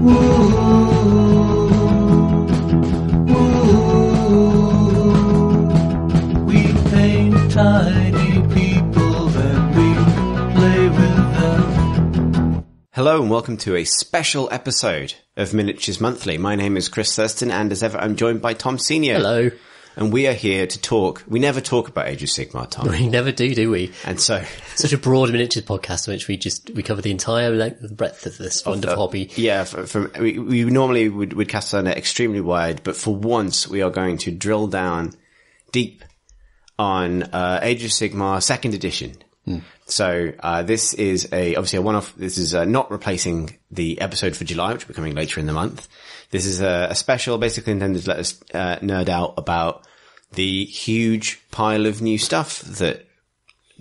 Hello and welcome to a special episode of Miniatures Monthly. My name is Chris Thurston and as ever I'm joined by Tom Senior. Hello. And we are here to talk. We never talk about Age of Sigmar, Tom. We never do we? And so... Such a broad miniatures podcast in which we cover the entire length and breadth of this wonderful hobby. Yeah, we normally would cast our net extremely wide, but for once we are going to drill down deep on Age of Sigmar 2nd edition. So this is obviously a one-off. This is not replacing the episode for July, which will be coming later in the month. This is a special, basically intended to let us nerd out about the huge pile of new stuff that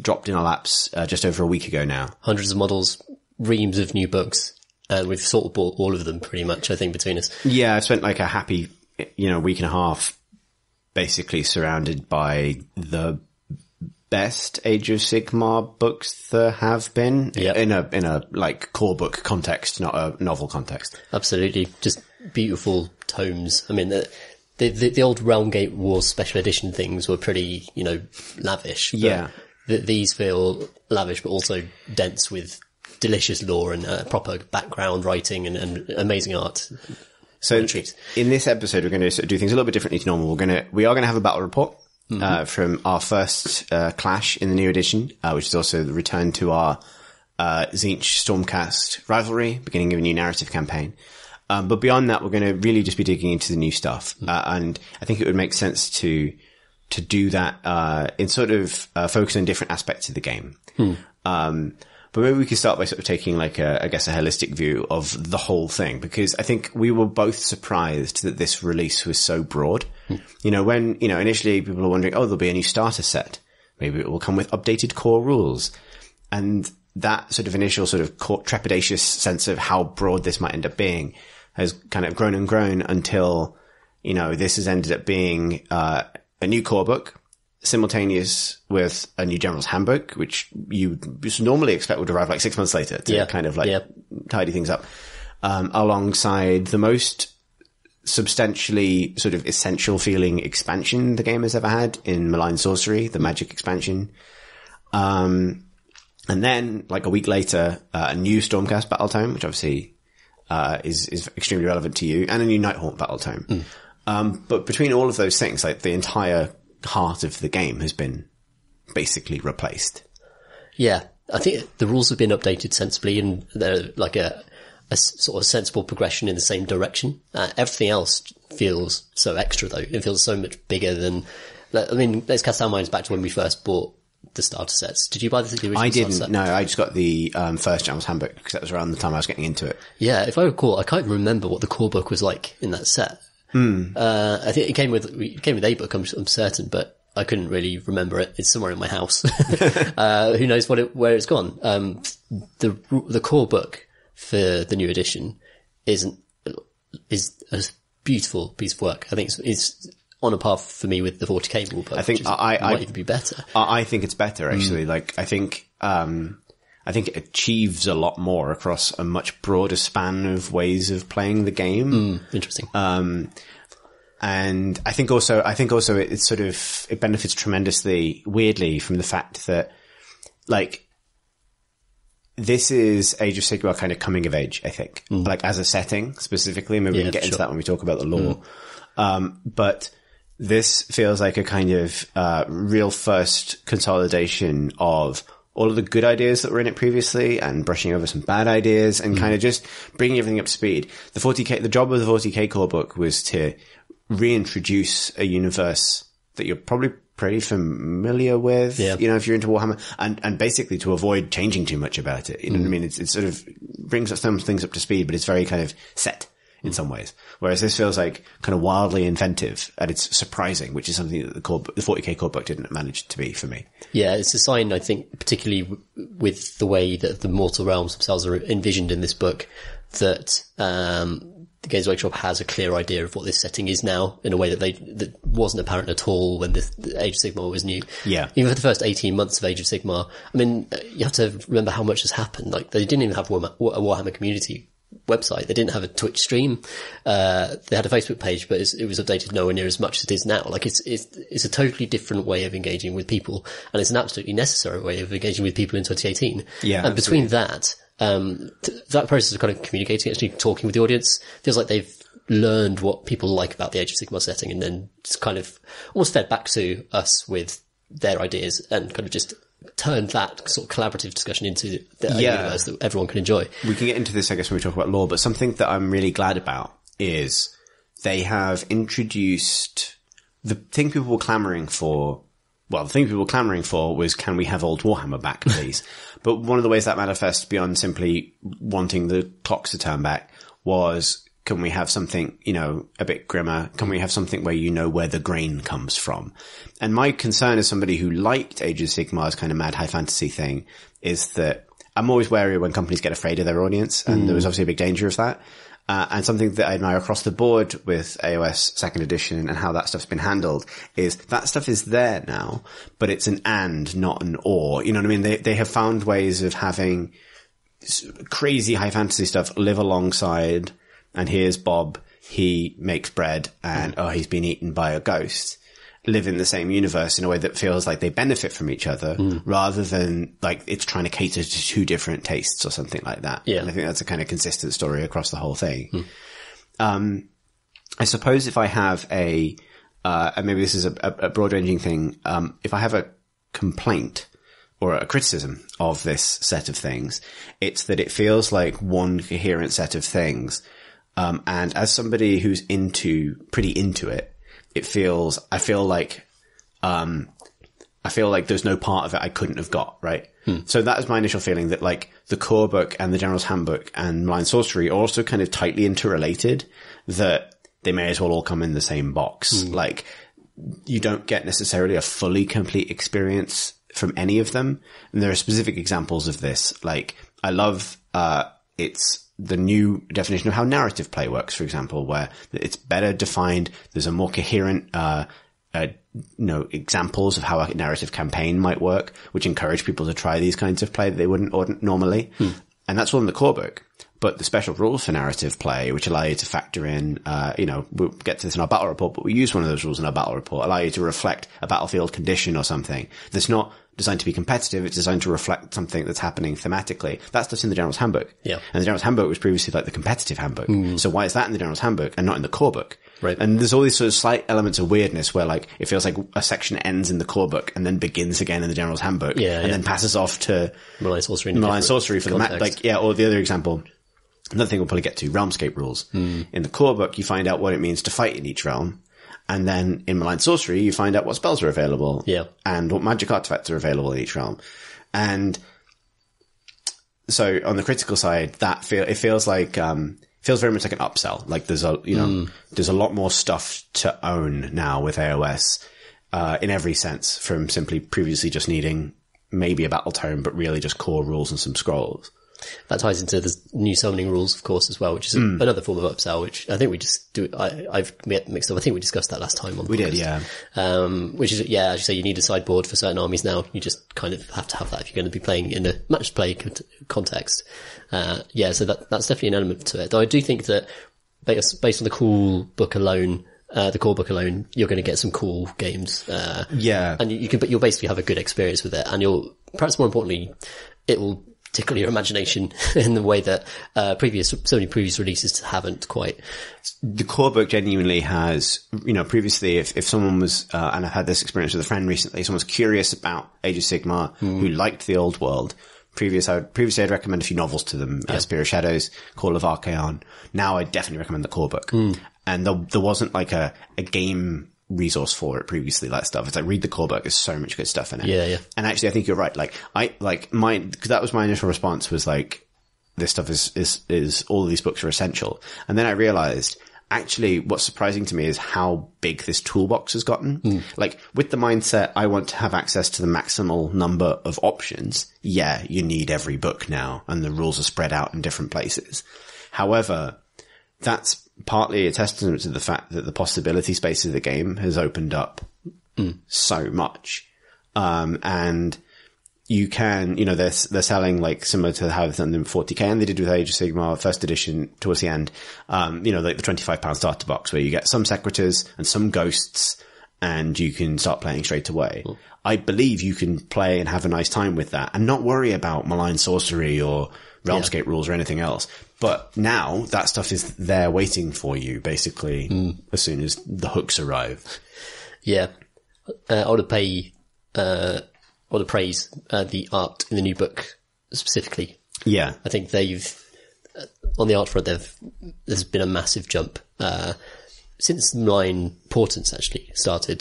dropped in our laps just over a week ago now. Hundreds of models, reams of new books, and we've sort of bought all of them pretty much, I think, between us. Yeah, I've spent like a happy, week and a half basically surrounded by the best Age of Sigmar books there have been in a like core book context, not a novel context. Absolutely. Just beautiful tomes. I mean, the old Realm Gate Wars special edition things were pretty, lavish. Yeah. These feel lavish, but also dense with delicious lore and proper background writing and amazing art. So in this episode, we're going to sort of do things a little bit differently to normal. We are going to have a battle report. From our first clash in the new edition, which is also the return to our Tzeentch Stormcast rivalry, beginning of a new narrative campaign. But beyond that, we're going to really just be digging into the new stuff. And I think it would make sense to do that in sort of focus on different aspects of the game. But maybe we could start by sort of taking like a holistic view of the whole thing, because I think we were both surprised that this release was so broad. When, initially people were wondering, there'll be a new starter set. Maybe it will come with updated core rules. And that sort of initial sort of trepidatious sense of how broad this might end up being has kind of grown and grown until, this has ended up being a new core book, simultaneous with a new General's Handbook, which you normally expect would arrive like 6 months later to tidy things up, alongside the most substantially sort of essential feeling expansion the game has ever had in Malign Sorcery, the Magic expansion. And then like a week later, a new Stormcast battle tome, which obviously, is extremely relevant to you, and a new Nighthaunt battle tome. But between all of those things, like the entire heart of the game has been basically replaced. Yeah, I think the rules have been updated sensibly, and they're like a sort of sensible progression in the same direction. Everything else feels so extra, though. It feels so much bigger than... let's cast our minds back to when we first bought the starter sets. Did you buy the original I didn't. Set? No, I just got the first General's Handbook because that was around the time I was getting into it. Yeah, if I recall, I can't remember what the core book was like in that set. I think it came with a book, I'm certain, but I couldn't really remember it. It's somewhere in my house. Who knows where it's gone? The core book for the new edition is a beautiful piece of work. I think it's on a par for me with the 40k rule book. I think might even be better. I think it's better actually. I think it achieves a lot more across a much broader span of ways of playing the game. Interesting. And I think also it benefits tremendously, weirdly, from the fact that, like, this is Age of Sigmar kind of coming of age, I think. Like, as a setting, specifically. Maybe we can get into that when we talk about the lore. But this feels like a kind of, real first consolidation of all of the good ideas that were in it previously and brushing over some bad ideas and kind of just bringing everything up to speed. The job of the 40k core book was to reintroduce a universe that you're probably pretty familiar with, if you're into Warhammer, and basically to avoid changing too much about it. You know what I mean? It sort of brings some things up to speed, but it's very kind of set in some ways. Whereas this feels like kind of wildly inventive and it's surprising, which is something that the 40k core book didn't manage to be for me. Yeah, it's a sign, I think, particularly with the way that the mortal realms themselves are envisioned in this book, that the Games Workshop has a clear idea of what this setting is now in a way that wasn't apparent at all when the Age of Sigmar was new. Yeah. Even for the first 18 months of Age of Sigmar, I mean, you have to remember how much has happened. Like, they didn't even have a Warhammer community website. They didn't have a Twitch stream. They had a Facebook page, but it was updated nowhere near as much as it is now. Like it's a totally different way of engaging with people, and it's an absolutely necessary way of engaging with people in 2018. Yeah. And between that, that process of kind of communicating, actually talking with the audience, feels like they've learned what people like about the Age of Sigmar setting, and then just kind of almost fed back to us with their ideas and kind of just turned that sort of collaborative discussion into the universe that everyone can enjoy. We can get into this, I guess, when we talk about lore, but something that I'm really glad about is they have introduced the thing people were clamoring for. Well, the thing people were clamoring for was, can we have old Warhammer back, please? But one of the ways that manifests beyond simply wanting the clocks to turn back was, can we have something, a bit grimmer? Can we have something where you know where the grain comes from? And my concern as somebody who liked Age of Sigmar's kind of mad high fantasy thing is that I'm always wary when companies get afraid of their audience. And there was obviously a big danger of that. And something that I admire across the board with AOS second edition and how that stuff's been handled is that stuff is there now, but it's an and, not an or. You know what I mean? They have found ways of having crazy high fantasy stuff live alongside. And here's Bob, he makes bread and, he's been eaten by a ghost, live in the same universe in a way that feels like they benefit from each other rather than like it's trying to cater to two different tastes or something like that. Yeah. And I think that's a kind of consistent story across the whole thing. I suppose if I have and maybe this is a broad ranging thing, if I have a complaint or a criticism of this set of things, it's that it feels like one coherent set of things. And as somebody who's pretty into it, I feel like there's no part of it I couldn't have got, right? So that is my initial feeling, that like the core book and the General's Handbook and Malign Sorcery are also kind of tightly interrelated, that they may as well all come in the same box. Like you don't get necessarily a fully complete experience from any of them. And there are specific examples of this. Like I love, it's the new definition of how narrative play works, for example, where it's better defined. There's a more coherent, examples of how a narrative campaign might work, which encourage people to try these kinds of play that they wouldn't normally. And that's all in the core book. But the special rules for narrative play, which allow you to factor in, we'll get to this in our battle report, but we use one of those rules in our battle report, allow you to reflect a battlefield condition or something that's not designed to be competitive. It's designed to reflect something that's happening thematically. That stuff's in the General's Handbook. Yeah. And the General's Handbook was previously like the competitive handbook. So why is that in the General's Handbook and not in the core book? Right. And there's all these sort of slight elements of weirdness where like it feels like a section ends in the core book and then begins again in the General's Handbook. And then passes off to Malign Sorcery for the or the other example. Another thing we'll probably get to, Realmscape rules. In the core book, you find out what it means to fight in each realm. And then in Malign Sorcery, you find out what spells are available. And what magic artifacts are available in each realm. And so on the critical side, it feels like, feels very much like an upsell. Like there's there's a lot more stuff to own now with AOS, in every sense, from simply previously just needing maybe a battle tome, but really just core rules and some scrolls. That ties into the new summoning rules, of course, as well, which is another form of upsell, which I think we just do. I've mixed up. I think we discussed that last time on the podcast. We did, yeah. Which is, as you say, you need a sideboard for certain armies now. You just kind of have to have that if you're going to be playing in a match play context. So that's definitely an element to it. Though I do think that based on the core book alone, you're going to get some cool games. And you'll basically have a good experience with it, and perhaps more importantly, it will tickle your imagination in the way that so many previous releases haven't quite. The core book genuinely has, previously if someone was, and I've had this experience with a friend recently, someone was curious about Age of Sigmar, who liked the old world. Previously I'd recommend a few novels to them, Spear of Shadows, Call of Archaon. Now I definitely recommend the core book. And there wasn't like a game resource for it previously, that stuff. It's like, read the core book. There's so much good stuff in it. Yeah. And actually, I think you're right. Cause that was my initial response, was like, this stuff is all of these books are essential. And then I realized, actually, what's surprising to me is how big this toolbox has gotten. Like, with the mindset, I want to have access to the maximal number of options. Yeah, you need every book now, and the rules are spread out in different places. However, that's partly a testament to the fact that the possibility space of the game has opened up so much. And you can, they're selling like similar to how they've done them 40k, and they did with Age of Sigmar first edition towards the end. Like the £25 starter box where you get some secretors and some ghosts, and you can start playing straight away. Cool. I believe you can play and have a nice time with that and not worry about malign sorcery or Realmscape rules or anything else. But now that stuff is there waiting for you, basically, as soon as the hooks arrive. Yeah. I want to praise the art in the new book specifically. Yeah. I think on the art front, there's been a massive jump, since Line Portents actually started,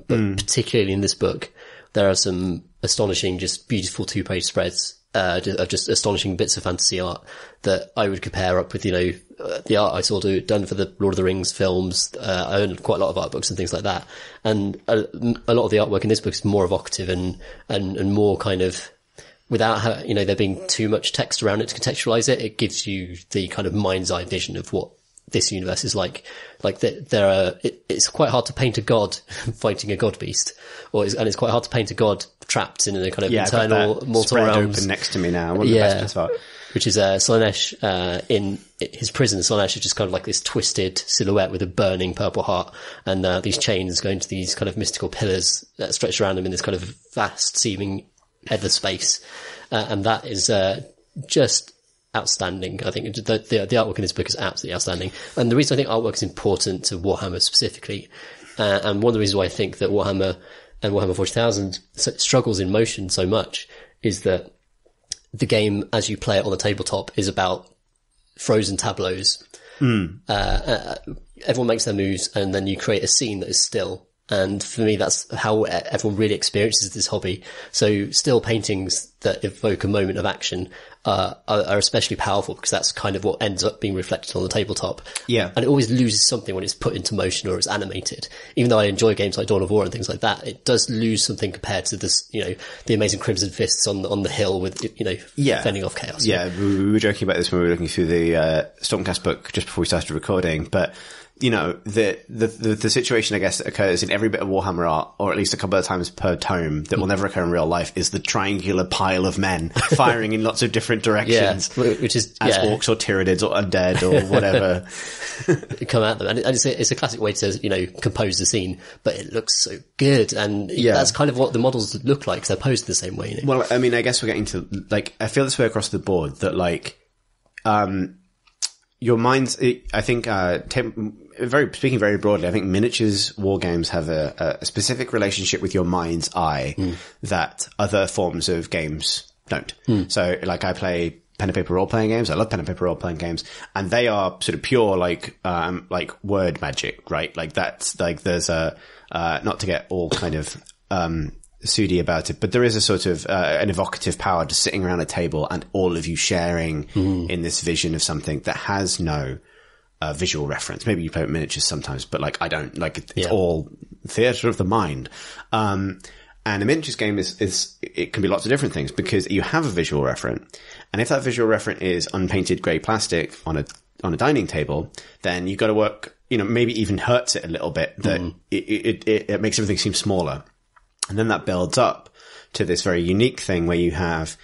but particularly in this book, there are some astonishing, just beautiful 2-page spreads, of just astonishing bits of fantasy art that I would compare up with, the art I saw done for the Lord of the Rings films. I own quite a lot of art books and things like that. And a lot of the artwork in this book is more evocative and more kind of, without, there being too much text around it to contextualize it. It gives you the kind of mind's eye vision of what this universe is like. Like it's quite hard to paint a god fighting a god beast, and it's quite hard to paint a god trapped in a kind of internal mortal realms. Open next to me now. One of the best bits about. Which is Slaanesh in his prison. Slaanesh is just kind of like this twisted silhouette with a burning purple heart, and these chains going to these kind of mystical pillars that stretch around him in this kind of vast seeming ether space, and that is just outstanding. I think the artwork in this book is absolutely outstanding, and the reason I think artwork is important to Warhammer specifically, and one of the reasons why I think that Warhammer and Warhammer 40,000 struggles in motion so much is that the game, as you play it on the tabletop, is about frozen tableaus. Everyone makes their moves, and then you create a scene that is still. And for me, that's how everyone really experiences this hobby. So still paintings that evoke a moment of action are especially powerful, because that's kind of what ends up being reflected on the tabletop. Yeah. And it always loses something when it's put into motion or it's animated. Even though I enjoy games like Dawn of War and things like that, it does lose something compared to this, the amazing Crimson Fists on the hill with, fending off chaos. Yeah, we were joking about this when we were looking through the Stormcast book just before we started recording, but the situation, I guess, that occurs in every bit of Warhammer art, or at least a couple of times per tome, that will never occur in real life, is the triangular pile of men firing in lots of different directions. Yeah, which is as orcs or tyranids or undead or whatever come at them, and it's a classic way to compose the scene, but it looks so good, and that's kind of what the models look like. They're posed the same way. Well, I mean, I guess we're getting to I feel this way across the board that your minds, I think, speaking very broadly, I think miniatures war games have a specific relationship with your mind's eye that other forms of games don't. So, I play pen and paper role-playing games. I love pen and paper role-playing games, and they are sort of pure, word magic, right? That's, there's not to get all kind of, Sudi about it, but there is a sort of an evocative power to sitting around a table and all of you sharing in this vision of something that has no visual reference. Maybe you play with miniatures sometimes, but I don't. It's all theatre of the mind. And a miniatures game it can be lots of different things, because you have a visual referent, and if that visual referent is unpainted grey plastic on a dining table, then you've got to work. Maybe even hurts it a little bit that it makes everything seem smaller. And then that builds up to this very unique thing where you have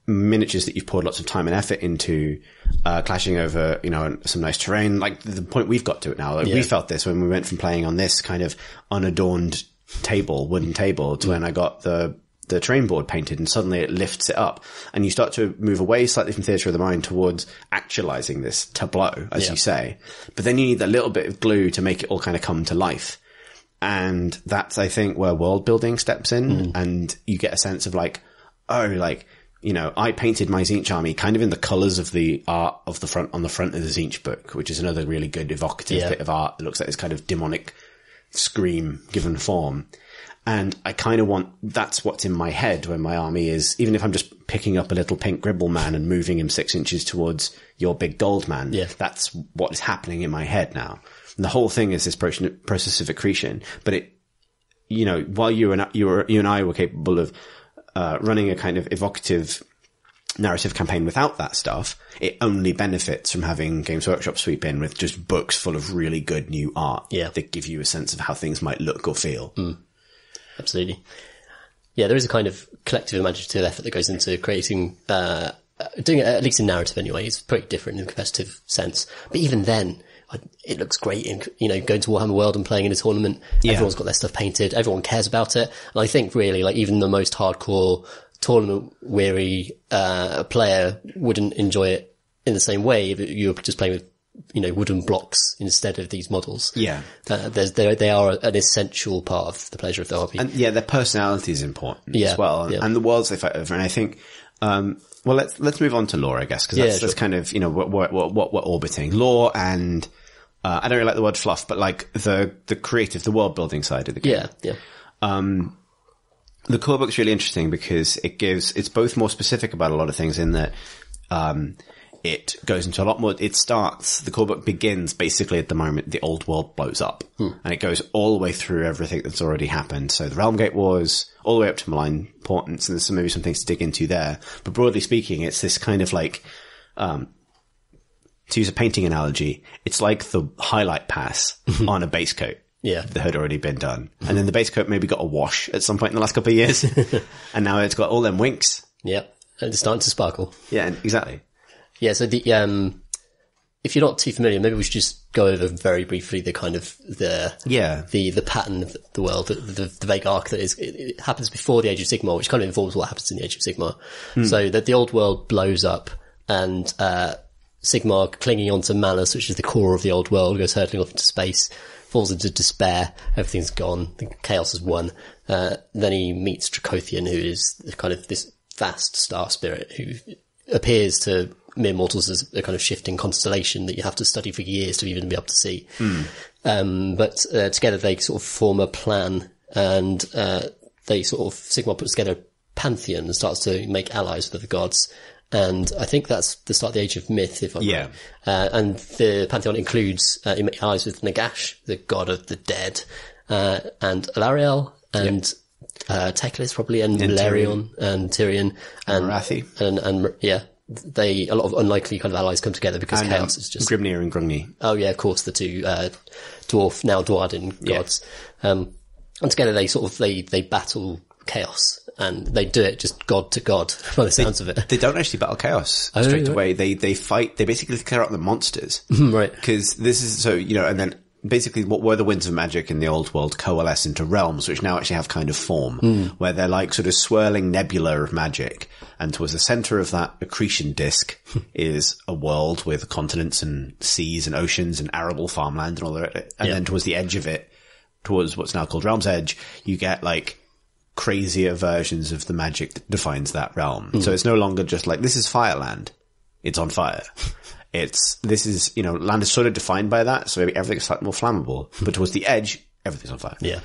miniatures that you've poured lots of time and effort into, clashing over, some nice terrain. Like the point we've got to it now. We felt this when we went from playing on this kind of unadorned wooden table, to when I got the terrain board painted, and suddenly it lifts it up, and you start to move away slightly from theatre of the mind towards actualizing this tableau, as you say. But then you need that little bit of glue to make it all kind of come to life. And that's, I think, where world building steps in, and you get a sense of I painted my Tzeentch army kind of in the colours of the art of the front, on the front of the Tzeentch book, which is another really good evocative bit of art that looks like this kind of demonic scream given form. And I kind of that's what's in my head when my army is, even if I'm just picking up a little pink gribble man and moving him 6 inches towards your big gold man. Yeah. That's what is happening in my head now. And the whole thing is this process of accretion. But while you and I were capable of running a kind of evocative narrative campaign without that stuff, it only benefits from having Games Workshop sweep in with just books full of really good new art that give you a sense of how things might look or feel. Absolutely. Yeah, there is a kind of collective imaginative effort that goes into creating, doing it, at least in narrative anyway. It's pretty different in a competitive sense. But even then, it looks great in, going to Warhammer World and playing in a tournament. Yeah. Everyone's got their stuff painted. Everyone cares about it. And I think really, like, even the most hardcore tournament weary, player wouldn't enjoy it in the same way if you were just playing with, wooden blocks instead of these models. Yeah. They are an essential part of the pleasure of the hobby. And yeah, their personality is important as well. And the worlds they fight over. And I think, well, let's move on to lore, I guess, because that's kind of, what we're orbiting. Lore and, I don't really like the word fluff, but like the creative, the world building side of the game. Yeah. The core book's really interesting because it's both more specific about a lot of things in that, it goes into a lot more, the core book begins basically at the moment the old world blows up. And it goes all the way through everything that's already happened. So the Realm Gate Wars, all the way up to Malign Portents, and there's maybe some things to dig into there. But broadly speaking, it's this kind of like, to use a painting analogy, it's like the highlight pass on a base coat. Yeah. That had already been done. And then the base coat maybe got a wash at some point in the last couple of years. And now it's got all them winks. Yep. And it's starting to sparkle. Yeah, exactly. Yeah, so if you're not too familiar, maybe we should just go over very briefly the kind of the pattern of the world, the vague arc that is, it happens before the Age of Sigmar, which kind of informs what happens in the Age of Sigmar. So that the old world blows up and, Sigmar clinging onto Malus, which is the core of the old world, goes hurtling off into space, falls into despair, everything's gone, the chaos has won. Then he meets Dracothian, who is kind of this vast star spirit who appears to mere mortals as a kind of shifting constellation that you have to study for years to even be able to see. But together they sort of form a plan, and Sigmar puts together a pantheon and starts to make allies with the gods. And I think that's the start of the Age of Myth, if I'm right. And the pantheon includes allies with Nagash, the god of the dead, and Alariel, and Teclis probably, and Valerion, and Tyrion, and Marathi. And a lot of unlikely kind of allies come together because chaos is just... Grimnir and Grungni. Oh yeah, of course, the two, dwarf, now Dwarden gods. And together they battle chaos, and they do it just god to god by the sounds of it. They don't actually battle chaos straight away. They fight, they basically clear out the monsters. Right. Because this is, and then basically what were the winds of magic in the old world coalesce into realms, which now actually have kind of form, where they're like sort of swirling nebula of magic. And towards the center of that accretion disk is a world with continents and seas and oceans and arable farmland and all that. And then towards the edge of it, towards what's now called Realm's Edge, you get like crazier versions of the magic that defines that realm. So it's no longer just like, this is Fireland. It's on fire. Land is sort of defined by that, so maybe everything's slightly more flammable. But towards the edge, everything's on fire. Yeah.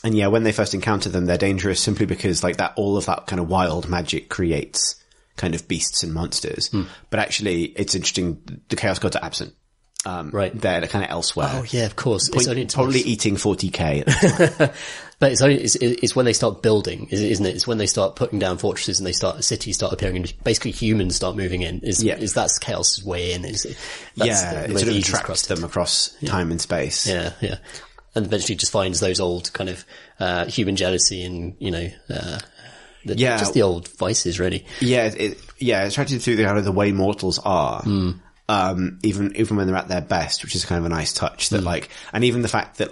And when they first encounter them, they're dangerous simply because like that, all of that kind of wild magic creates kind of beasts and monsters. But actually, it's interesting, the Chaos Gods are absent. Right. They're kind of elsewhere. Oh yeah, of course. Probably eating 40k. But it's when they start building, isn't it? It's when they start putting down fortresses and cities start appearing, and basically humans start moving in. That's chaos's way in? It sort of attracts them across time and space. Yeah. And eventually just finds those old kind of, human jealousy and, just the old vices, really. Yeah, it's attracted through the way mortals are. Even when they're at their best, which is kind of a nice touch that and even the fact that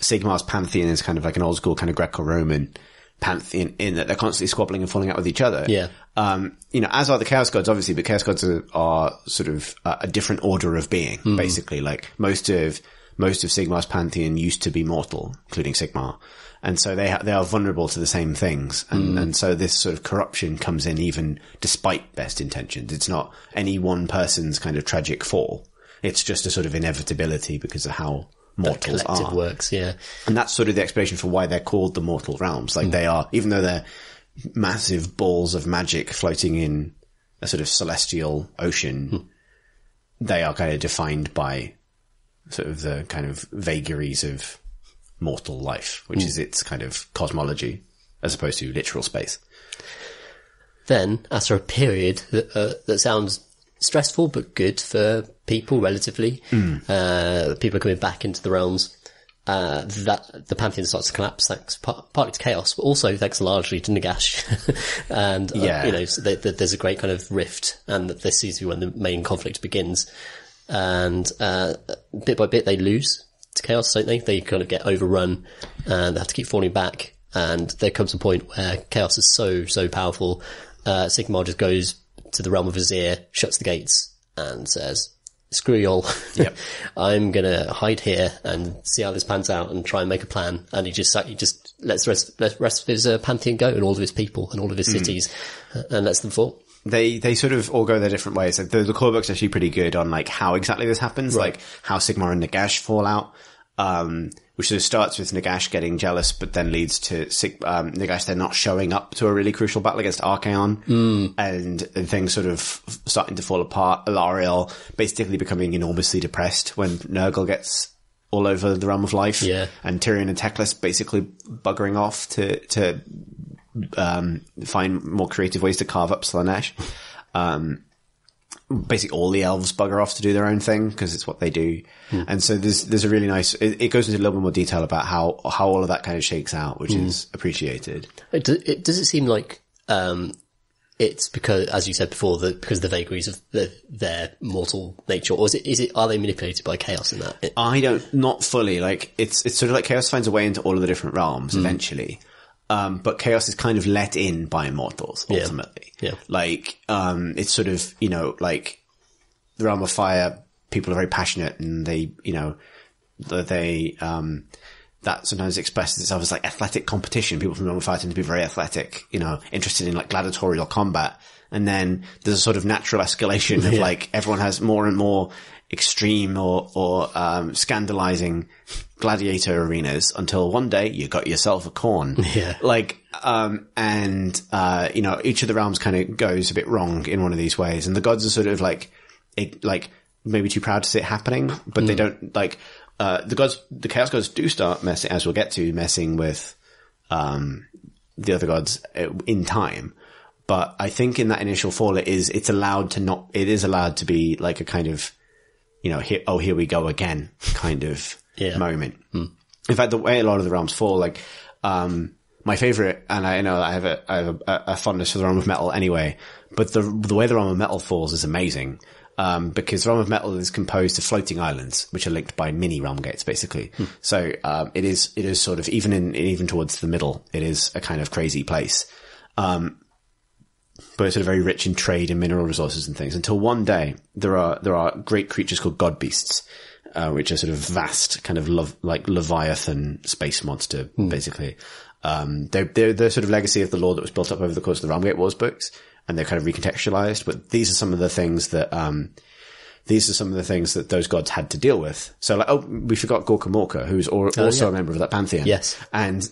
Sigmar's pantheon is kind of like an old school kind of Greco-Roman pantheon in that they're constantly squabbling and falling out with each other. Yeah. As are the Chaos Gods, obviously, but Chaos Gods are sort of a different order of being, basically. Like most of Sigmar's pantheon used to be mortal, including Sigmar. And so they are vulnerable to the same things. And so this sort of corruption comes in even despite best intentions. It's not any one person's kind of tragic fall. It's just a sort of inevitability because of how mortals that collective works, yeah. And that's sort of the explanation for why they're called the mortal realms. Like they are, even though they're massive balls of magic floating in a sort of celestial ocean, they are kind of defined by sort of the kind of vagaries of mortal life, which is its kind of cosmology, as opposed to literal space. Then, after a period that sounds stressful but good for people relatively, people are coming back into the realms. that the Pantheon starts to collapse thanks partly to chaos, but also thanks largely to Nagash. And, so there's a great kind of rift, and this seems to be when the main conflict begins. And, bit by bit they lose to chaos, don't they? They kind of get overrun, and they have to keep falling back. And there comes a point where chaos is so powerful. Sigmar just goes to the realm of Azir, shuts the gates, and says, screw y'all. Yep. I'm gonna hide here and see how this pans out and try and make a plan. And he just lets the rest of his Pantheon go, and all of his people and all of his cities, and lets them fall. They sort of all go their different ways. Like the core book's actually pretty good on like how exactly this happens, Right. like how Sigmar and Nagash fall out. Which sort of starts with Nagash getting jealous, but then leads to Nagash then not showing up to a really crucial battle against Archaon, and things sort of starting to fall apart. Alariel basically becoming enormously depressed when Nurgle gets all over the realm of life, and Tyrion and Teclis basically buggering off to find more creative ways to carve up Slaanesh. Basically all the elves bugger off to do their own thing because it's what they do. And so there's a really nice, it goes into a little bit more detail about how all of that kind of shakes out, which is appreciated. Does it seem like, it's because, as you said before, because of the vagaries of their mortal nature, or are they manipulated by chaos in that? I don't, not fully. Like, it's sort of like chaos finds a way into all of the different realms eventually. But chaos is kind of let in by immortals, ultimately. Yeah. Like, it's sort of, like, the realm of fire, people are very passionate and they, that sometimes expresses itself as like athletic competition. People from the realm of fire tend to be very athletic, interested in like gladiatorial combat. And then there's a sort of natural escalation of like, everyone has more and more extreme or scandalizing gladiator arenas until one day you got yourself a corn. Yeah. Like, each of the realms kind of goes a bit wrong in one of these ways. And the gods are sort of like maybe too proud to see it happening, but they don't like, the chaos gods do start messing, as we'll get to, messing with, the other gods in time. But I think in that initial fall, it is allowed to be like a kind of, here we go again kind of moment. In fact, the way a lot of the realms fall, like, my favorite, and I know I have a fondness for the realm of metal anyway, but the way the realm of metal falls is amazing. Because the realm of metal is composed of floating islands, which are linked by mini realm gates, basically. So, it is sort of, even towards the middle, it is a kind of crazy place. But it's sort of very rich in trade and mineral resources and things, until one day there are great creatures called god beasts, which are sort of vast kind of like Leviathan space monster, basically. They're sort of legacy of the lore that was built up over the course of the Realmgate Wars books, and they're kind of recontextualized, but these are some of the things that those gods had to deal with. So like, we forgot Gorka Morka, who's also a member of that pantheon. Yes. And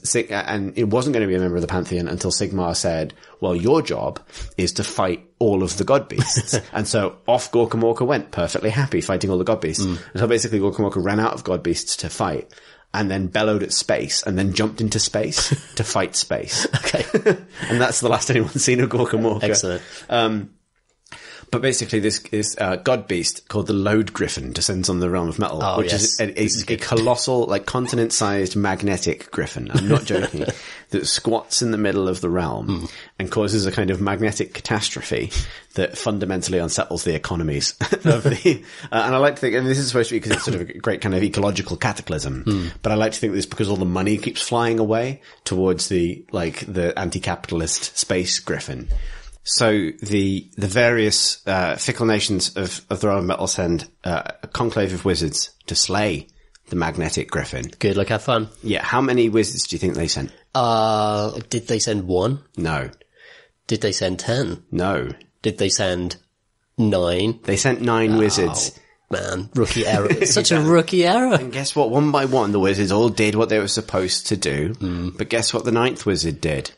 it wasn't going to be a member of the pantheon until Sigmar said, well, your job is to fight all of the god beasts. And so off Gorka Morka went, perfectly happy, fighting all the god beasts. And so basically Gorka Morka ran out of god beasts to fight, and then bellowed at space, and then jumped into space to fight space. Okay. And that's the last anyone's seen of Gorka Morka. Excellent. But basically this god beast called the Load Griffin descends on the realm of metal, which is a colossal, like continent-sized magnetic griffin. I'm not joking. That squats in the middle of the realm and causes a kind of magnetic catastrophe that fundamentally unsettles the economies of the, and I like to think, and this is supposed to be because it's sort of a great kind of ecological cataclysm, but I like to think this because all the money keeps flying away towards the anti-capitalist space griffin. So the various fickle nations of the realm of metal send a conclave of wizards to slay the magnetic griffin. Good luck, have fun. Yeah, how many wizards do you think they sent? Did they send 1? No. Did they send 10? No. Did they send 9? They sent 9 wizards. Man, rookie error. It's such a rookie error. And guess what? One by one, the wizards all did what they were supposed to do. But guess what the 9th wizard did?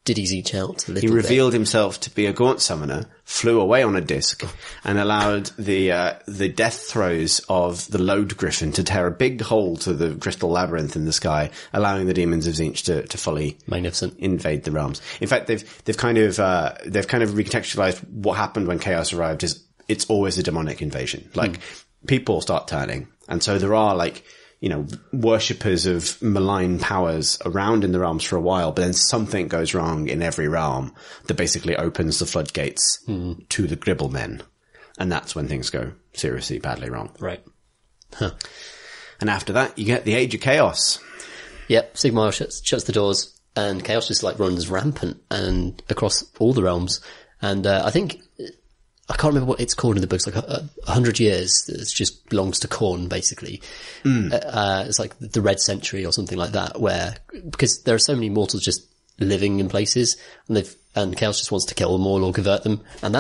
Did he each out a little He revealed himself to be a gaunt summoner, flew away on a disc, and allowed the death throes of the Load Griffin to tear a big hole to the crystal labyrinth in the sky, allowing the demons of Tzeentch to fully magnificent invade the realms. In fact, they've kind of recontextualized what happened when chaos arrived. It's always a demonic invasion. Like people start turning, and so there are like, worshippers of malign powers around in the realms for a while, but then something goes wrong in every realm that basically opens the floodgates to the Gribble men. And that's when things go seriously badly wrong. Right. Huh. And after that, you get the Age of Chaos. Yep, Sigmar shuts the doors, and chaos just like runs rampant and across all the realms. And I think, I can't remember what it's called in the books, like 100 years. It just belongs to Khorne, basically. It's like the Red Century or something like that, where, because there are so many mortals just living in places, and chaos just wants to kill them all or convert them. And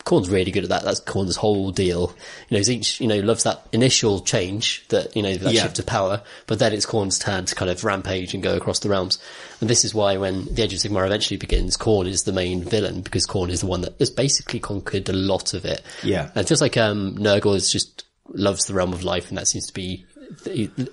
Khorne's really good at that. That's Khorne's whole deal. Tzeentch, loves that initial change, that shift of power, but then it's Khorne's turn to kind of rampage and go across the realms. And this is why when the Age of Sigmar eventually begins, Khorne is the main villain, because Khorne is the one that has basically conquered a lot of it. Yeah. And just like, Nurgle just loves the realm of life, and that seems to be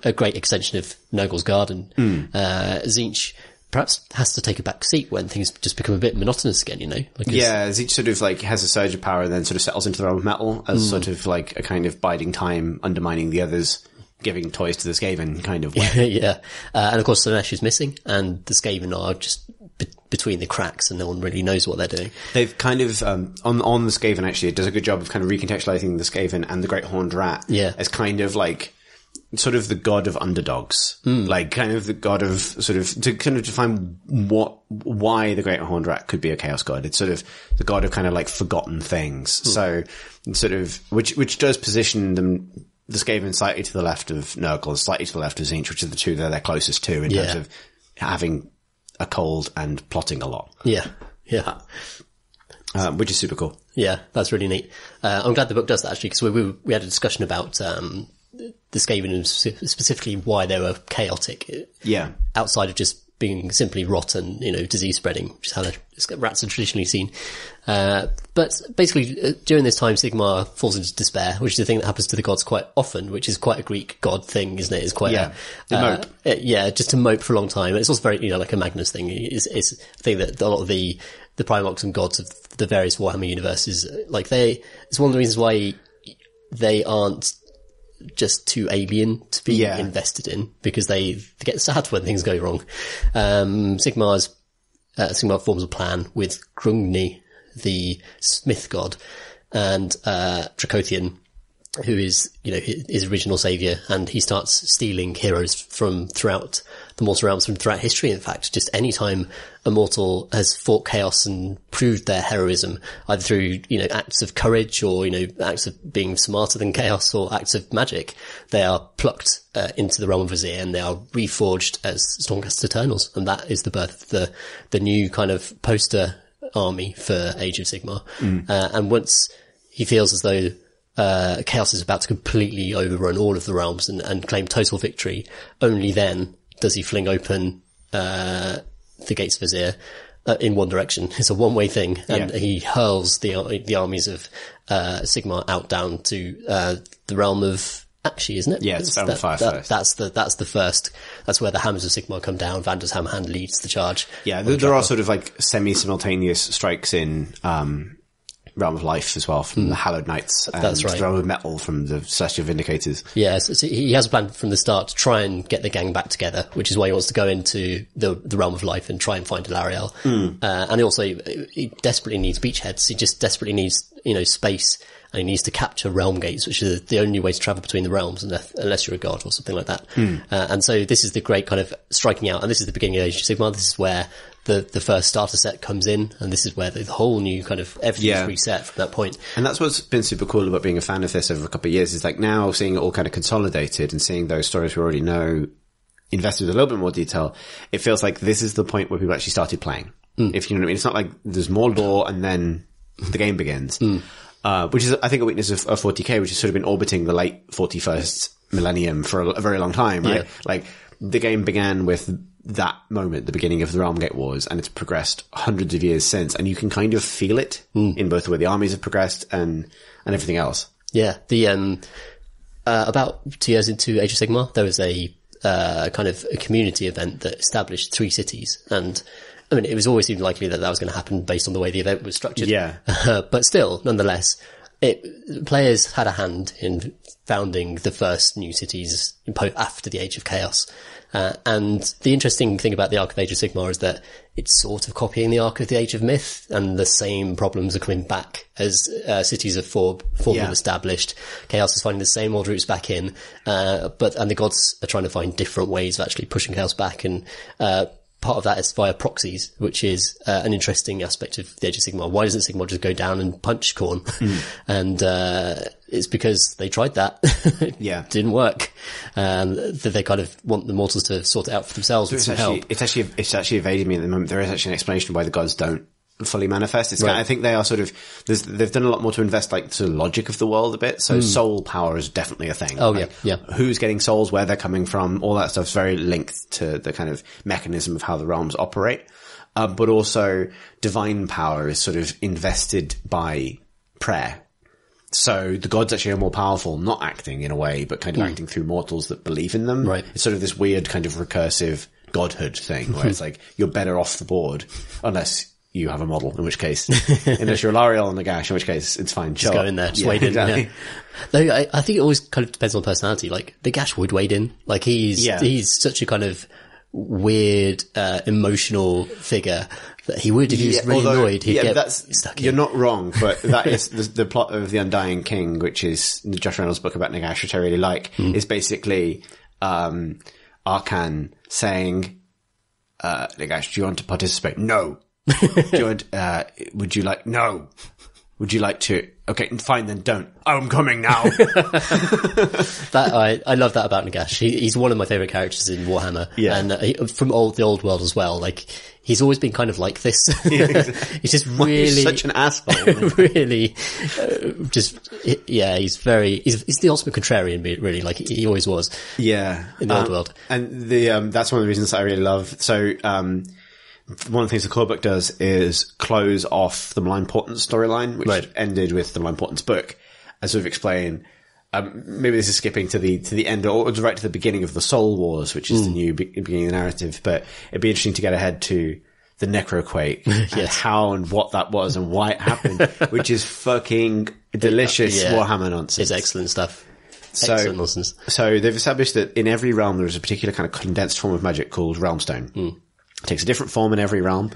a great extension of Nurgle's garden. Tzeentch perhaps has to take a back seat when things just become a bit monotonous again, Tzeentch sort of like has a surge of power and then sort of settles into the realm of metal as sort of like a kind of biding time, undermining the others, giving toys to the Skaven kind of way. Yeah. And of course, Slaanesh is missing, and the Skaven are just between the cracks, and no one really knows what they're doing. They've kind of, on the Skaven actually, it does a good job of kind of recontextualizing the Skaven and the Great Horned Rat as kind of like, sort of the god of underdogs, like kind of the god of sort of, to kind of define why the Great Horned Rat could be a chaos god. It's sort of the god of kind of like forgotten things. So sort of, which does position them, the Skaven slightly to the left of Nurgle, slightly to the left of Tzeentch, which are the two that they're closest to in terms of having a cold and plotting a lot. Yeah. Which is super cool. Yeah, that's really neat. I'm glad the book does that actually, because we had a discussion about, the Skaven and specifically why they were chaotic. Yeah. Outside of just being simply rot and, disease spreading, which is how the rats are traditionally seen. But basically, during this time, Sigmar falls into despair, which is the thing that happens to the gods quite often, which is quite a Greek god thing, isn't it? It's quite mope. Just to mope for a long time. It's also very, like a Magnus thing. It's a thing that a lot of the Primarchs and gods of the various Warhammer universes, like it's one of the reasons why they aren't just too alien to be invested in, because they get sad when things go wrong. Sigmar forms a plan with Grungni, the smith god, and Dracothian, who is, his original savior, and he starts stealing heroes from throughout the mortal realms, from throughout history. In fact, just any time a mortal has fought chaos and proved their heroism, either through, acts of courage or, acts of being smarter than chaos or acts of magic, they are plucked into the realm of Azir, and they are reforged as Stormcast Eternals. And that is the birth of the new kind of poster army for Age of Sigmar. And once he feels as though chaos is about to completely overrun all of the realms and claim total victory, only then does he fling open the gates of Azir in one direction. It's a one-way thing, and he hurls the armies of Sigmar out down to the realm of Akshi, isn't it? Yeah, it's realm of Fire first. That's the first. That's where the hammers of Sigmar come down. Vander's Hammerhand leads the charge. Yeah, there are sort of like semi-simultaneous strikes in Realm of Life as well, from the Hallowed Knights, and that's right. the Realm of Metal from the Celestial Vindicators. Yeah, so he has a plan from the start to try and get the gang back together, which is why he wants to go into the Realm of Life and try and find Alariel. And he desperately needs beachheads. He just desperately needs, space, and he needs to capture realm gates, which is the only way to travel between the realms, unless you're a god or something like that. And so this is the great kind of striking out, and this is the beginning of Age of Sigmar. This is where the first starter set comes in, and this is where the whole new kind of everything is reset from that point. And that's what's been super cool about being a fan of this over a couple of years, is like now seeing it all kind of consolidated and seeing those stories we already know invested with a little bit more detail. It feels like this is the point where people actually started playing. If you know what I mean. It's not like there's more lore and then the game begins. Which is, I think, a weakness of 40k, which has sort of been orbiting the late 41st millennium for a very long time, right? Yeah. Like, the game began with that moment, the beginning of the Realmgate Wars, and it's progressed hundreds of years since, and you can kind of feel it in both the way the armies have progressed and everything else. Yeah, about 2 years into Age of Sigmar, there was a kind of a community event that established 3 cities, and I mean, it was always seemed likely that was going to happen based on the way the event was structured. Yeah. But still, nonetheless, players had a hand in founding the first new cities after the Age of Chaos. And the interesting thing about the Arc of Age of Sigmar is that it's sort of copying the Arc of the Age of Myth, and the same problems are coming back as cities are formed and established. Chaos is finding the same old routes back in, and the gods are trying to find different ways of actually pushing Chaos back, and part of that is via proxies, which is an interesting aspect of the Age of Sigmar. Why doesn't Sigmar just go down and punch Khorne? And it's because they tried that. It didn't work. That they kind of want the mortals to sort it out for themselves with some help. It's actually evading me at the moment. There is actually an explanation why the gods don't fully manifest. It's I think they are sort of, they've done a lot more to invest like the logic of the world a bit. So soul power is definitely a thing. Oh, like, yeah. Who's getting souls, where they're coming from, all that stuff's very linked to the kind of mechanism of how the realms operate. But also divine power is sort of invested by prayer. So the gods actually are more powerful, not acting in a way, but kind of acting through mortals that believe in them. Right. It's sort of this weird kind of recursive godhood thing where it's like, you're better off the board unless you have a model, in which case, unless you're Lariel and Nagash, in which case it's fine. Just go in there, just wade in. Exactly. Yeah. Though I think it always kind of depends on personality. Like Nagash would wade in. Like he's such a kind of weird, emotional figure that he would, if he was really annoyed, he'd get stuck in. You're not wrong, but that is the plot of The Undying King, which is Josh Reynolds' book about Nagash, which I really like, is basically, Arcan saying, Nagash, do you want to participate? No. Do you want, would you like, no. Would you like to, okay, fine then don't. I'm coming now. I love that about Nagash. He's one of my favorite characters in Warhammer. Yeah. And from the old world as well. Like, he's always been kind of like this. He's just really. He's such an asshole. Really, he's the ultimate contrarian, really. Like, he always was. Yeah. In the old world. And that's one of the reasons I really love. So, one of the things the core book does is close off the Malign Portents storyline, which ended with the Malign Portents book, and sort of explain, maybe this is skipping to the end, or right to the beginning of the Soul Wars, which is the new beginning of the narrative, but it'd be interesting to get ahead to the necroquake, and how and what that was and why it happened, which is fucking delicious Warhammer nonsense. It's excellent stuff. Excellent nonsense. So they've established that in every realm there is a particular kind of condensed form of magic called Realmstone. It takes a different form in every realm,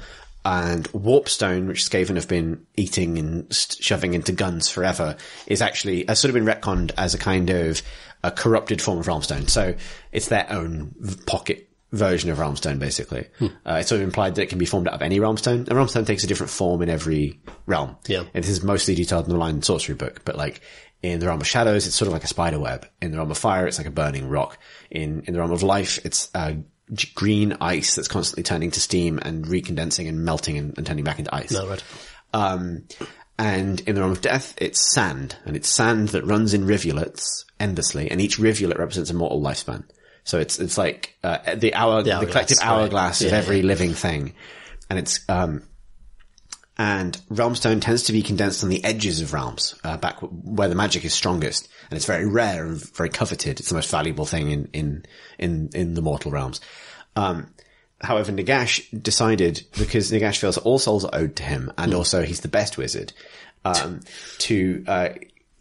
and Warpstone, which Skaven have been eating and shoving into guns forever, is actually has sort of been retconned as a kind of a corrupted form of Realmstone. So it's their own pocket version of Realmstone, basically. It's sort of implied that it can be formed out of any Realmstone. A Realmstone takes a different form in every realm. Yeah. And this is mostly detailed in the Line and Sorcery book, but like in the realm of shadows, it's sort of like a spider web. In the realm of fire, it's like a burning rock. In the realm of life, it's green ice that's constantly turning to steam and recondensing and melting and turning back into ice. No, right. And in the realm of death, it's sand, and it's sand that runs in rivulets endlessly, and each rivulet represents a mortal lifespan. So it's like the collective hourglass of every living thing, and it's and Realmstone tends to be condensed on the edges of realms, back where the magic is strongest, and it's very rare and very coveted. It's the most valuable thing in the mortal realms. However, Nagash decided, because Nagash feels that all souls are owed to him, and also he's the best wizard, to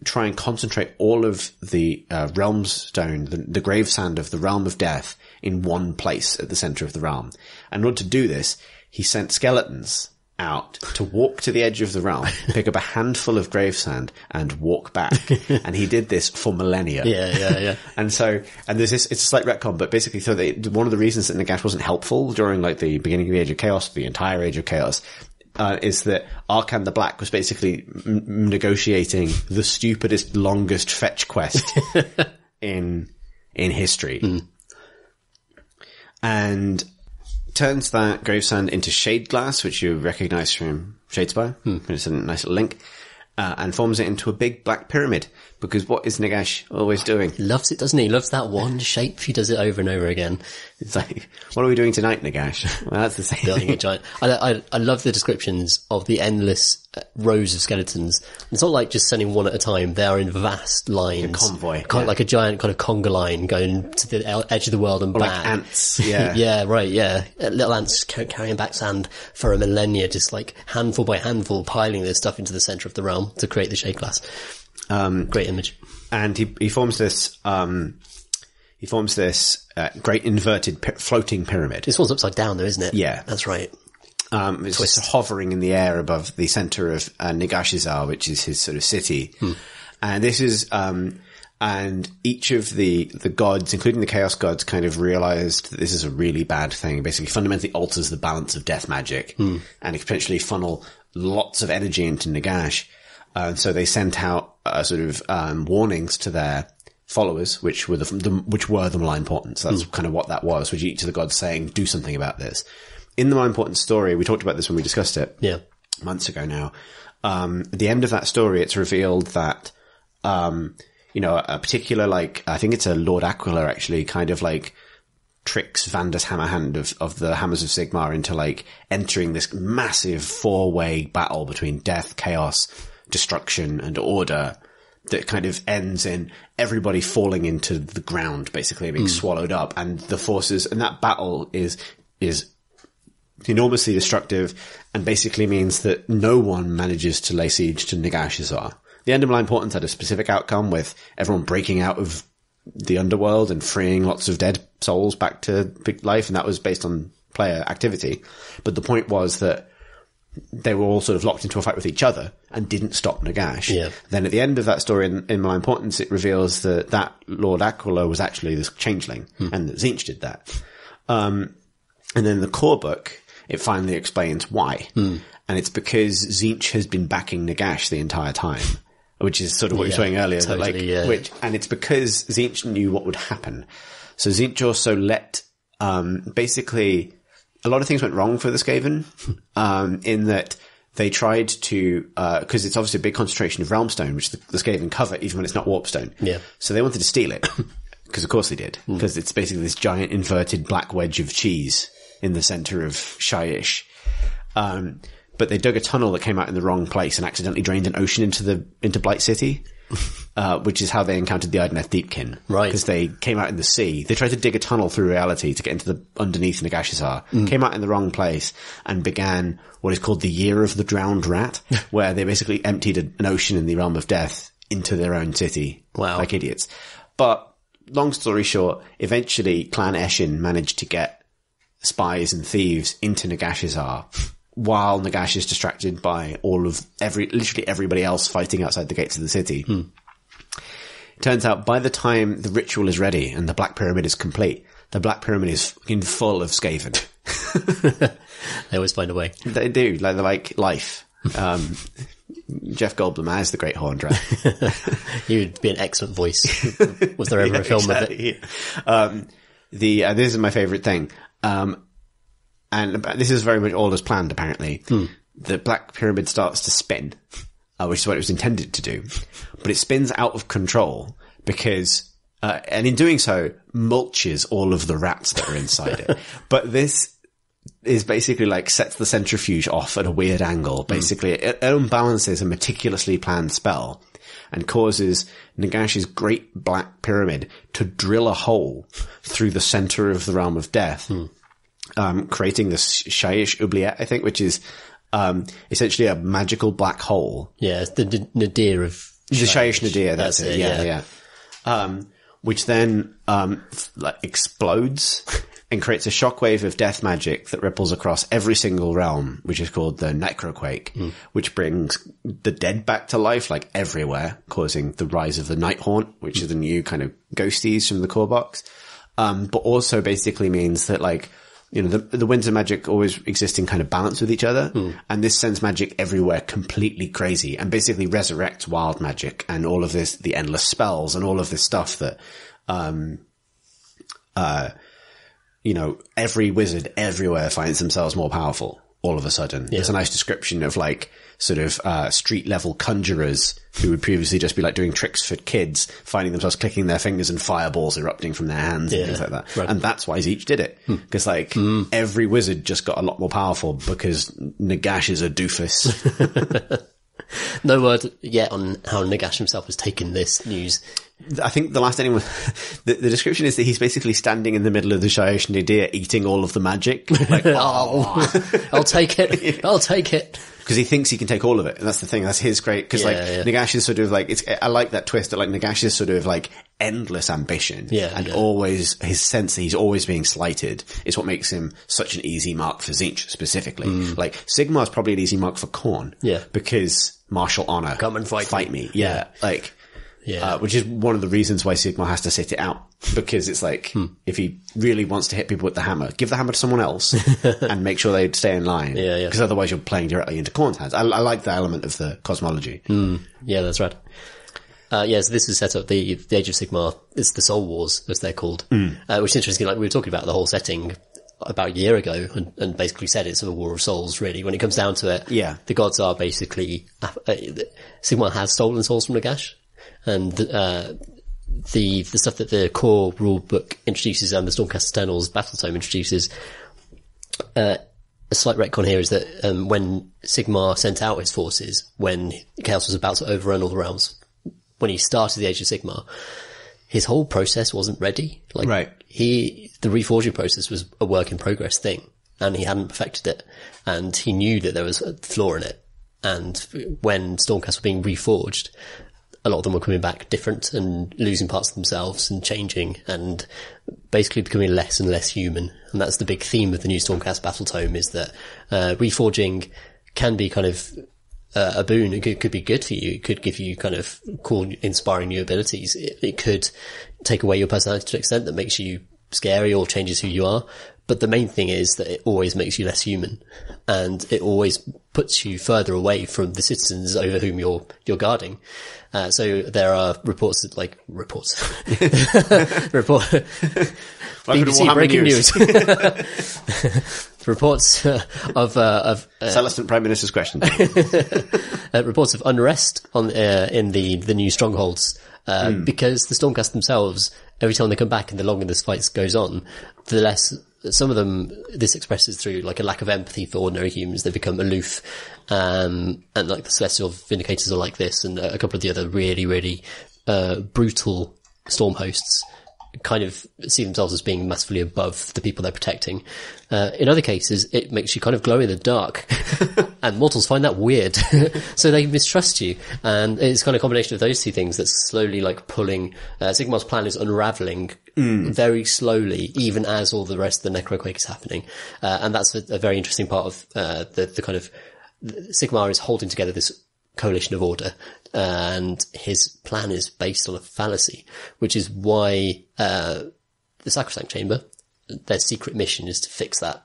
try and concentrate all of the Realmstone, the grave sand of the realm of death, in one place at the center of the realm. And in order to do this, he sent skeletons out to walk to the edge of the realm, pick up a handful of grave sand, and walk back. And he did this for millennia. Yeah. And there's this, it's a slight retcon, but basically, so one of the reasons that Nagash wasn't helpful during like the beginning of the Age of Chaos, the entire Age of Chaos, is that Arcan the Black was basically negotiating the stupidest, longest fetch quest in history. And turns that gravesand into shade glass, which you recognize from Shadespire. It's a nice little link. And forms it into a big black pyramid. Because what is Nagash always doing? He loves it, doesn't he? He loves that one shape. He does it over and over again. It's like, what are we doing tonight, Nagash? Well, that's the same Building a giant. I love the descriptions of the endless rows of skeletons. It's not like just sending one at a time. They are in vast lines. A convoy. Like a giant kind of conga line going to the edge of the world and back. Like ants, yeah. Yeah, right, yeah. Little ants carrying back sand for a millennia, just like handful by handful, piling this stuff into the centre of the realm to create the shade glass. Great image. And he forms this, great inverted floating pyramid. This one's upside down though, isn't it? Yeah. That's right. It's just hovering in the air above the center of Nagashizar, which is his sort of city. And this is, and each of the gods, including the chaos gods, kind of realized that this is a really bad thing. It basically fundamentally alters the balance of death magic and it potentially funnel lots of energy into Nagash. And so they sent out warnings to their followers, which were the malign portents. That's kind of what that was, which each of the gods saying, do something about this. In the malign portent story, we talked about this when we discussed it. Yeah. Months ago now. At the end of that story, it's revealed that, a particular, I think it's a Lord Aquila actually, kind of tricks Vandus Hammerhand of the Hammers of Sigmar into entering this massive 4-way battle between death, chaos, destruction, and order that kind of ends in everybody falling into the ground, basically being swallowed up, and the forces, and that battle is enormously destructive and basically means that no one manages to lay siege to Nagashizar. The end of Malign Portents had a specific outcome with everyone breaking out of the underworld and freeing lots of dead souls back to life, and that was based on player activity. But the point was that they were all sort of locked into a fight with each other and didn't stop Nagash. Yeah. Then at the end of that story in Malign Portents, it reveals that Lord Aquila was actually this changeling and that Tzeentch did that. And then the core book, it finally explains why. And it's because Tzeentch has been backing Nagash the entire time, which is sort of what you were saying earlier. Totally, and it's because Tzeentch knew what would happen. So Tzeentch also let, basically, a lot of things went wrong for the Skaven, in that they tried to, cause it's obviously a big concentration of Realmstone, which the Skaven cover, even when it's not Warpstone. Yeah. So they wanted to steal it. Cause of course they did. Cause it's basically this giant inverted black wedge of cheese in the center of Shyish. But they dug a tunnel that came out in the wrong place and accidentally drained an ocean into Blight City, which is how they encountered the Idoneth Deepkin. Right. Because they came out in the sea. They tried to dig a tunnel through reality to get into underneath Nagashizar, came out in the wrong place and began what is called the Year of the Drowned Rat, where they basically emptied an ocean in the realm of death into their own city. Wow. Like idiots. But long story short, eventually Clan Eshin managed to get spies and thieves into Nagashizar while Nagash is distracted by literally everybody else fighting outside the gates of the city. It turns out by the time the ritual is ready and the Black Pyramid is complete, the Black Pyramid is fucking full of Skaven. They always find a way. They do. They're like life. Jeff Goldblum as the Great Horned Rat. He would be an excellent voice. Was there ever a film of it? This is my favorite thing. And this is very much all as planned, apparently. The Black Pyramid starts to spin, which is what it was intended to do. But it spins out of control because, and in doing so, mulches all of the rats that are inside it. But this is basically sets the centrifuge off at a weird angle. Basically, it unbalances a meticulously planned spell and causes Nagash's great Black Pyramid to drill a hole through the center of the realm of death. Creating this Shyish oubliette, I think, which is, essentially a magical black hole. Yeah, it's the nadir of the Shyish nadir, that's it. Yeah. Which then, explodes and creates a shockwave of death magic that ripples across every single realm, which is called the necroquake, which brings the dead back to life, everywhere, causing the rise of the Night Haunt, which is the new kind of ghosties from the core box. But also basically means that the winds of magic always exist in kind of balance with each other. And this sends magic everywhere completely crazy and basically resurrects wild magic and all of this, the endless spells and all of this stuff that, every wizard everywhere finds themselves more powerful all of a sudden. There's a nice description of like sort of street level conjurers who would previously just be like doing tricks for kids, finding themselves clicking their fingers and fireballs erupting from their hands and things like that. Right. And that's why Zeech did it. Because like every wizard just got a lot more powerful because Nagash is a doofus. No word yet on how Nagash himself has taken this news. I think the last anyone, the description is that he's basically standing in the middle of the Shyish Nadir eating all of the magic. Like, I'll take it. I'll take it. Because he thinks he can take all of it. And that's the thing. That's his great, because Nagash is sort of like, I like that twist that like Nagash is sort of like endless ambition. Always, his sense that he's always being slighted is what makes him such an easy mark for Zeech specifically. Like Sigmar's probably an easy mark for Khorne. Because martial honor. Come and fight me. Which is one of the reasons why Sigmar has to sit it out. Because it's like, if he really wants to hit people with the hammer, give the hammer to someone else and make sure they stay in line. Because otherwise you're playing directly into Khorne's hands. I like the element of the cosmology. Yeah, that's right. So this is set up, the Age of Sigmar, it's the Soul Wars, as they're called. Which is interesting, like we were talking about the whole setting about a year ago and basically said it's a war of souls, really. When it comes down to it, the gods are basically, Sigmar has stolen souls from Nagash. And the stuff that the core rule book introduces and the Stormcast Eternals Battle Tome introduces, a slight retcon here is that when Sigmar sent out his forces, when Chaos was about to overrun all the realms, when he started the Age of Sigmar, his whole process wasn't ready. Like the reforging process was a work in progress thing, and he hadn't perfected it, and he knew that there was a flaw in it. And when Stormcast were being reforged, a lot of them were coming back different and losing parts of themselves and changing and basically becoming less and less human. And that's the big theme of the new Stormcast Battle Tome, is that reforging can be kind of a boon. It could be good for you. It could give you kind of cool, inspiring new abilities. It could take away your personality to an extent that makes you scary or changes who you are. But the main thing is that it always makes you less human, and it always puts you further away from the citizens over whom you're guarding. So there are reports that, BBC breaking news. Reports of Celestin Prime Minister's question. Reports of unrest in the new strongholds, because the Stormcast themselves, every time they come back and the longer this fight goes on, the less, some of them, this expresses through like a lack of empathy for ordinary humans. They become aloof, and like the Celestial Vindicators are like this, and a couple of the other really, really, brutal storm hosts kind of see themselves as being massively above the people they're protecting. In other cases, it makes you kind of glow in the dark, and mortals find that weird, so they mistrust you. And it's kind of a combination of those two things that's slowly like pulling. Sigmar's plan is unraveling very slowly, even as all the rest of the necroquake is happening. And that's a very interesting part of the kind of Sigmar is holding together this coalition of order, and his plan is based on a fallacy, which is why the Sacrosanct Chamber, their secret mission is to fix that.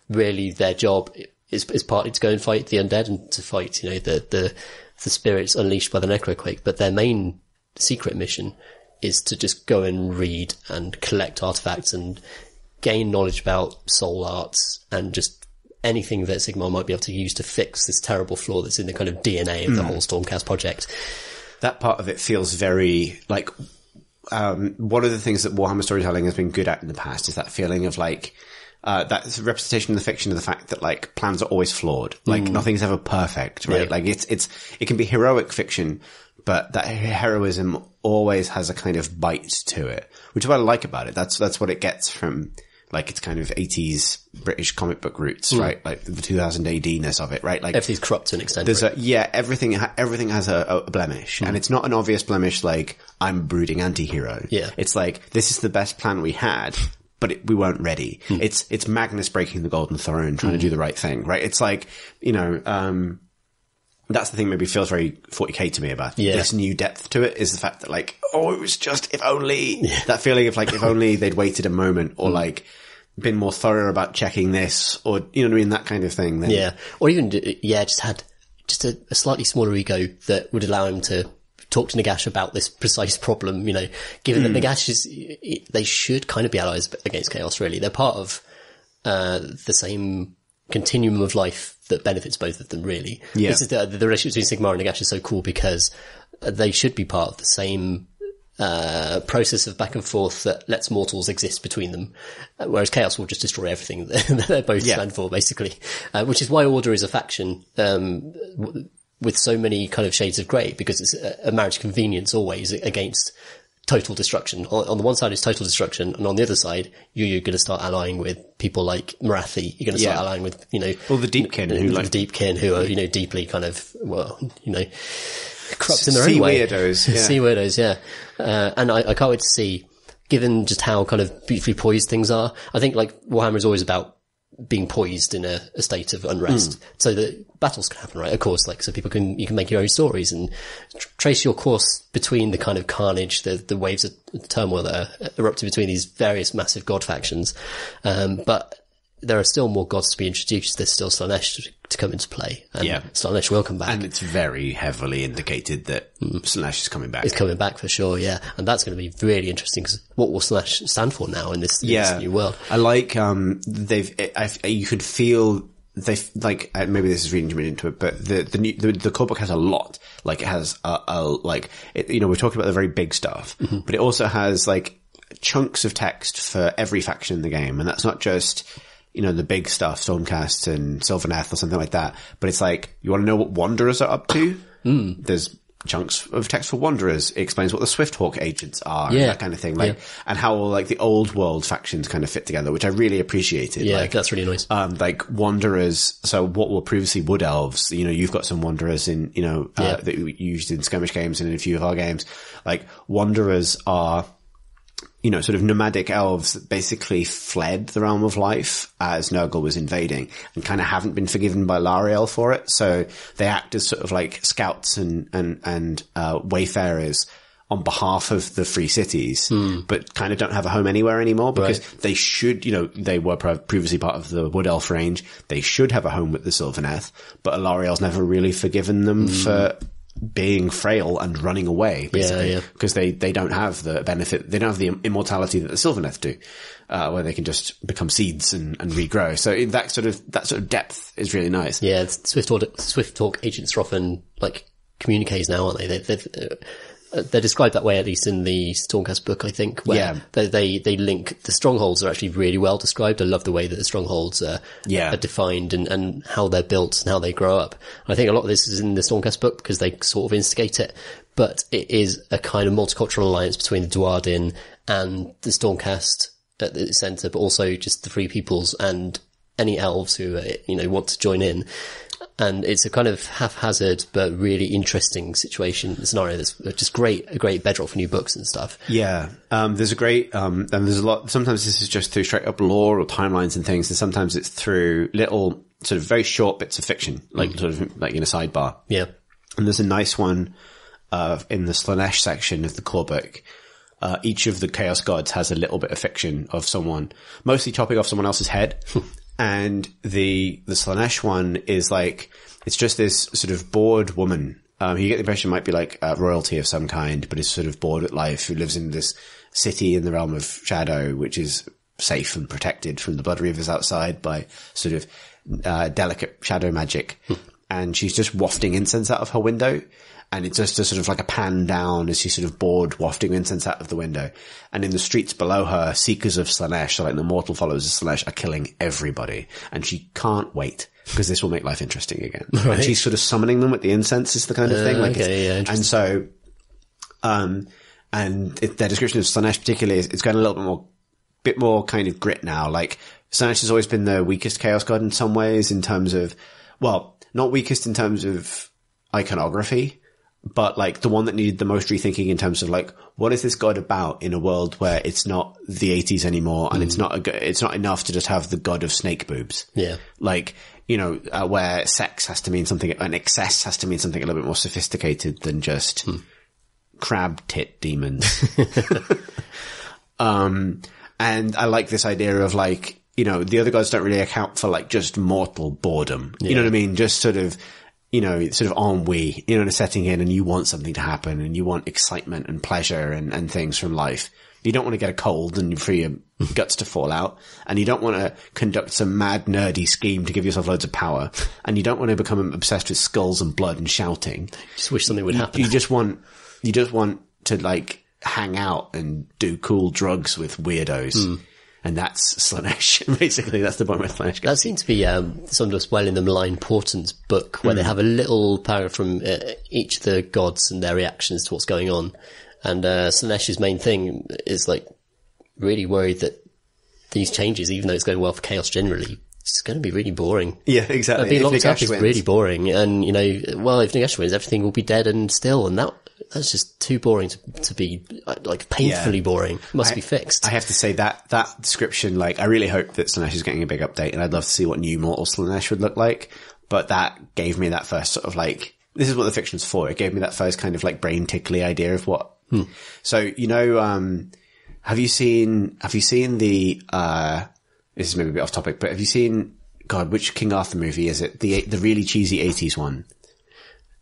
Really, their job is partly to go and fight the undead and to fight, you know, the spirits unleashed by the necroquake, but their main secret mission is to just go and read and collect artifacts and gain knowledge about soul arts and just anything that Sigmar might be able to use to fix this terrible flaw that's in the kind of DNA of the whole Stormcast project. That part of it feels very like, one of the things that Warhammer storytelling has been good at in the past is that feeling of like, that representation in the fiction of the fact that like plans are always flawed. Like nothing's ever perfect, right? Yeah. Like it can be heroic fiction, but that heroism always has a kind of bite to it, which is what I like about it. That's what it gets from, like, it's kind of 80s British comic book roots, right? Like the 2000 AD-ness of it, right? Like everything's corrupt to an extent. There's everything has a blemish, and it's not an obvious blemish like I'm a brooding anti-hero. Yeah. It's like, this is the best plan we had, but we weren't ready. It's Magnus breaking the Golden Throne, trying to do the right thing, right? It's like, you know, that's the thing maybe feels very 40k to me about this new depth to it, is the fact that like, oh, it was just, if only, that feeling of like, if only they'd waited a moment, or like been more thorough about checking this, or, you know what I mean, that kind of thing. Then. Or even, just had just a slightly smaller ego that would allow him to talk to Nagash about this precise problem, you know, given that Nagash they should kind of be allies against Chaos, really. They're part of, the same continuum of life that benefits both of them, really. Yeah. This is the relationship between Sigmar and Nagash is so cool because they should be part of the same process of back and forth that lets mortals exist between them, whereas Chaos will just destroy everything that they both stand for, basically. Which is why Order is a faction with so many kind of shades of grey, because it's a marriage of convenience always against total destruction. On the one side is total destruction, and on the other side, you're going to start allying with people like Marathi. You're going to start allying with, the Deepkin, who are, deeply kind of, corrupt in their own way. Sea weirdos, yeah. And I can't wait to see, given just how kind of beautifully poised things are. I think like Warhammer is always about being poised in a state of unrest, so that battles can happen, right? Of course, like, so you can make your own stories and trace your course between the kind of carnage, the waves of turmoil that are erupting between these various massive god factions. But there are still more gods to be introduced. There's still Slaanesh to come into play. And Slaanesh will come back. And it's very heavily indicated that Slaanesh is coming back. It's coming back for sure, yeah. And that's going to be really interesting, because what will Slaanesh stand for now in this new world? I like, you could feel, maybe this is reading too much into it, but the core book has a lot. Like, it has we're talking about the very big stuff, but it also has like chunks of text for every faction in the game. And that's not just, the big stuff, Stormcast and Sylvaneth or something like that. But it's like, you want to know what Wanderers are up to? There's chunks of text for Wanderers. It explains what the Swifthawk agents are and that kind of thing. And how like the old world factions kind of fit together, which I really appreciated. Yeah, that's really nice. Like Wanderers. So what were previously Wood Elves, you've got some Wanderers in, that you used in skirmish games and in a few of our games. Like Wanderers are, sort of nomadic elves that basically fled the realm of life as Nurgle was invading and kind of haven't been forgiven by Lariel for it. So they act as sort of like scouts and wayfarers on behalf of the free cities, but kind of don't have a home anywhere anymore, because they should, they were previously part of the Wood Elf range. They should have a home with the Sylvaneth, but Alariel's never really forgiven them for being frail and running away, basically, because they don't have the benefit, they don't have the immortality that the Sylvaneth do, where they can just become seeds and regrow. So that sort of depth is really nice. Yeah, Swifthawk agents are often like communiques now, aren't they? They're described that way, at least in the Stormcast book, I think, where they link, the strongholds are actually really well described. I love the way that the strongholds are defined and how they're built and how they grow up. I think a lot of this is in the Stormcast book because they sort of instigate it, but it is a kind of multicultural alliance between the Duardin and the Stormcast at the centre, but also just the Free Peoples and any elves who, want to join in. And it's a kind of haphazard but really interesting scenario that's just a great bedrock for new books and stuff. Yeah. There's a great, and there's a lot, sometimes this is just through straight up lore or timelines and things, and sometimes it's through little sort of very short bits of fiction, like sort of like in a sidebar. Yeah. And there's a nice one, in the Slaanesh section of the core book. Each of the Chaos Gods has a little bit of fiction of someone mostly chopping off someone else's head. And the Slaanesh one is like, it's just this sort of bored woman, who you get the impression might be like royalty of some kind, but is sort of bored at life, who lives in this city in the realm of shadow, which is safe and protected from the blood reavers outside by sort of delicate shadow magic. And she's just wafting incense out of her window. And it's just a sort of like a pan down as she's sort of bored wafting incense out of the window. And in the streets below her, seekers of Slaanesh, so like the mortal followers of Slaanesh, are killing everybody. And she can't wait, because this will make life interesting again. Right. And she's sort of summoning them with the incense is the kind of thing. And so, their description of Slaanesh particularly is, it's got a little bit more kind of grit now. Like, Slaanesh has always been the weakest chaos god in some ways, in terms of, well, not weakest in terms of iconography, but like the one that needed the most rethinking in terms of like, what is this god about in a world where it's not the 80s anymore, and it's not enough to just have the god of snake boobs. Yeah. Like, where sex has to mean something, and excess has to mean something a little bit more sophisticated than just crab tit demons. And I like this idea of like, the other gods don't really account for like just mortal boredom. You know what I mean? Just sort of, you know, sort of ennui, you know, in a setting in, and you want something to happen, and you want excitement and pleasure and things from life. You don't want to get a cold and for your guts to fall out, and you don't want to conduct some mad nerdy scheme to give yourself loads of power, and you don't want to become obsessed with skulls and blood and shouting. Just wish something would happen. You just want to like hang out and do cool drugs with weirdos. And that's Slaanesh. Basically, that's the point where Slaanesh goes. That seems to be Sondor's Well in the Malign Portents book, where they have a little paragraph from each of the gods and their reactions to what's going on. And Slaanesh's main thing is like really worried that these changes, even though it's going well for chaos generally, it's going to be really boring. Yeah, exactly. Being locked up is really boring. And, you know, well, if Nagash wins, everything will be dead and still. And that's just too boring to be, like, painfully boring. It must be fixed. I have to say that description, like, I really hope that Slaanesh is getting a big update, and I'd love to see what new mortal Slaanesh would look like. But that gave me that first sort of like, this is what the fiction's for. It gave me that first kind of like brain tickly idea of what. So, you know, have you seen the, this is maybe a bit off topic, but have you seen, God, which King Arthur movie is it? The really cheesy 80s one.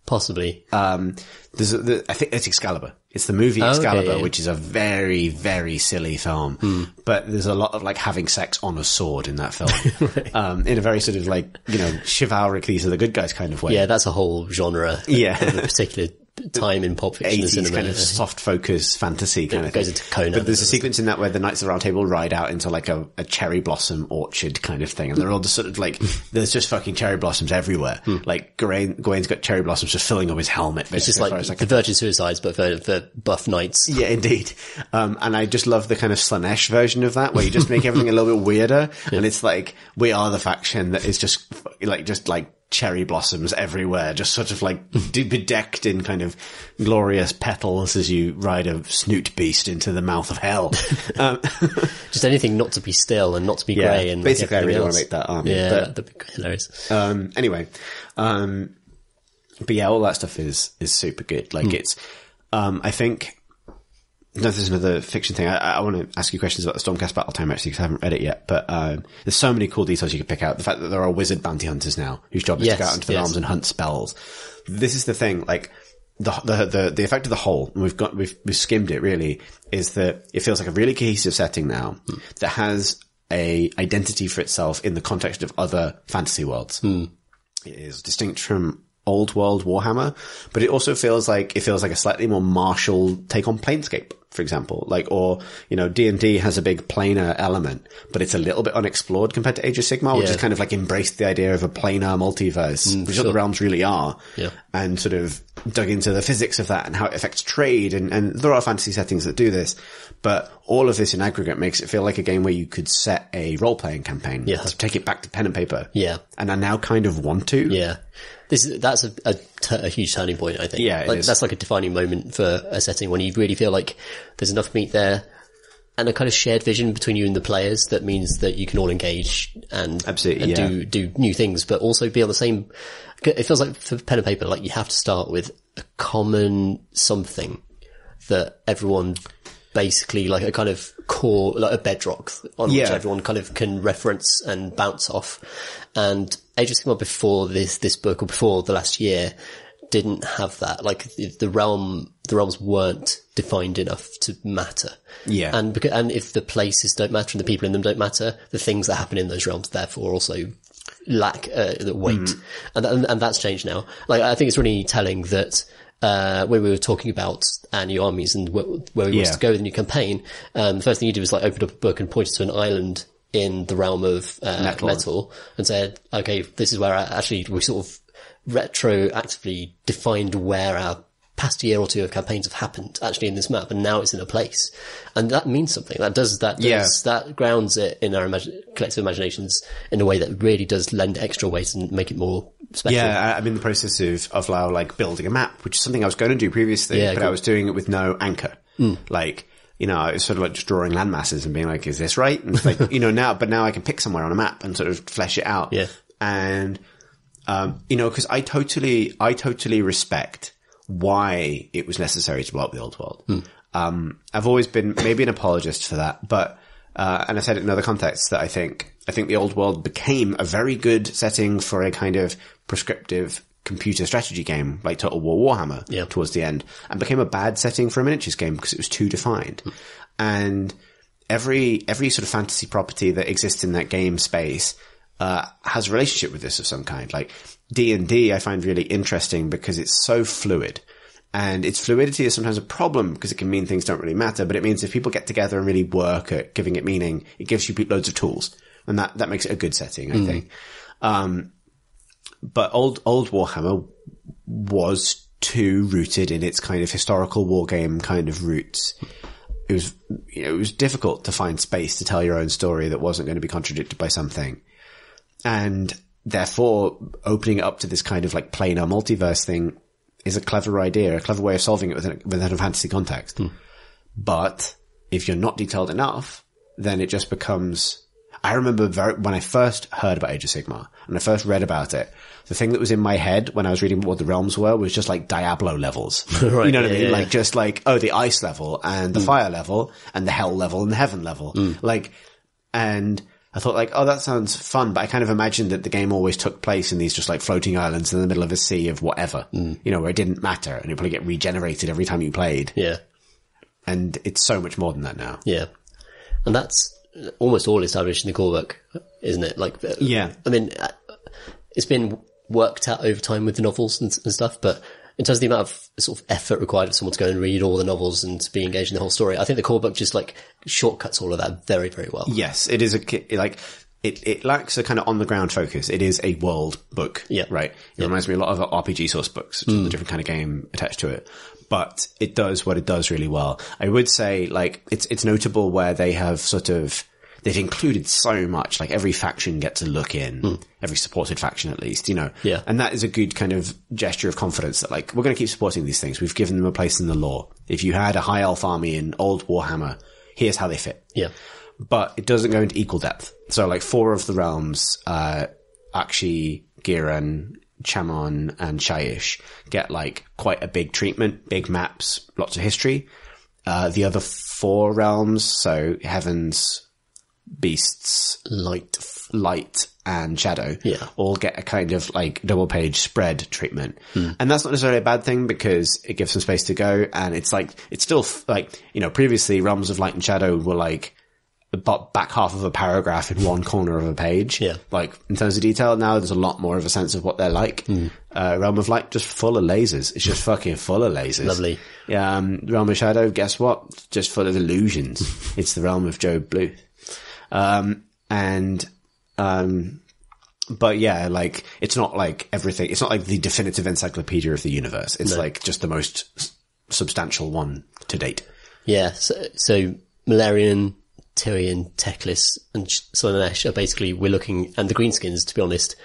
Possibly. I think it's Excalibur. It's the movie Excalibur, which is a very, very silly film. But there's a lot of like having sex on a sword in that film. Right. In a very sort of like, you know, chivalric, these are the good guys kind of way. Yeah, that's a whole genre. Yeah. Of a particular time in pop fiction and cinema. Kind of soft focus fantasy kind of thing. Goes into Conan. But there's a sequence in that where the Knights of the Round Table ride out into like a cherry blossom orchard kind of thing. And they're all just sort of like, there's just fucking cherry blossoms everywhere. Like Gawain's got cherry blossoms just filling up his helmet. It's just like the Virgin Suicides, but for buff knights. Yeah, indeed. And I just love the kind of Slaanesh version of that, where you just make everything a little bit weirder. And it's like, we are the faction that is just like cherry blossoms everywhere, just sort of like bedecked in kind of glorious petals as you ride a snoot beast into the mouth of hell. Just anything not to be still and not to be grey. And basically, like I really else. want to make that army. Yeah, but, that'd be hilarious. Anyway, but yeah, all that stuff is super good. Like it's, I think. No, there's another fiction thing. I want to ask you questions about the Stormcast Battle Time actually, because I haven't read it yet. But there's so many cool details you could pick out. The fact that there are wizard bounty hunters now whose job is to go out into the realms and hunt spells. This is the thing. Like the effect of the whole, and we've skimmed it really, is that it feels like a really cohesive setting now that has a identity for itself in the context of other fantasy worlds. It is distinct from old world Warhammer, but it also feels like a slightly more martial take on Planescape, for example. Like, or, you know, D&D has a big planar element, but it's a little bit unexplored compared to Age of Sigmar, which is kind of like embraced the idea of a planar multiverse, which is what the realms really are, and sort of dug into the physics of that and how it affects trade, and there are fantasy settings that do this, but all of this in aggregate makes it feel like a game where you could set a role-playing campaign, take it back to pen and paper, and I now kind of want to. That's a huge turning point, I think. Yeah, like, that's like a defining moment for a setting when you really feel like there's enough meat there and a kind of shared vision between you and the players that means that you can all engage and do new things, but also be on the same. It feels like for pen and paper, like you have to start with a common something that everyone basically, like a kind of core, like a bedrock on which everyone kind of can reference and bounce off. And Age of Sigmar before this book, or before the last year, didn't have that. Like the realms weren't defined enough to matter. Yeah. And if the places don't matter and the people in them don't matter, the things that happen in those realms therefore also lack the weight. And that's changed now. Like, I think it's really telling that when we were talking about our new armies and where we wanted to go with the new campaign, the first thing you did was like open up a book and pointed to an island in the realm of metal and said, okay, this is where we sort of retroactively defined where our past year or two of campaigns have happened actually in this map, and now it's in a place, and that means something. That grounds it in our collective imaginations in a way that really does lend extra weight and make it more special. Yeah, I'm in the process of now like building a map, which is something I was going to do previously, but I was doing it with no anchor. Like, you know, it's sort of like just drawing land masses and being like, is this right? And it's like, you know, now I can pick somewhere on a map and sort of flesh it out. Yeah. And, you know, cause I totally respect why it was necessary to blow up the old world. I've always been maybe an apologist for that, but, and I said it in other contexts that I think the old world became a very good setting for a kind of prescriptive computer strategy game like Total War Warhammer towards the end, and became a bad setting for a miniatures game because it was too defined. And every sort of fantasy property that exists in that game space has a relationship with this of some kind. Like D&D I find really interesting because it's so fluid. And its fluidity is sometimes a problem because it can mean things don't really matter, but it means if people get together and really work at giving it meaning, it gives you loads of tools. And that makes it a good setting, I think. But old Warhammer was too rooted in its kind of historical wargame kind of roots. It was difficult to find space to tell your own story that wasn't going to be contradicted by something. And therefore, opening it up to this kind of like planar multiverse thing is a clever idea, a clever way of solving it within a fantasy context. But if you're not detailed enough, then it just becomes... I remember when I first heard about Age of Sigmar and I first read about it, the thing that was in my head when I was reading what the realms were was just like Diablo levels. Right, you know what I mean? Yeah. Like just like, oh, the ice level and the fire level and the hell level and the heaven level. And I thought like, oh, that sounds fun, but I kind of imagined that the game always took place in these just like floating islands in the middle of a sea of whatever, where it didn't matter and it probably get regenerated every time you played. Yeah. And it's so much more than that now. Yeah. And that's almost all established in the core book, isn't it? Like, yeah. I mean, it's been worked out over time with the novels and stuff, but in terms of the amount of sort of effort required for someone to go and read all the novels and to be engaged in the whole story, I think the core book just like shortcuts all of that very, very well. Yes, it is it lacks a kind of on the ground focus. It is a world book. Yeah. Right. It reminds me a lot of RPG source books, which is a different kind of game attached to it. But it does what it does really well. I would say like it's notable where they have they've included so much, like every faction gets a look in, every supported faction at least, Yeah. And that is a good kind of gesture of confidence that like, we're going to keep supporting these things. We've given them a place in the lore. If you had a high elf army in old Warhammer, here's how they fit. Yeah. But it doesn't go into equal depth. So like 4 of the realms, Akshi, Giran, Chamon, and Shaiish get like quite a big treatment, big maps, lots of history. The other 4 realms, so Heavens, Beasts, Light, and Shadow, all get a kind of like double page spread treatment. And that's not necessarily a bad thing because it gives some space to go. And it's like, it's still like, previously Realms of Light and Shadow were like the back half of a paragraph in one corner of a page. Yeah. Like in terms of detail now, there's a lot more of a sense of what they're like. Realm of Light, just full of lasers. It's just fucking full of lasers. Lovely. Realm of Shadow, guess what? Just full of illusions. It's the realm of Joe Bluth. But yeah, like, it's not like everything, it's not like the definitive encyclopedia of the universe. It's like just the most substantial one to date. Yeah. So Malarian, Tyrion, Teclis, and Slaanesh are basically, we're looking, and the Greenskins, to be honest,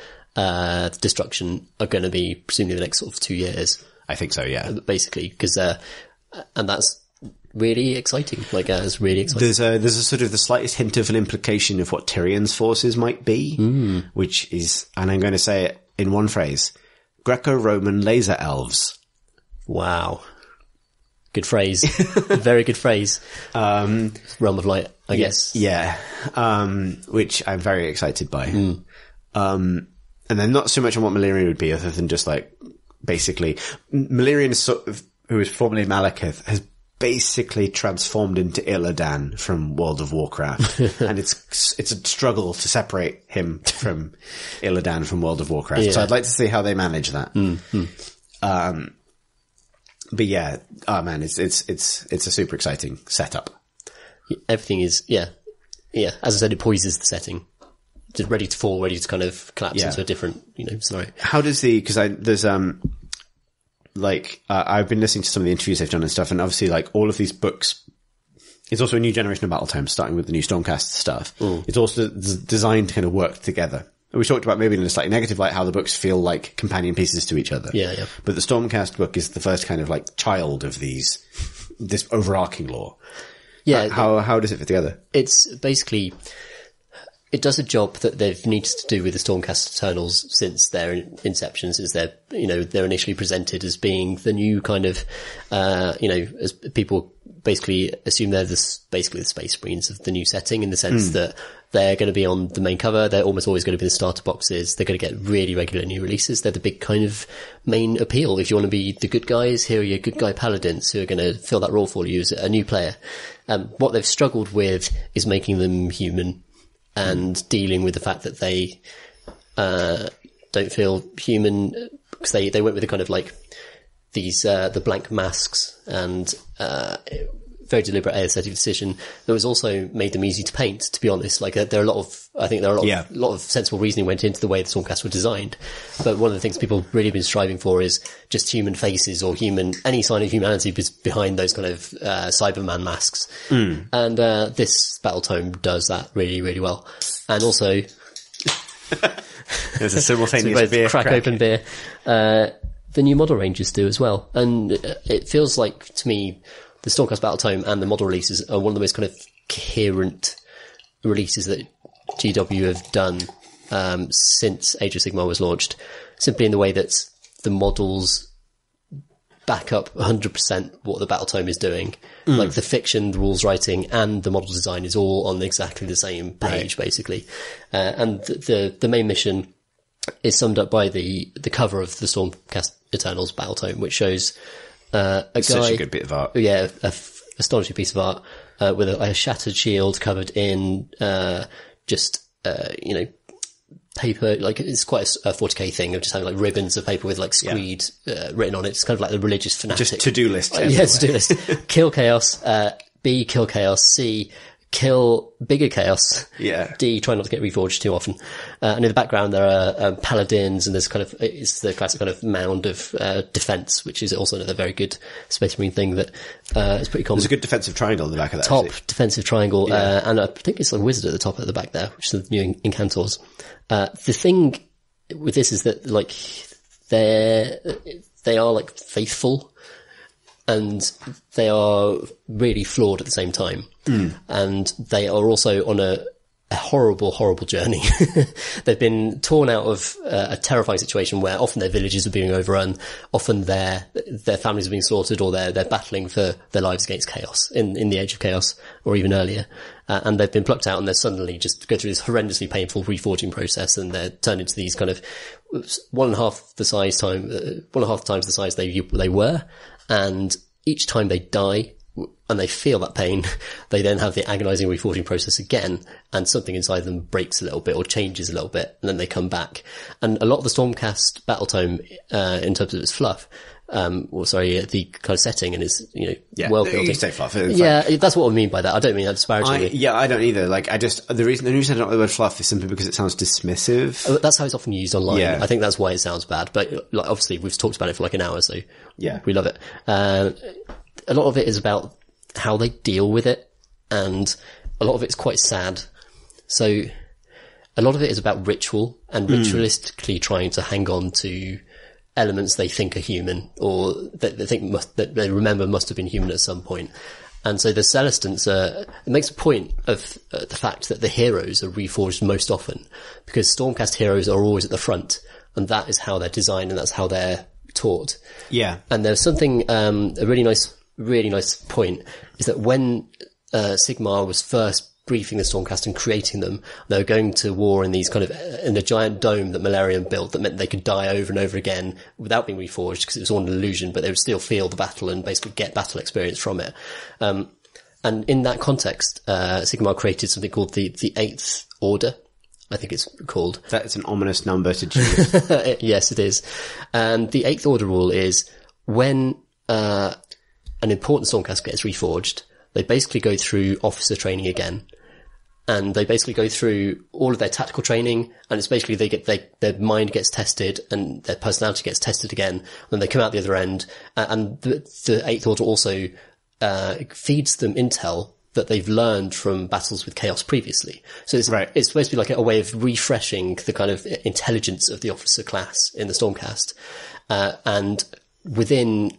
Destruction are going to be presumably the next sort of 2 years. I think so, yeah. Basically, because, and that's really exciting. Like, it's really exciting. There's a sort of the slightest hint of an implication of what Tyrion's forces might be, which is, and I'm going to say it in one phrase, Greco-Roman laser elves. Wow. Good phrase. Very good phrase. Realm of Light, I guess. Yeah. Which I'm very excited by. And then not so much on what Malerion would be, other than just like, basically, Malerion is sort of, who was formerly Malekith, has basically transformed into Illidan from World of Warcraft. And it's a struggle to separate him from Illidan from World of Warcraft. Yeah. So I'd like to see how they manage that. But yeah, oh man, it's a super exciting setup. Everything is, yeah. As I said, it poises the setting. Just ready to fall, ready to kind of collapse into a different, scenario. How does because there's, I've been listening to some of the interviews they've done and stuff, and obviously like all of these books, it's also a new generation of Battletime, starting with the new Stormcast stuff. It's also designed to kind of work together. We talked about maybe in a slightly negative light how the books feel like companion pieces to each other. Yeah. But the Stormcast book is the first kind of like child of this overarching lore. Yeah. How does it fit together? It's basically, it does a job that they've needed to do with the Stormcast Eternals since their inception, since they're initially presented as being the new kind of, as people basically assume they're basically the Space Marines of the new setting, in the sense that They're going to be on the main cover. They're almost always going to be the starter boxes. They're going to get really regular new releases. They're the big kind of main appeal. If you want to be the good guys, here are your good guy paladins who are going to fill that role for you as a new player. What they've struggled with is making them human and dealing with the fact that they don't feel human, because they went with the kind of like these the blank masks and very deliberate aesthetic decision that was also made them easy to paint, to be honest. Like there are a lot of sensible reasoning went into the way the Stormcast were designed. But one of the things people really have been striving for is just human faces or any sign of humanity behind those kind of Cyberman masks. And this battle tome does that really, really well. And also there's a simultaneous beer crack open beer. The new model ranges do as well. And it feels like, to me, the Stormcast Battle Tome and the model releases are one of the most kind of coherent releases that GW have done since Age of Sigmar was launched, simply in the way that the models back up 100% what the Battle Tome is doing. Like the fiction, the rules writing, and the model design is all on exactly the same page, basically. And the main mission is summed up by the cover of the Stormcast Eternals Battle Tome, which shows such a good bit of art. Yeah, astonishing piece of art, with a shattered shield covered in, paper. Like, it's quite a 40k thing of just having like ribbons of paper with like Screed, written on it. It's kind of like the religious fanatic. Just to-do list. Yeah, to-do list. Kill chaos, B, kill chaos, C, kill bigger chaos. Yeah. D, try not to get reforged too often. And in the background there are paladins, and there's it's the classic kind of mound of defense, which is also another very good Space Marine thing that is pretty common. There's a good defensive triangle on the back of that. Top defensive triangle, and I think it's a wizard at the top, at the back there, which is the new incantors. The thing with this is that like they are like faithful, and they are really flawed at the same time. And they are also on a horrible, horrible journey. They've been torn out of a terrifying situation where often their villages are being overrun, often their families are being slaughtered, or they're battling for their lives against chaos in the Age of Chaos, or even earlier. And they've been plucked out, and they're suddenly just go through this horrendously painful reforging process, and they're turned into these kind of 1.5 times the size they were. And each time they die, and they feel that pain, they then have the agonizing reforging process again, and something inside them breaks a little bit or changes a little bit, and then they come back. And a lot of the Stormcast Battle Tome, in terms of its fluff, the kind of setting and its, world building. You say fluff. That's what I mean by that. I don't mean that disparagingly. I don't either. Like, the reason I don't like the word fluff is simply because it sounds dismissive. That's how it's often used online. Yeah. I think that's why it sounds bad. But like, obviously we've talked about it for like an hour, so we love it. A lot of it is about how they deal with it, and a lot of it's quite sad. So a lot of it is about ritual and ritualistically trying to hang on to elements they think are human, or that they remember must have been human at some point. And so the Celestants it makes a point of the fact that the heroes are reforged most often, because Stormcast heroes are always at the front, and that is how they're designed, and that's how they're taught. Yeah. And there's something, a really nice point is that when Sigmar was first briefing the Stormcast and creating them, they were going to war in these kind of, in the giant dome that Malarian built, that meant they could die over and over again without being reforged, because it was all an illusion, but they would still feel the battle and basically get battle experience from it. And in that context, Sigmar created something called the Eighth Order, I think it's called. That's an ominous number to choose. Yes, it is. And the Eighth Order rule is when an important Stormcast gets reforged, they basically go through officer training again. And they basically go through all of their tactical training, and it's basically their mind gets tested and their personality gets tested again. Then they come out the other end, and the Eighth Order also feeds them intel that they've learned from battles with chaos previously. So it's supposed to be like a way of refreshing the kind of intelligence of the officer class in the Stormcast. And within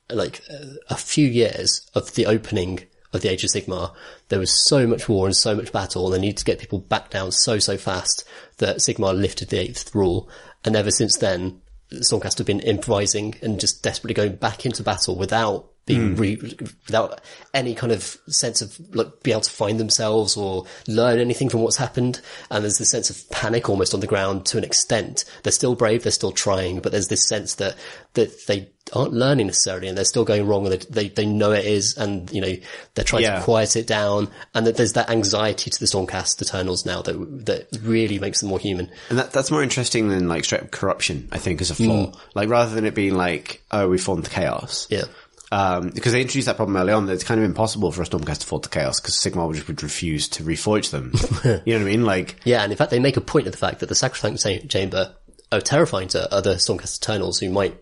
like a few years of the opening of the Age of Sigmar, there was so much war and so much battle, and they needed to get people back down so fast that Sigmar lifted the Eighth Rule. And ever since then, Stormcast have been improvising and just desperately going back into battle without being without any kind of sense of like be able to find themselves or learn anything from what's happened. And there's this sense of panic almost on the ground to an extent. They're still brave, they're still trying, but there's this sense that they aren't learning necessarily, and they're still going wrong, and they know it is, and you know they're trying to quiet it down, and that there's that anxiety to the Stormcast Eternals now that really makes them more human. And that's more interesting than like straight up corruption, I think, as a flaw. Like rather than it being like, oh, we fall into chaos. Yeah. Because they introduced that problem early on that it's kind of impossible for a Stormcast to fall to chaos because Sigmar would refuse to reforge them. You know what I mean? Like, yeah, and in fact they make a point of the fact that the Sacrosanct Chamber are terrifying to other Stormcast Eternals who might,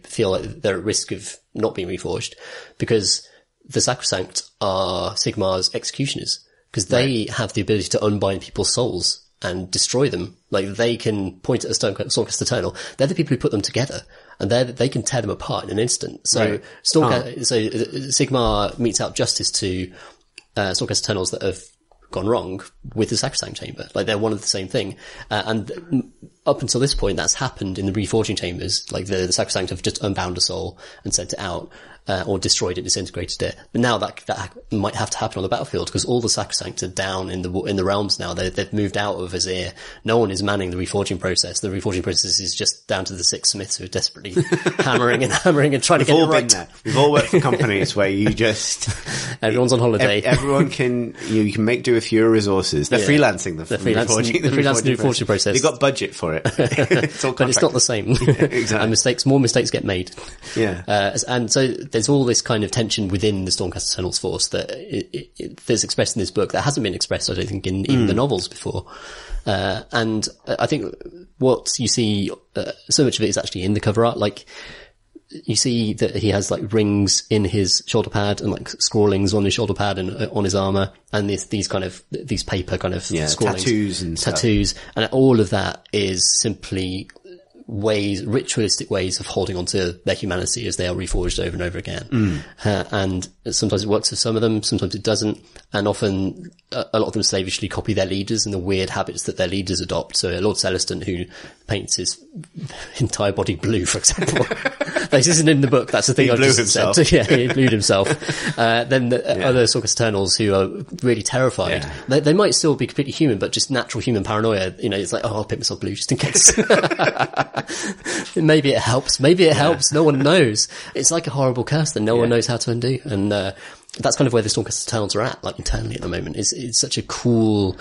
feel like they're at risk of not being reforged, because the Sacrosanct are Sigmar's executioners, because they have the ability to unbind people's souls and destroy them. Like, they can point at a Stormcast Eternal. They're the people who put them together, and they can tear them apart in an instant. So Sigmar metes out justice to Stormcast Eternals that have gone wrong with the Sacrosanct Chamber. Like, they're one of the same thing. And up until this point, that's happened in the reforging chambers. Like, the Sacrosanct have just unbound a soul and sent it out, or destroyed it, disintegrated it. But now that might have to happen on the battlefield, because all the Sacrosanct are down in the realms now. They've moved out of Azir. No one is manning the reforging process. The reforging process is just down to the 6 smiths who are desperately hammering and trying to get it right. Been there. We've all worked for companies where you just... Everyone's on holiday. Everyone can, you can make do with fewer resources. They're freelancing the reforging process. They've got budget for it. It's all but it's not the same. Exactly. And more mistakes get made. Yeah. And so there's all this kind of tension within the Stormcast Eternals force that there's expressed in this book that hasn't been expressed, I don't think, in even the novels before. And I think what you see, so much of it is actually in the cover art. Like, you see that he has like rings in his shoulder pad and like scrawlings on his shoulder pad and on his armor, and these paper kind of scrawlings, tattoos, and all of that is simply ritualistic ways of holding on to their humanity as they are reforged over and over again. And sometimes it works for some of them, sometimes it doesn't, and often a lot of them slavishly copy their leaders and the weird habits that their leaders adopt. So Lord Celestin, who paints his entire body blue, for example. This isn't in the book, that's the thing I've just said. Yeah, he blued himself. Then other Stormcast Eternals who are really terrified. Yeah. They might still be completely human, but just natural human paranoia. You know, it's like, oh, I'll paint myself blue just in case. Maybe it helps. No one knows. It's like a horrible curse that no one knows how to undo. And that's kind of where the Stormcast Eternals are at, like internally at the moment. It's such a cool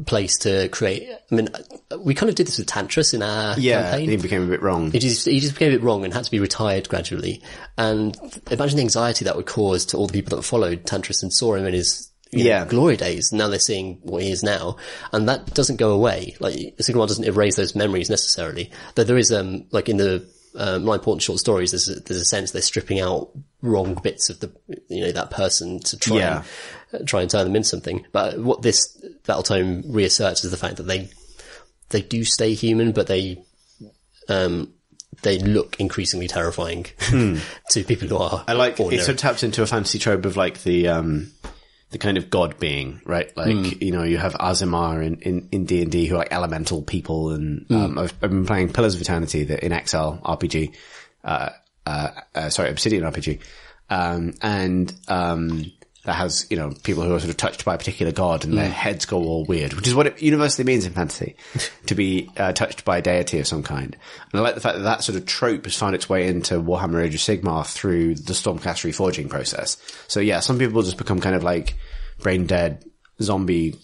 place to create. I mean, we kind of did this with Tantris in our campaign. He became a bit wrong. He just became a bit wrong and had to be retired gradually. And imagine the anxiety that would cause to all the people that followed Tantris and saw him in his glory days. Now they're seeing what he is now, and that doesn't go away. Like, Sigmar doesn't erase those memories necessarily. Though there is, like in the more important short stories, there's a sense they're stripping out wrong bits of that person to try and turn them into something. But what this battle tome reasserts is the fact that they do stay human, but they look increasingly terrifying to people who are ordinary. It sort of taps into a fantasy trope of like the kind of god being, right? Like, you have Azimar in D&D who are like elemental people, and I've been playing Pillars of Eternity, the In Exile RPG, Obsidian RPG, and that has, people who are sort of touched by a particular god and their heads go all weird, which is what it universally means in fantasy, to be touched by a deity of some kind. And I like the fact that sort of trope has found its way into Warhammer Age of Sigmar through the Stormcast reforging process. So yeah, some people just become kind of like brain dead zombie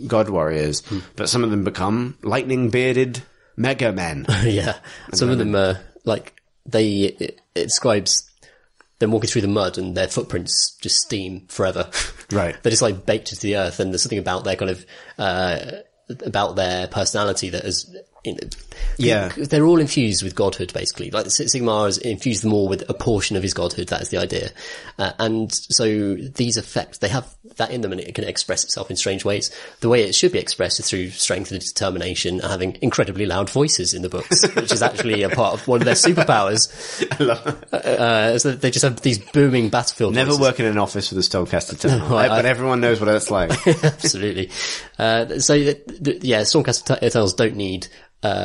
god warriors, but some of them become lightning bearded mega men. Yeah. Some of them are like, it describes them walking through the mud and their footprints just steam forever. Right. They're just like baked into the earth, and there's something about their kind of, about their personality that is, they're all infused with godhood, basically. Like Sigmar has infused them all with a portion of his godhood. That is the idea. And so these effects, they have that in them, and it can express itself in strange ways. The way it should be expressed is through strength and determination, and having incredibly loud voices in the books, which is actually a part of one of their superpowers. I love it. So they just have these booming battlefield Never voices. work in an office with a Stormcast Eternal, but everyone knows what it's like. Absolutely. Stormcast Eternals don't need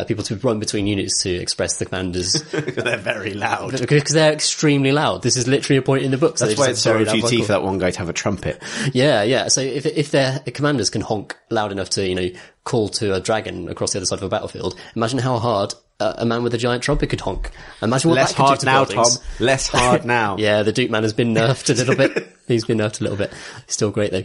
people people to run between units to express the commanders. They're very loud. Because they're extremely loud. This is literally a point in the book. So that's why it's so OGT for that one guy to have a trumpet. Yeah. So if their commanders can honk loud enough to, call to a dragon across the other side of a battlefield, imagine how hard a man with a giant trumpet could honk. Imagine what Less that could hard do to now, buildings. Tom. Less hard now. Yeah, the Duke man has been nerfed a little bit. He's been nerfed a little bit. Still great though.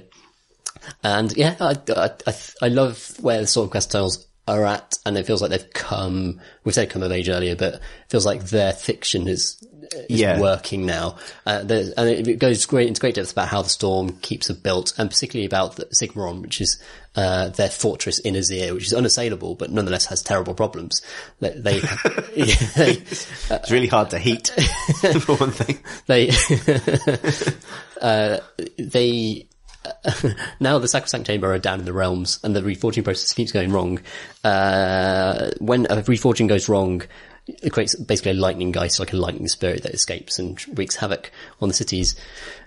And yeah, I love where the Stormcast tales are at, and it feels like we said come of age earlier, but it feels like their fiction is working now. And it goes into great depth about how the Storm keeps are built, and particularly about the Sigmar, which is their fortress in Azir, which is unassailable, but nonetheless has terrible problems. It's really hard to heat, for one thing. Now the Sacrosanct Chamber are down in the realms, and the reforging process keeps going wrong. When a reforging goes wrong, it creates basically a lightning geist, like a lightning spirit that escapes and wreaks havoc on the cities.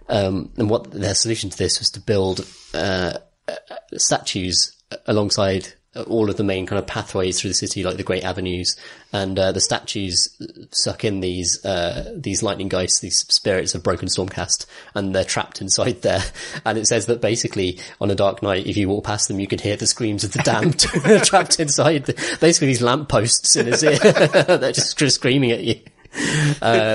And what their solution to this was to build statues alongside all of the main kind of pathways through the city, like the great avenues, and the statues suck in these lightning geists, these spirits of broken Stormcast, and they're trapped inside there. And it says that basically on a dark night, if you walk past them, you can hear the screams of the damned trapped inside basically these lampposts in his ear. They're just screaming at you.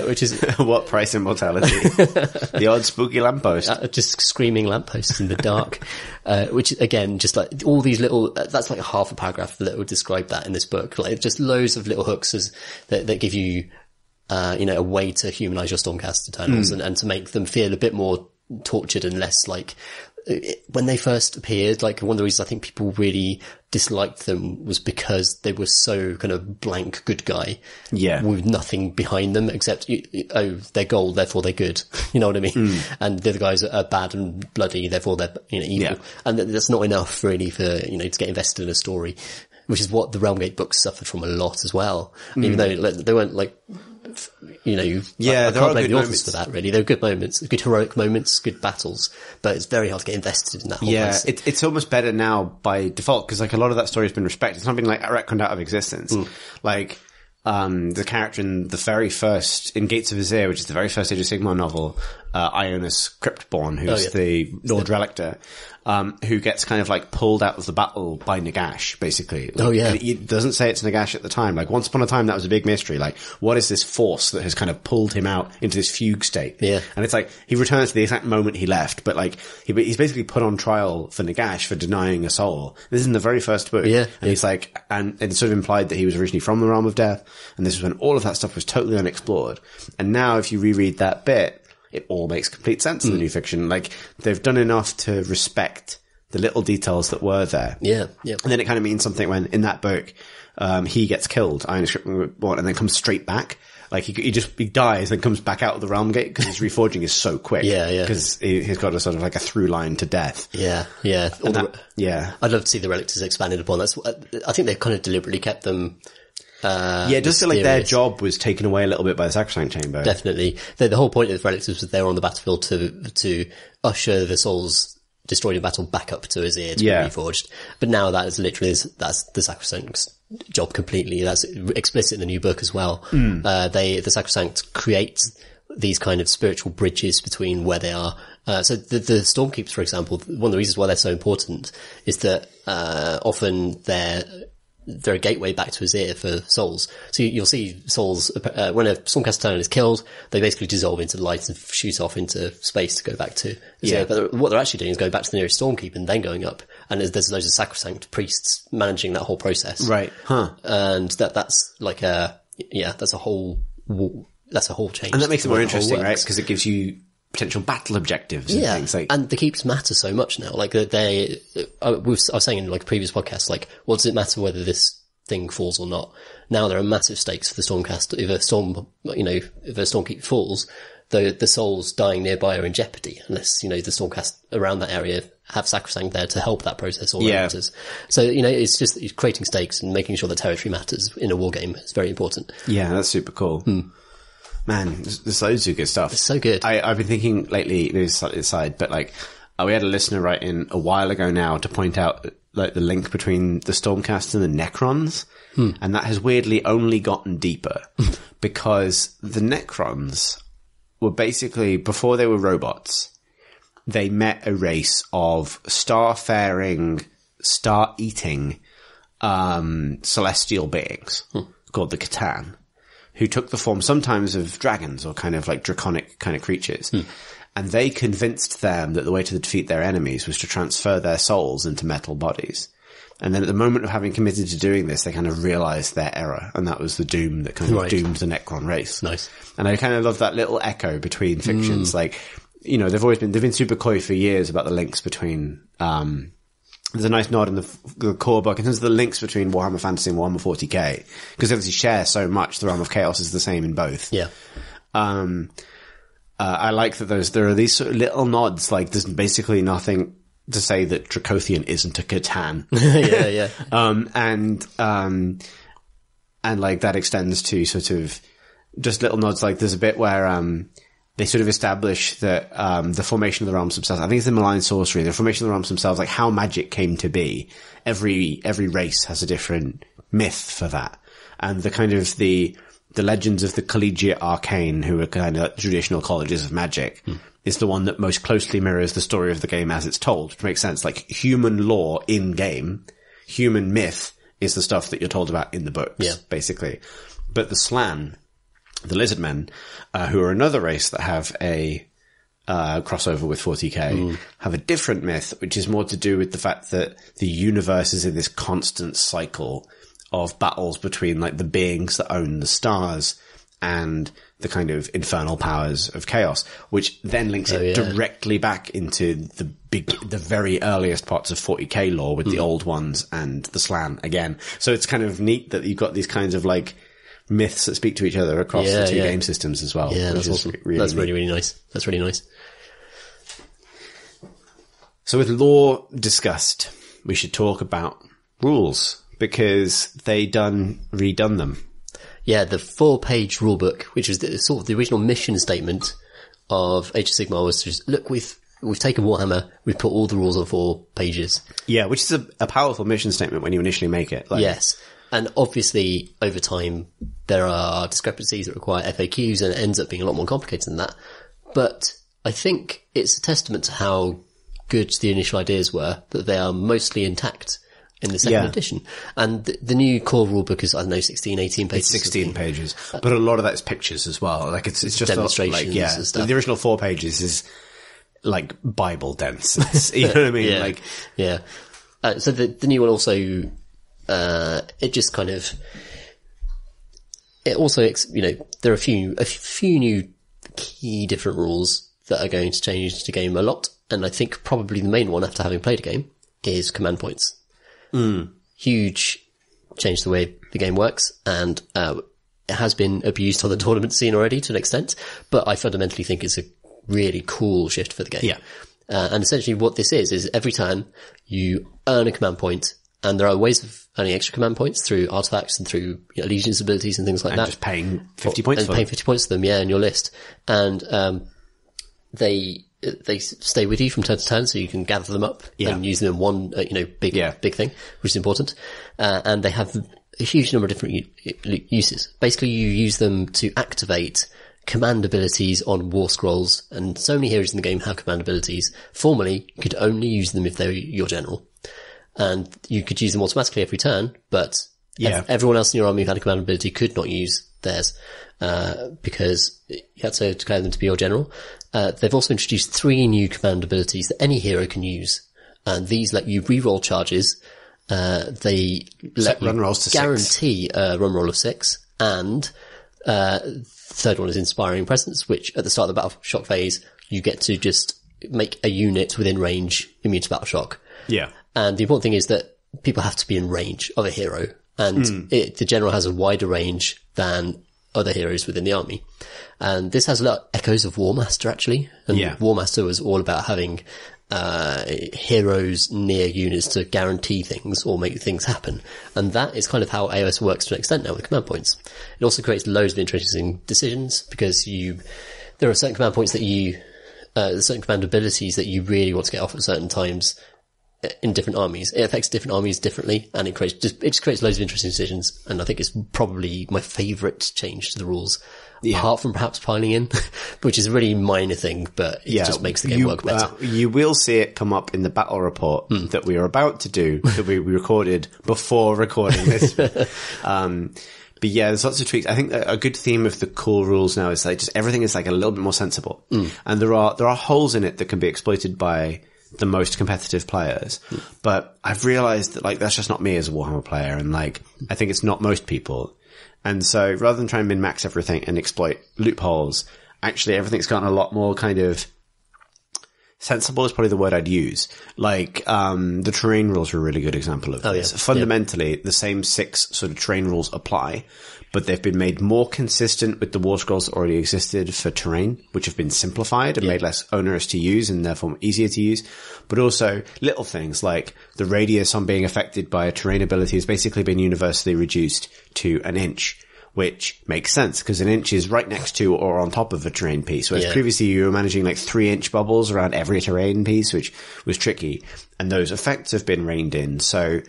Which is what price immortality? The odd spooky lamppost, just screaming lampposts in the dark. Which again, just like all these little, that's like half a paragraph that would describe that in this book. Like just loads of little hooks that give you, a way to humanize your Stormcast Eternals and to make them feel a bit more tortured and less like. When they first appeared, like one of the reasons I think people really disliked them was because they were so kind of blank good guy. Yeah. With nothing behind them except, they're gold, therefore they're good. You know what I mean? And the other guys are bad and bloody, therefore they're, evil. Yeah. And that's not enough really for, to get invested in a story, which is what the Realmgate books suffered from a lot as well. Even though they weren't like, I can't blame the authors for that really. There were good moments, good heroic moments, good battles, but it's very hard to get invested in that whole place. It's almost better now by default, because like a lot of that story has been respected. It's not been like retconned out of existence. Like, the character in the very first, in Gates of Azir, which is the very first Age of Sigmar novel, Ionis Cryptborn, who's the Lord Relictor, who gets kind of like pulled out of the battle by Nagash, basically. Like, it doesn't say it's Nagash at the time. Like once upon a time, that was a big mystery. Like, what is this force that has kind of pulled him out into this fugue state? Yeah. And it's like, he returns to the exact moment he left, but like, he's basically put on trial for Nagash for denying a soul. This is in the very first book. Yeah. And he's like, and it's sort of implied that he was originally from the realm of death, and this was when all of that stuff was totally unexplored. And now if you reread that bit, it all makes complete sense in the new fiction. Like, they've done enough to respect the little details that were there. Yeah. And then it kind of means something when, in that book, he gets killed, Ionis Cryptborn, and then comes straight back. Like, he dies and comes back out of the realm gate because his reforging is so quick. Yeah. Because he's got a sort of like a through line to death. Yeah. I'd love to see the Relictors expanded upon. I think they've kind of deliberately kept them, it does feel like their job was taken away a little bit by the Sacrosanct Chamber. Definitely. The whole point of the Relictors was they were on the battlefield to usher the souls destroyed in battle back up to Azir to be reforged. But now that is literally, that's the Sacrosanct's job completely. That's explicit in the new book as well. The Sacrosanct create these kind of spiritual bridges between where they are. So the Stormkeepers, for example, one of the reasons why they're so important is that, often they're a gateway back to Azir for souls. So you'll see souls, when a Stormcast Eternal is killed, they basically dissolve into light and shoot off into space to go back to Azir. Yeah. But what they're actually doing is going back to the nearest Stormkeep and then going up. And there's loads of Sacrosanct priests managing that whole process. Right. Huh. And that's like that's a whole change. And that makes it more interesting, right? Because it gives you potential battle objectives and things like. And the keeps matter so much now. Like I was saying in like a previous podcast, like, what does it matter whether this thing falls or not? Now there are massive stakes for the Stormcast. If a Stormkeep falls, the souls dying nearby are in jeopardy unless, the Stormcast around that area have Sacrosanct there to help that process or matters. So, it's just creating stakes and making sure that territory matters in a war game is very important. Yeah, that's super cool. Man, there's loads of good stuff. It's so good. I've been thinking lately, maybe slightly aside, but like, we had a listener write in a while ago now to point out like the link between the Stormcast and the Necrons. And that has weirdly only gotten deeper because the Necrons were basically, before they were robots, they met a race of star-faring, star-eating, celestial beings called the Catan, who took the form sometimes of dragons or kind of like draconic kind of creatures. And they convinced them that the way to defeat their enemies was to transfer their souls into metal bodies. And then at the moment of having committed to doing this, they kind of realized their error. And that was the doom that kind of doomed the Necron race. Nice. And I kind of love that little echo between fictions. Like, you know, they've been super coy for years about the links between, there's a nice nod in the core book in terms of the links between Warhammer Fantasy and Warhammer 40k. Because they obviously share so much. The Realm of Chaos is the same in both. Yeah. I like that there are these sort of little nods, like there's basically nothing to say that Dracothian isn't a Catan. Yeah. And like that extends to sort of just little nods, like there's a bit where, they sort of establish that, the formation of the realms themselves, I think it's the malign sorcery, the formation of the realms themselves, like how magic came to be. Every race has a different myth for that. And the kind of the legends of the collegiate arcane, who are kind of traditional colleges of magic, is the one that most closely mirrors the story of the game as it's told, which makes sense. Like human lore in game, human myth is the stuff that you're told about in the books, basically. But the Slan, the Lizardmen, who are another race that have a crossover with 40k, have a different myth, which is more to do with the fact that the universe is in this constant cycle of battles between like the beings that own the stars and the kind of infernal powers of chaos, which then links it directly back into the very earliest parts of 40k lore with the old ones and the Slan again. So it's kind of neat that you've got these kinds of like myths that speak to each other across the two game systems as well. Yeah, that's awesome. That's really nice. That's really nice. So with lore discussed, we should talk about rules, because they redone them. Yeah, the 4-page rulebook, which was sort of the original mission statement of Age of Sigmar, was just, look, we've taken Warhammer, we've put all the rules on 4 pages. Yeah, which is a powerful mission statement when you initially make it. Like, yes. And obviously, over time, there are discrepancies that require FAQs, and it ends up being a lot more complicated than that. But I think it's a testament to how good the initial ideas were, that they are mostly intact in the second edition. And the new core rulebook is, I don't know, 16, 18 pages. It's 16 pages. But a lot of that is pictures as well. Like it's just demonstrations and stuff. The original 4 pages is like Bible dense. You know what I mean? So the new one also, it just kind of, it also, you know, there are a few new key different rules that are going to change the game a lot. And I think probably the main one, after having played a game, is command points. Huge change the way the game works, and it has been abused on the tournament scene already to an extent, but I fundamentally think it's a really cool shift for the game. And essentially what this is every turn you earn a command point, and there are ways of earning extra command points through artifacts and through allegiance abilities and things like that. Just paying 50 points for them. And paying 50 points for them, in your list. And they stay with you from turn to turn, so you can gather them up and use them in one, big thing, which is important. And they have a huge number of different uses. Basically, you use them to activate command abilities on war scrolls, and so many heroes in the game have command abilities. Formerly, you could only use them if they were your general. And you could use them automatically every turn, but everyone else in your army who had a command ability could not use theirs, because you had to declare them to be your general. They've also introduced 3 new command abilities that any hero can use, and these let you reroll charges. They let you guarantee a run roll of 6, and third one is Inspiring Presence, which at the start of the Battle Shock phase, you get to just make a unit within range immune to Battle Shock. Yeah. And the important thing is that people have to be in range of a hero, and the general has a wider range than other heroes within the army. And this has a lot of echoes of War Master, actually. And War Master was all about having heroes near units to guarantee things or make things happen. And that is kind of how AOS works to an extent now with command points. It also creates loads of interesting decisions, because there are certain command points that certain command abilities that you really want to get off at certain times, in different armies. It affects different armies differently, and it just creates loads of interesting decisions. And I think it's probably my favourite change to the rules, apart from perhaps piling in, which is a really minor thing, but it just makes the game work better. You will see it come up in the battle report that we are about to do, that we recorded before recording this. But yeah, there's lots of tweaks. I think a good theme of the core rules now is like just everything is like a little bit more sensible. And there are holes in it that can be exploited by the most competitive players. But I've realized that like that's just not me as a Warhammer player, and like I think it's not most people. And so rather than try and min-max everything and exploit loopholes, actually everything's gotten a lot more kind of sensible is probably the word I'd use. Like, the terrain rules are a really good example of this. Fundamentally, the same 6 sort of terrain rules apply, but they've been made more consistent with the war scrolls that already existed for terrain, which have been simplified and made less onerous to use and therefore easier to use. But also little things like the radius on being affected by a terrain ability has basically been universally reduced to 1 inch. Which makes sense because 1 inch is right next to or on top of a terrain piece. Whereas previously you were managing like 3-inch bubbles around every terrain piece, which was tricky. And those effects have been reined in. So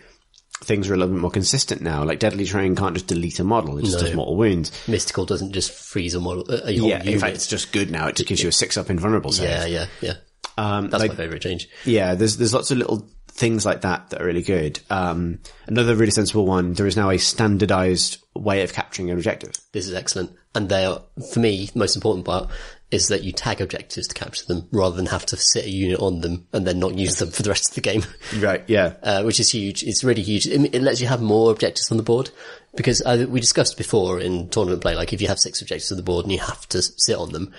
things are a little bit more consistent now. Like deadly terrain can't just delete a model. It just does mortal wounds. Mystical doesn't just freeze a model. In fact, it's just good now. It just gives you a 6-up invulnerable save. Yeah. That's my favourite change. Yeah, there's lots of little things like that are really good. Another really sensible one, there is now a standardized way of capturing an objective. This is excellent. And they are, for me, the most important part is that you tag objectives to capture them rather than have to sit a unit on them and then not use them for the rest of the game. Right, yeah. Which is huge. It's really huge. It lets you have more objectives on the board because we discussed before in tournament play, like if you have 6 objectives on the board and you have to sit on them,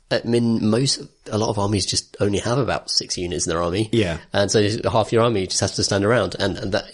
I mean, a lot of armies just only have about 6 units in their army. Yeah. And so half your army just has to stand around. And that,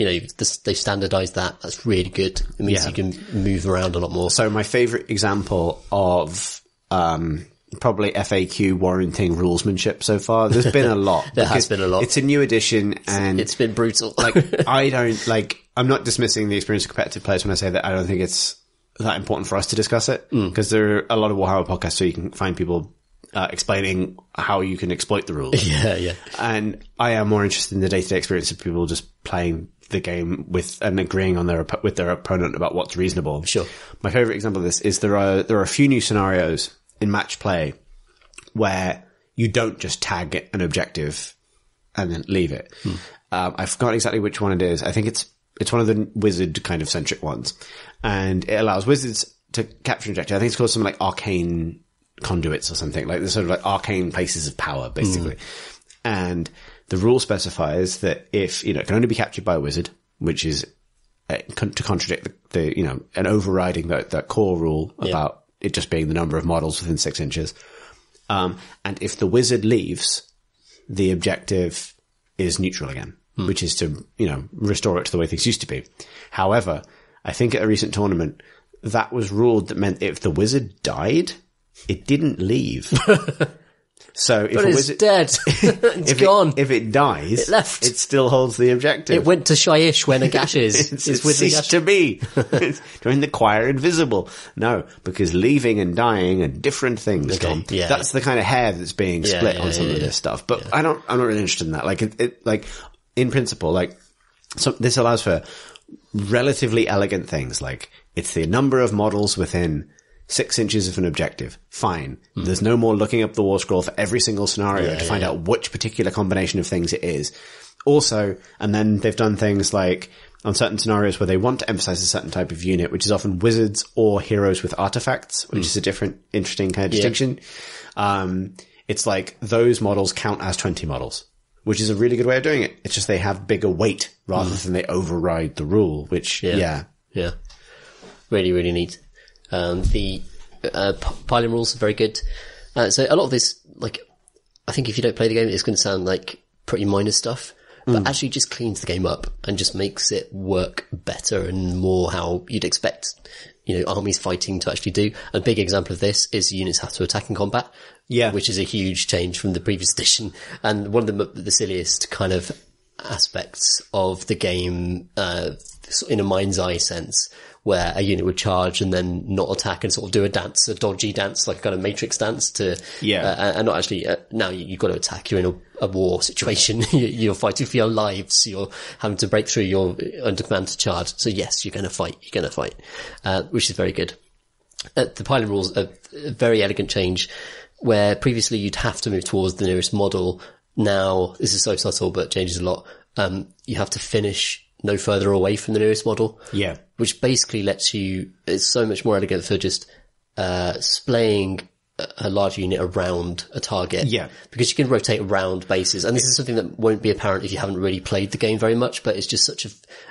they've standardized that. That's really good. It means you can move around a lot more. So my favorite example of, probably FAQ warranting rulesmanship so far. There's been a lot. There has been a lot. It's a new edition and it's been brutal. I'm not dismissing the experience of competitive players when I say that I don't think it's that important for us to discuss it because there are a lot of Warhammer podcasts so you can find people explaining how you can exploit the rules. Yeah. And I am more interested in the day-to-day experience of people just playing the game with and agreeing on with their opponent about what's reasonable. Sure. My favorite example of this is there are a few new scenarios in match play where you don't just tag an objective and then leave it. I've forgotten exactly which one it is. I think it's one of the wizard kind of centric ones, and it allows wizards to capture an objective. I think it's called something like arcane conduits or something, like the sort of like arcane places of power, basically. And the rule specifies that if, it can only be captured by a wizard, which is to contradict an overriding that core rule about it just being the number of models within 6 inches. And if the wizard leaves, the objective is neutral again, which is to, restore it to the way things used to be. However, I think at a recent tournament, that was ruled that meant if the wizard died, it didn't leave. So if but it's dead. It's gone. If it dies, it left. It still holds the objective. It went to Shyish when a gash is. It's with ceased to be. Join the choir invisible. No, because leaving and dying are different things, Tom. Yeah. That's the kind of hair that's being split on some of this stuff. But I'm not really interested in that. Like in principle, so this allows for relatively elegant things. Like it's the number of models within 6 inches of an objective. Fine. There's no more looking up the war scroll for every single scenario to find out which particular combination of things it is. Also, and then they've done things like on certain scenarios where they want to emphasize a certain type of unit, which is often wizards or heroes with artifacts, which is a different, interesting kind of distinction. It's like those models count as 20 models, which is a really good way of doing it. It's just they have bigger weight rather than they override the rule, which, Yeah. Really, really neat. The piling rules are very good. So a lot of this, I think if you don't play the game, it's going to sound like pretty minor stuff, but actually just cleans the game up and just makes it work better and more how you'd expect, armies fighting to actually do. A big example of this is units have to attack in combat. Yeah. Which is a huge change from the previous edition. And one of the silliest kind of aspects of the game, in a mind's eye sense, where a unit would charge and then not attack and sort of do a dodgy dance, like a kind of Matrix dance and not actually, now you've got to attack, you're in a war situation. You're fighting for your lives. You're having to break through. You're under command to charge. So yes, you're going to fight. Which is very good. The piling rules are a very elegant change where previously you'd have to move towards the nearest model. Now, this is so subtle, but changes a lot. You have to finish no further away from the nearest model. Yeah. Which basically lets you, it's so much more elegant for just, splaying a large unit around a target. Yeah. Because you can rotate around bases. And this is something that won't be apparent if you haven't really played the game very much, but it's just such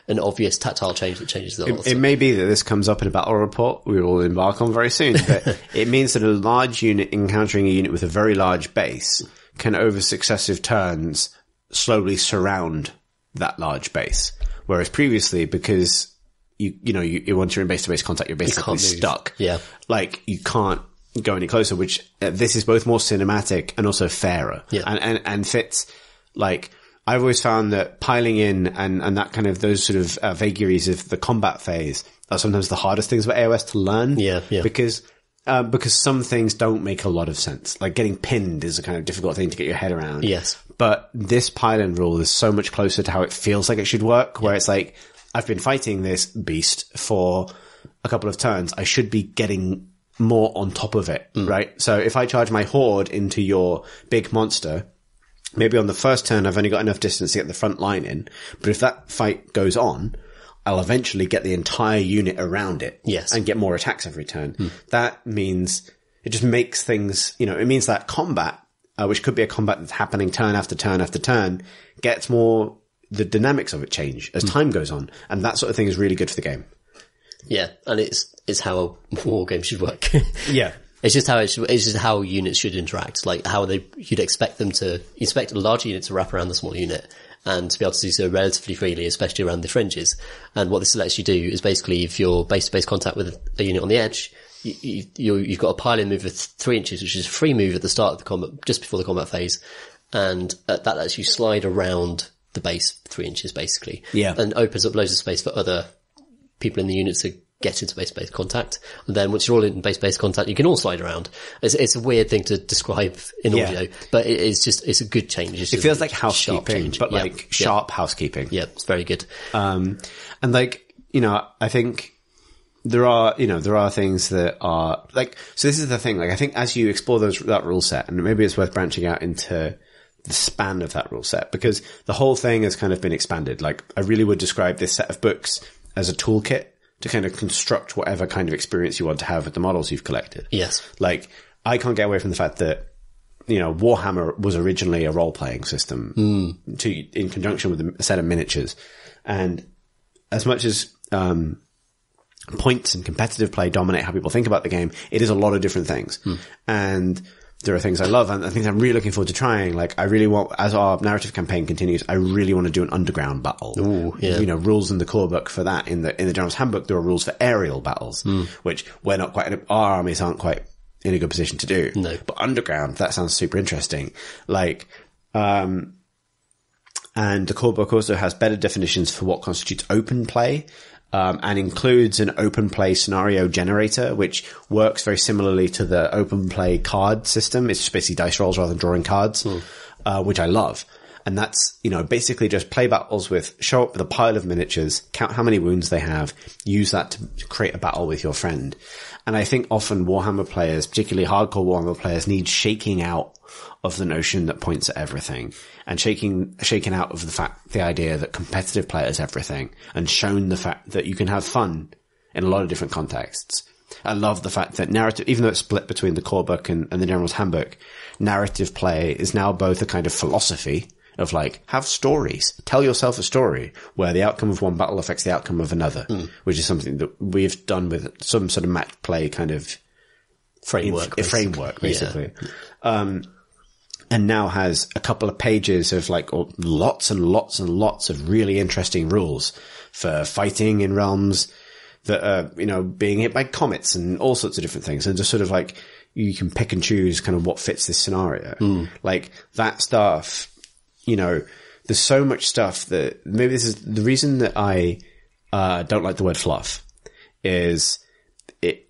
an obvious tactile change that changes the whole It may be that this comes up in a battle report we will embark on very soon, but it means that a large unit encountering a unit with a very large base can over successive turns slowly surround that large base. Whereas previously, because you once you're in base-to-base contact, you're basically stuck. Yeah. Like, you can't go any closer, which this is both more cinematic and also fairer. Yeah. And fits, like, I've always found that piling in and that kind of, those sort of vagaries of the combat phase are sometimes the hardest things for AOS to learn. Yeah. Because some things don't make a lot of sense. Like, getting pinned is a kind of difficult thing to get your head around. Yes. But this pile-in rule is so much closer to how it feels like it should work, where it's like, I've been fighting this beast for a couple of turns. I should be getting more on top of it, right? So if I charge my horde into your big monster, maybe on the first turn I've only got enough distance to get the front line in, but if that fight goes on, I'll eventually get the entire unit around it. Yes. And get more attacks every turn. That means, it just makes things, it means that combat, which could be a combat that's happening turn after turn after turn, gets more, the dynamics of it change as time goes on. And that sort of thing is really good for the game. Yeah. And it's how a war game should work. Yeah. It's just how units should interact, like how you'd expect a large unit to wrap around the small unit and to be able to do so relatively freely, especially around the fringes. And what this lets you do is basically, if you're base-to-base contact with a unit on the edge, you've got a pile-in move of 3 inches, which is a free move at the start of the combat, just before the combat phase. And that lets you slide around the base 3 inches, basically. Yeah. And opens up loads of space for other people in the unit to get into base-to-base contact. And then once you're all in base-to-base contact, you can all slide around. It's a weird thing to describe in audio, but it's a good change. It feels like housekeeping, but sharp housekeeping. Yeah, it's very good. And like, I think there are things that are like, so this is the thing, like, I think as you explore that rule set, and maybe it's worth branching out into the span of that rule set, because the whole thing has kind of been expanded. Like, I really would describe this set of books as a toolkit to kind of construct whatever kind of experience you want to have with the models you've collected. Yes. Like, I can't get away from the fact that, Warhammer was originally a role-playing system in conjunction with a set of miniatures. And as much as points and competitive play dominate how people think about the game, it is a lot of different things. And there are things I love and things I'm really looking forward to trying. Like, I really want, as our narrative campaign continues, I really want to do an underground battle. Ooh, yeah. Rules in the core book for that. In the General's Handbook, there are rules for aerial battles, which our armies aren't quite in a good position to do. No. But underground, that sounds super interesting. Like, and the core book also has better definitions for what constitutes open play. And includes an open play scenario generator, which works very similarly to the open play card system. It's just basically dice rolls rather than drawing cards, which I love. And that's, basically just play battles show up with a pile of miniatures, count how many wounds they have, use that to create a battle with your friend. And I think often Warhammer players, particularly hardcore Warhammer players, need shaking out of the notion that points at everything, and shaken out of the idea that competitive play is everything, and shown the fact that you can have fun in a lot of different contexts. I love the fact that narrative, even though it's split between the core book and the General's Handbook, narrative play is now both a kind of philosophy of like, have stories, tell yourself a story where the outcome of one battle affects the outcome of another, which is something that we've done with some sort of match play kind of framework, basically. Yeah. And now has a couple of pages of lots and lots and lots of really interesting rules for fighting in realms that are, being hit by comets and all sorts of different things. And just sort of like, you can pick and choose kind of what fits this scenario. Like that stuff, there's so much stuff that maybe this is the reason that I don't like the word fluff is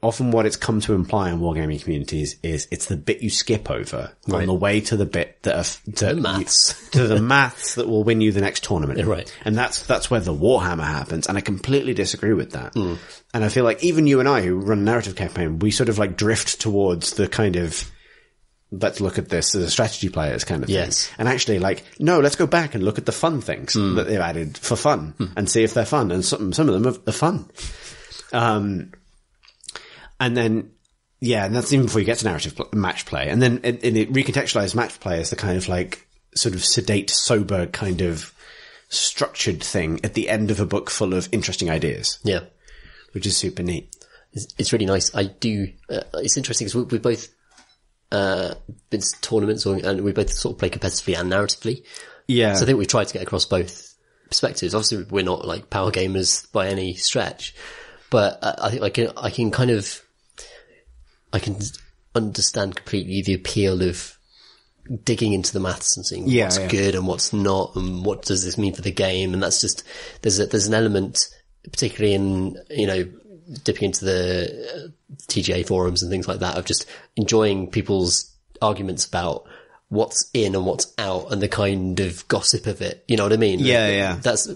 often what it's come to imply in wargaming communities is it's the bit you skip over on the way to the bit that the maths. to the maths that will win you the next tournament. Right. And that's where the Warhammer happens. And I completely disagree with that. And I feel like even you and I who run a narrative campaign, we sort of like drift towards the kind of, let's look at this as a strategy players kind of thing. Yes. And actually like, no, let's go back and look at the fun things that they've added for fun and see if they're fun. And some of them are fun. And then, yeah, and that's even before you get to narrative match play. And then in the recontextualized match play is the kind of like sort of sedate, sober kind of structured thing at the end of a book full of interesting ideas. Yeah. Which is super neat. It's really nice. It's interesting because we've both, been to tournaments and we both sort of play competitively and narratively. Yeah. So I think we've tried to get across both perspectives. Obviously we're not like power gamers by any stretch, but I think I can understand completely the appeal of digging into the maths and seeing what's good and what's not and what does this mean for the game. And that's just, there's an element, particularly in, dipping into the TGA forums and things like that, of just enjoying people's arguments about what's in and what's out and the kind of gossip of it. You know what I mean? Yeah. That's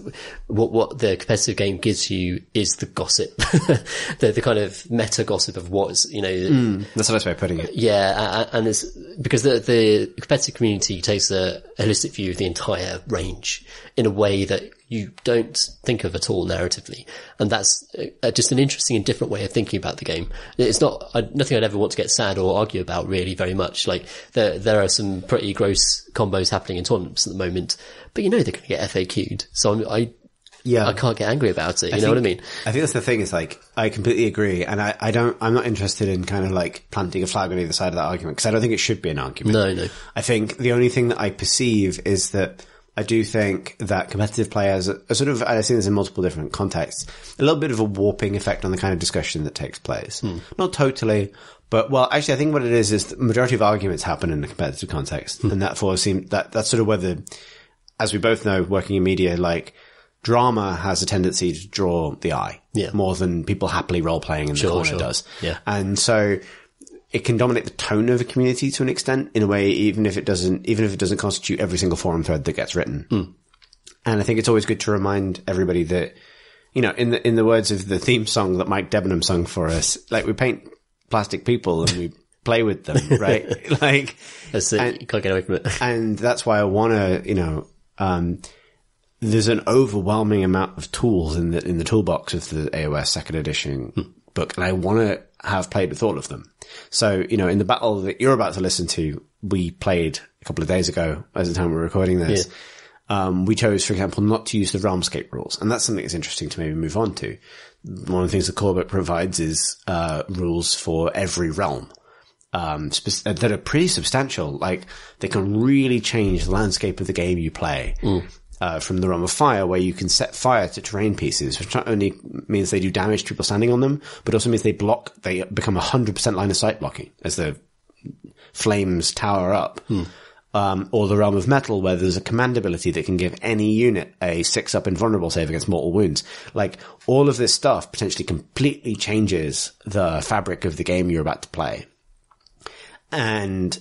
what the competitive game gives you, is the gossip, the kind of meta gossip of what's, that's the best way of putting it. Yeah. And it's because the competitive community takes a holistic view of the entire range in a way that you don't think of at all narratively. And that's just an interesting and different way of thinking about the game. It's not nothing I'd ever want to get sad or argue about really very much. Like there are some pretty gross combos happening in tournaments at the moment, but they're going to get FAQ'd. So I can't get angry about it. You know what I mean? I think that's the thing, is like, I completely agree. And I'm not interested in kind of like planting a flag on either side of that argument, because I don't think it should be an argument. No. I think the only thing that I perceive is that I do think that competitive players are sort of, I've seen this in multiple different contexts, a little bit of a warping effect on the kind of discussion that takes place. Not totally, but, well, actually I think what it is the majority of arguments happen in a competitive context. And that's sort of where as we both know, working in media, like, drama has a tendency to draw the eye. Yeah. More than people happily role-playing in the corner does. Yeah. And so it can dominate the tone of a community to an extent, in a way, even if it doesn't constitute every single forum thread that gets written. And I think it's always good to remind everybody that, in the words of the theme song that Mike Debenham sung for us, like, we paint plastic people and we play with them, right? Like, that's it. You can't get away from it. And that's why I want to, there's an overwhelming amount of tools in the toolbox of the AOS second edition book, and I want to have played with all of them. So, in the battle that you're about to listen to, we played a couple of days ago, as the time we're recording this. Yeah. We chose, for example, not to use the Realmscape rules, and that's something that's interesting to maybe move on to. One of the things the core book provides is rules for every realm. That are pretty substantial. Like, they can really change the landscape of the game you play. From the realm of fire, where you can set fire to terrain pieces, which not only means they do damage to people standing on them, but also means they become 100% line of sight blocking as the flames tower up. Or the realm of metal, where there's a command ability that can give any unit a 6-up invulnerable save against mortal wounds. Like, all of this stuff potentially completely changes the fabric of the game you're about to play. And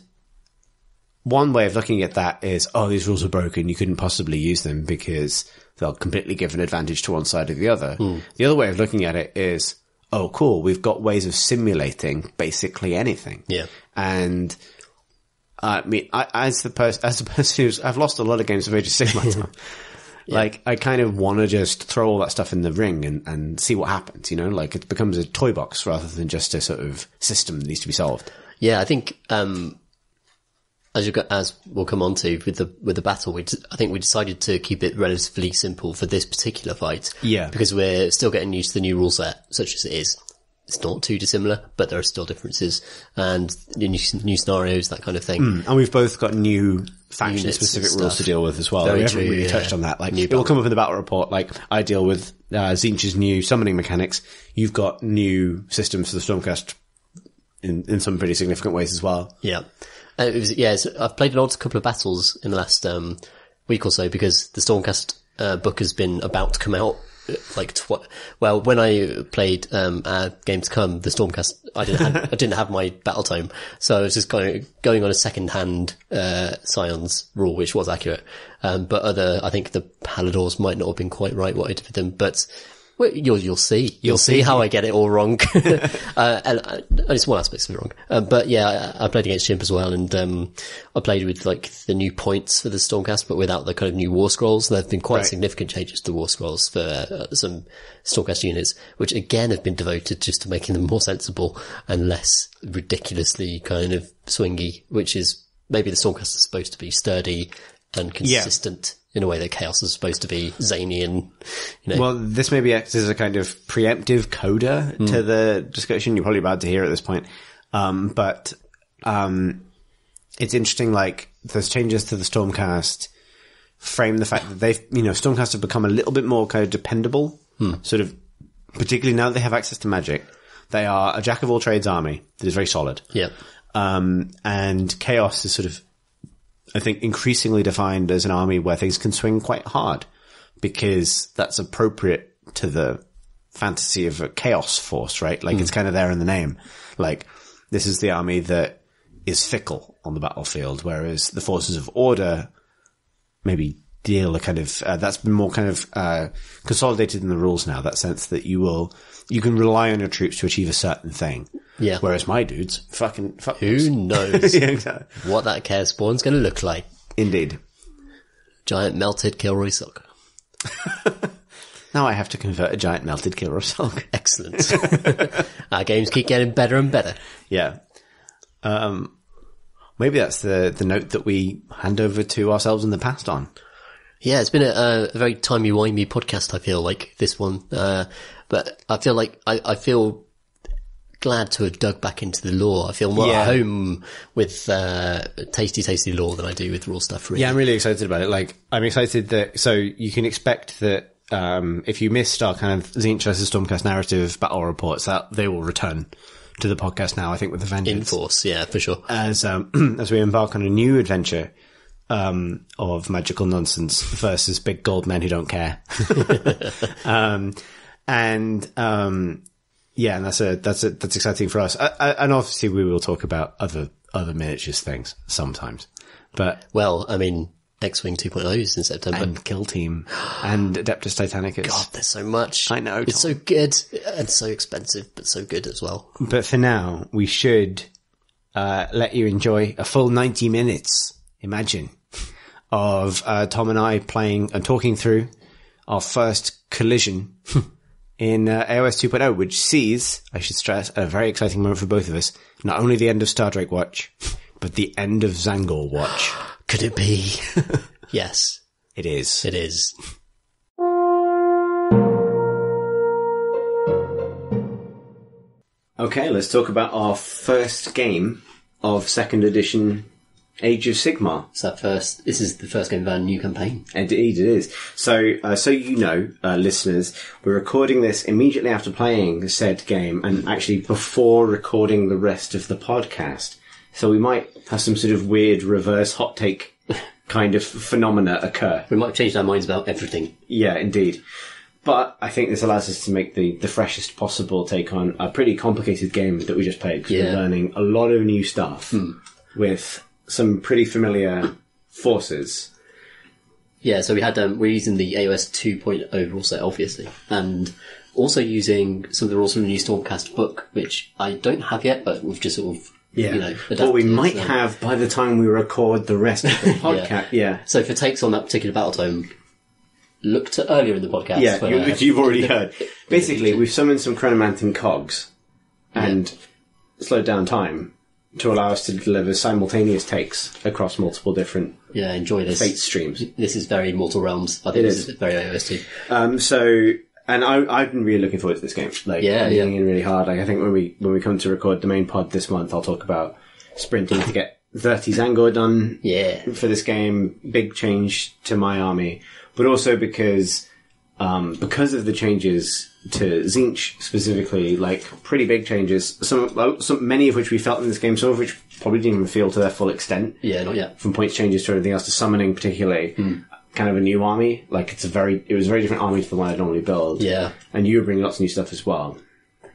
one way of looking at that is, these rules are broken, you couldn't possibly use them because they'll completely give an advantage to one side or the other. The other way of looking at it is, cool, we've got ways of simulating basically anything. Yeah. And I mean, as the person I've lost a lot of games of Age of Sigmar now. Like, I kind of want to just throw all that stuff in the ring and see what happens, like, it becomes a toy box rather than just a sort of system that needs to be solved. Yeah, I think, as we'll come on to with the battle, I think we decided to keep it relatively simple for this particular fight. Yeah. Because we're still getting used to the new rule set, such as it is. It's not too dissimilar, but there are still differences and new scenarios, that kind of thing. And we've both got new faction-specific rules to deal with as well. We haven't really touched on that. Like, it will come up in the battle report. Like, I deal with Tzeentch's new summoning mechanics. You've got new systems for the Stormcast in some pretty significant ways as well. Yeah. I've played an odd couple of battles in the last week or so, because the Stormcast book has been about to come out well, when I played, Game to Come, the Stormcast, I didn't have my battle tome. So I was just kind of going on a second-hand, Scions rule, which was accurate. But I think the Paladors might not have been quite right what I did with them, but, well, you'll see. You'll see how I get it all wrong. And only small aspects of it wrong. But yeah, I played against Chimp as well, and I played with like the new points for the Stormcast, but without the kind of new War Scrolls. There have been quite significant changes to War Scrolls for some Stormcast units, which again have been devoted just to making them more sensible and less ridiculously kind of swingy, which is maybe the Stormcast is supposed to be sturdy and consistent. Yeah. In a way that Chaos is supposed to be zany and, you know. Well, this maybe acts as a kind of preemptive coda to the discussion. You're probably about to hear at this point. But it's interesting, like, those changes to the Stormcast frame the fact that Stormcast have become a little bit more kind of dependable, sort of, particularly now that they have access to magic. They are a jack of all trades army that is very solid. Yeah. And Chaos is sort of, I think, increasingly defined as an army where things can swing quite hard because that's appropriate to the fantasy of a chaos force, right? Like, it's kind of there in the name. Like, this is the army that is fickle on the battlefield, whereas the forces of order maybe deal a kind of, that's been more kind of, consolidated in the rules now, that sense that you can rely on your troops to achieve a certain thing. Yeah. Whereas my dudes, fuck who knows yeah, exactly. what that Chaos Spawn's going to look like. Indeed. Giant melted Kilroy Silk. Now I have to convert a giant melted Kilroy Silk. Excellent. Our games keep getting better and better. Yeah. Maybe that's the note that we hand over to ourselves in the past on. Yeah, it's been a very timey-wimey podcast, I feel like, this one. But I feel like I feel glad to have dug back into the lore. I feel more at home with tasty lore than I do with rule stuff, really. Yeah, I'm really excited about it. Like, I'm excited that, so you can expect that if you missed our kind of Tzeentch versus Stormcast narrative battle reports, that they will return to the podcast now, I think, with a vengeance. In force, yeah, for sure. As we embark on a new adventure of magical nonsense versus big gold men who don't care. Yeah, and that's exciting for us. And obviously we will talk about other miniatures things sometimes. But, well, I mean, X-Wing 2.0 is in September. And Kill Team and Adeptus Titanicus. God, there's so much. I know. It's so good and so expensive, but so good as well. But for now, we should let you enjoy a full 90 minutes, imagine, of Tom and I playing and talking through our first collision in AOS 2.0, which sees, I should stress, a very exciting moment for both of us, not only the end of Stardrake Watch, but the end of Zangor Watch. Could it be? Yes. It is. It is. Okay, let's talk about our first game of 2nd edition Age of Sigmar. This is the first game of our new campaign. Indeed, it is. So you know, listeners, we're recording this immediately after playing said game and actually before recording the rest of the podcast. So we might have some sort of weird reverse hot take kind of phenomena occur. We might have changed our minds about everything. Yeah, indeed. But I think this allows us to make the freshest possible take on a pretty complicated game that we just played. Because we're learning a lot of new stuff with some pretty familiar forces. Yeah, so we're using the AOS 2.0 rule set, obviously, and also using some of the rules from the new Stormcast book, which I don't have yet, but we've just sort of, adapted. What we might have by the time we record the rest of the podcast, yeah. So for takes on that particular battle tome, look to earlier in the podcast. Yeah, which you've already heard. Basically, we've summoned some Chronomantan cogs and slowed down time to allow us to deliver simultaneous takes across multiple different enjoy this. fate streams. This is very Mortal Realms. I think this is very AOS 2. And I've been really looking forward to this game. Leaning in really hard. Like, I think when we come to record the main pod this month, I'll talk about sprinting to get 30 Zangor done for this game. Big change to my army. But also because of the changes to Tzeentch specifically, like pretty big changes, many of which we felt in this game, some of which probably didn't even feel to their full extent. Yeah, not yet. From points changes to everything else, to summoning particularly. kind of a new army. Like, it was a very different army to the one I'd normally build. Yeah. And you were bringing lots of new stuff as well.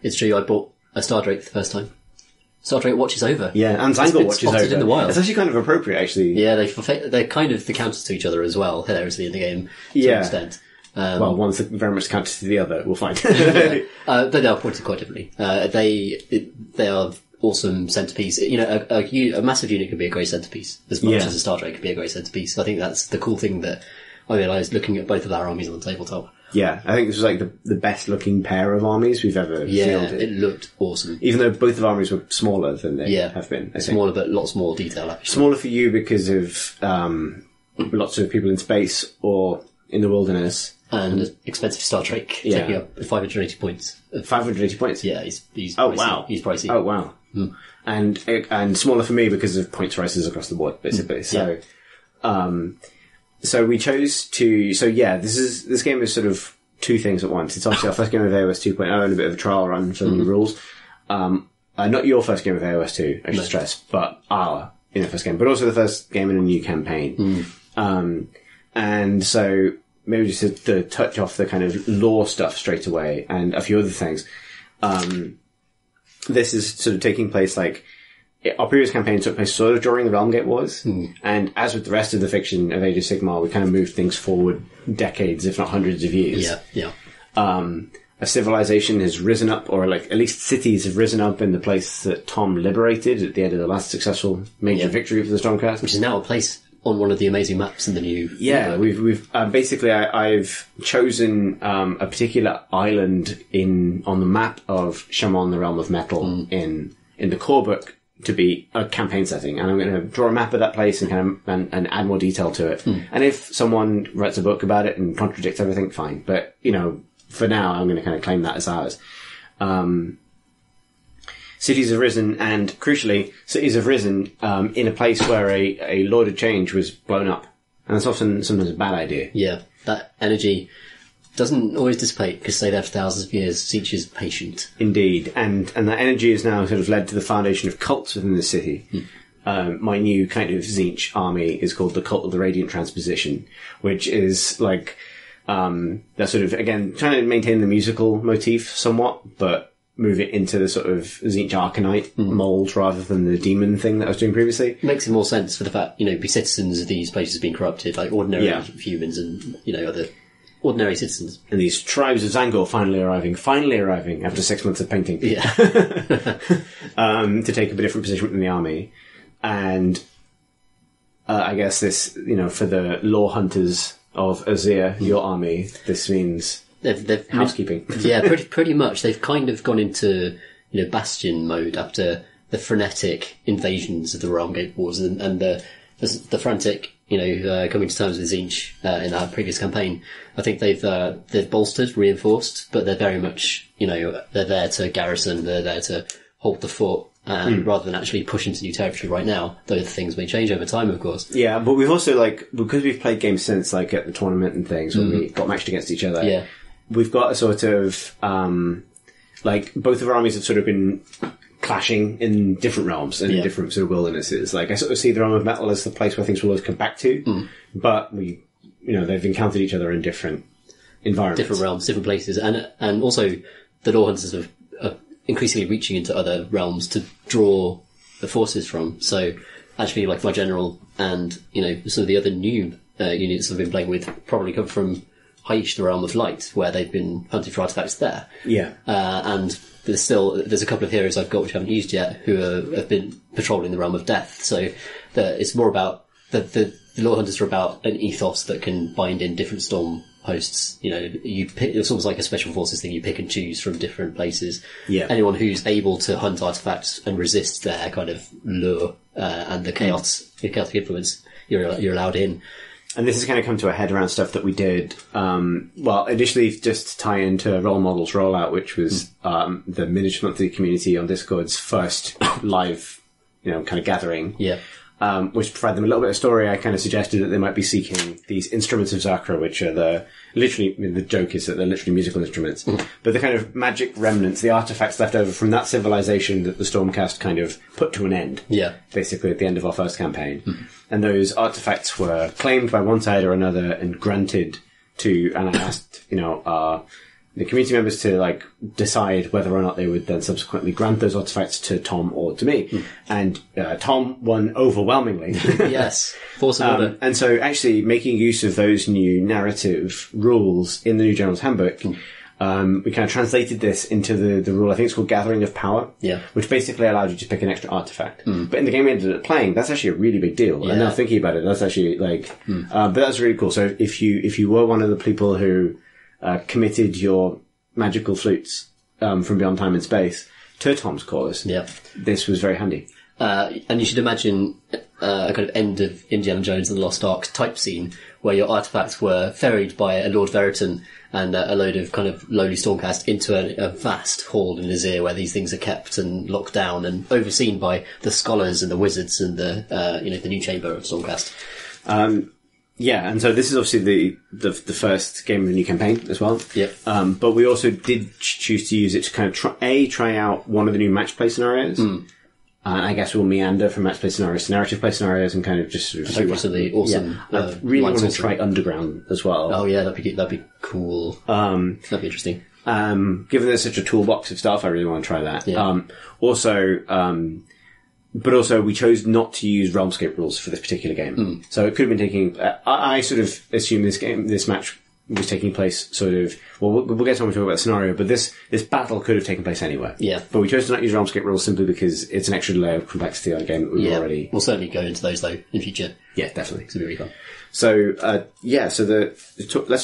It's true, I bought a Star Drake the first time. Star Drake watches over. Yeah, and Zangor watches over. In the wild. It's actually kind of appropriate, actually. Yeah, they're kind of the counters to each other as well, hilariously, in the game, to an extent. Well, one's very much counter to the other, we'll find. But they are pointed quite differently. They are awesome centerpiece. You know, a massive unit can be a great centerpiece, as much as a Star Drake can be a great centerpiece. I think that's the cool thing that I realised looking at both of our armies on the tabletop. Yeah, I think this was like the best looking pair of armies we've ever fielded. It looked awesome. Even though both of our armies were smaller than they have been. I think. Smaller, but lots more detail, actually. Smaller for you because of lots of people in space or in the wilderness. And expensive Star Drake, taking up 580 points. 580 points? Yeah, he's oh, pricey. Wow. He's pricey. Oh, wow. Mm. And smaller for me because of points rises across the board, basically. So, so we chose to, this game is sort of two things at once. It's obviously our first game of AOS 2.0 and a bit of a trial run for the new rules. Not your first game of AOS 2, I should stress, but our, first game, but also the first game in a new campaign. And so, maybe just to touch off the kind of lore stuff straight away and a few other things. This is sort of taking place our previous campaign took place sort of during the Realm Gate Wars. And as with the rest of the fiction of Age of Sigmar, we kind of moved things forward decades, if not hundreds of years. Yeah. A civilization has risen up, or at least cities have risen up in the place that Tom liberated at the end of the last successful major victory for the Stormcast. Which is now a place on one of the amazing maps in the new. Yeah, we've basically I've chosen a particular island on the map of Shaman, the Realm of Metal, in the core book to be a campaign setting, and I'm going to draw a map of that place and kind of and add more detail to it. And if someone writes a book about it and contradicts everything, fine. But for now, I'm going to kind of claim that as ours. Cities have risen, and crucially, cities have risen in a place where a Lord of Change was blown up. And that's often sometimes a bad idea. Yeah, that energy doesn't always dissipate, because stay there for thousands of years. Siege is patient. Indeed, and that energy has now sort of led to the foundation of cults within the city. My new kind of Tzeentch army is called the Cult of the Radiant Transposition, which is that sort of, again, trying to maintain the musical motif somewhat, but move it into the sort of Tzeentch Arcanite mould rather than the demon thing that I was doing previously. Makes it more sense for the fact, be citizens of these places being corrupted, like ordinary humans and, other ordinary citizens. And these tribes of Zangor finally arriving after 6 months of painting. Yeah. To take up a different position in the army. And I guess this, for the lore hunters of Azir, your army, this means they've housekeeping. Yeah, pretty much. They've kind of gone into, Bastion mode after the frenetic invasions of the Realm Gate Wars and the frantic, coming to terms with Tzeentch in our previous campaign. I think they've bolstered, reinforced, but they're very much, they're there to garrison, they're there to hold the fort, rather than actually push into new territory right now, though things may change over time, of course. Yeah, but we've also, because we've played games since, at the tournament and things, when we got matched against each other, we've got a sort of, both of our armies have sort of been clashing in different realms and in different sort of wildernesses. I sort of see the Realm of Metal as the place where things will always come back to, but they've encountered each other in different environments. Different realms, different places, and also the Lore Hunters are increasingly reaching into other realms to draw the forces from. So actually, my general and, some of the other new units I've been playing with probably come from Haish, the Realm of Light, where they've been hunting for artifacts there. Yeah. And there's a couple of heroes I've got which I haven't used yet who have been patrolling the Realm of Death. So it's more about the Lore Hunters are about an ethos that can bind in different storm hosts. It's almost like a special forces thing. You pick and choose from different places. Yeah. Anyone who's able to hunt artifacts and resist their kind of lure and the chaotic influence, you're allowed in. And this has kind of come to a head around stuff that we did, initially just to tie into Role Models Rollout, which was the Miniature Monthly community on Discord's first live, kind of gathering. Yeah. which provide them a little bit of story. I kind of suggested that they might be seeking these instruments of Zakra, which are the joke is that they're literally musical instruments, but the kind of magic remnants, the artifacts left over from that civilization that the Stormcast kind of put to an end. Yeah. Basically at the end of our first campaign. And those artifacts were claimed by one side or another and granted to, and I asked, the community members to like decide whether or not they would then subsequently grant those artifacts to Tom or to me. And Tom won overwhelmingly. Yes. Force of order. And so actually making use of those new narrative rules in the new General's Handbook, we kind of translated this into the rule, I think it's called Gathering of Power, which basically allowed you to pick an extra artifact. But in the game we ended up playing, that's actually a really big deal. And now thinking about it, that's actually like, but that's really cool. So if you were one of the people who committed your magical flutes from beyond time and space to Tom's cause, this was very handy. And you should imagine a kind of end of Indiana Jones and the Lost Ark type scene where your artifacts were ferried by a Lord Veritan and a load of kind of lowly Stormcast into a vast hall in Azir where these things are kept and locked down and overseen by the scholars and the wizards and the new chamber of Stormcast. And so this is obviously the first game of the new campaign as well. Yep. But we also did choose to use it to kind of try out one of the new match play scenarios. I guess we'll meander from match play scenarios to narrative play scenarios and kind of just sort of see what the awesome. I really want to try Underground as well. Oh yeah, that'd be cool. That'd be interesting. Given there's such a toolbox of stuff, I really want to try that. Yeah. But also we chose not to use Realmscape rules for this particular game. So it could have been taking, I sort of assume this match was taking place sort of, we'll get to when we talk about the scenario, but this battle could have taken place anywhere. Yeah. But we chose to not use Realmscape rules simply because it's an extra layer of complexity on a game that we've already... We'll certainly go into those though in future. Yeah, definitely. It's really fun. So, let's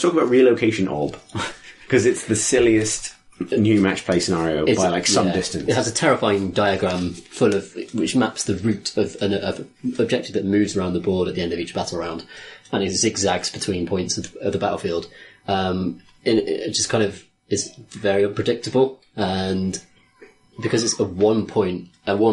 talk about Relocation Orb. Because it's the silliest new match play scenario by like some distance. It has a terrifying diagram which maps the route of an objective that moves around the board at the end of each battle round, and it zigzags between points of the battlefield. It just kind of is very unpredictable, and because it's a one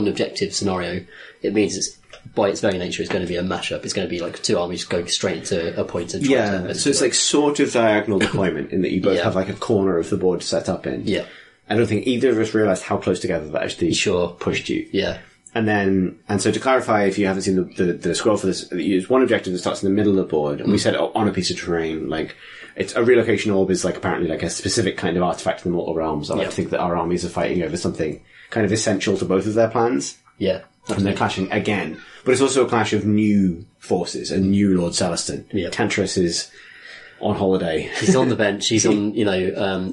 objective scenario, it means it's by its very nature, it's going to be a mashup. It's going to be like two armies going straight to a point and trying to... So it's like sort of diagonal deployment in that you both have like a corner of the board set up in. Yeah. I don't think either of us realised how close together that actually pushed you. Yeah. And so to clarify, if you haven't seen the scroll for this, there's one objective that starts in the middle of the board, and we set it up on a piece of terrain, like, it's a relocation orb is like apparently like a specific kind of artifact in the mortal realms. I like to think that our armies are fighting over something kind of essential to both of their plans. Yeah. And they're clashing again. But it's also a clash of new forces and new Lord Celestin. Yeah. Tantris is on holiday. He's on the bench. He's on,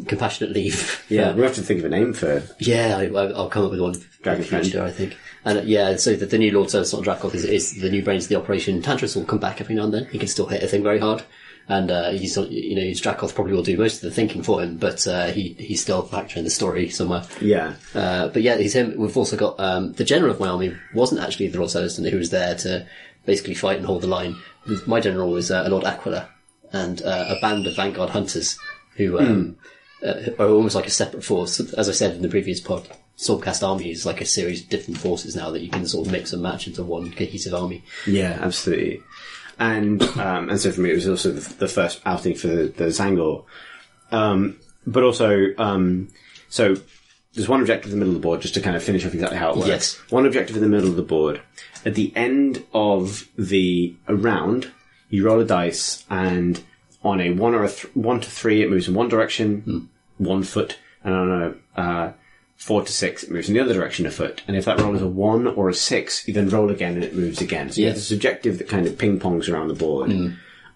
compassionate leave. Yeah, we have to think of a name for... Yeah, I'll come up with one for the future, I think. And so the new Lord Celestin Dracoth is the new brains of the operation. Tantris will come back every now and then. He can still hit a thing very hard. And, his Dracoth probably will do most of the thinking for him, but, he's still a factor in the story somewhere. Yeah. But yeah, he's him. We've also got, the general of my army wasn't actually the Lord Celestin who was there to basically fight and hold the line. My general was, Lord Aquila and, a band of Vanguard hunters who, are almost like a separate force. As I said in the previous pod, Stormcast army is like a series of different forces now that you can sort of mix and match into one cohesive army. Yeah, absolutely. And so for me, it was also the first outing for the Zangor. But also, so there's one objective in the middle of the board, just to kind of finish off exactly how it works. Yes. One objective in the middle of the board. At the end of a round, you roll a dice, and on a 1 to 3, it moves in one direction, 1 foot, and on a 4 to 6, it moves in the other direction a foot. And if that roll is a 1 or a 6, you then roll again and it moves again. So you have this objective that kind of ping-pongs around the board.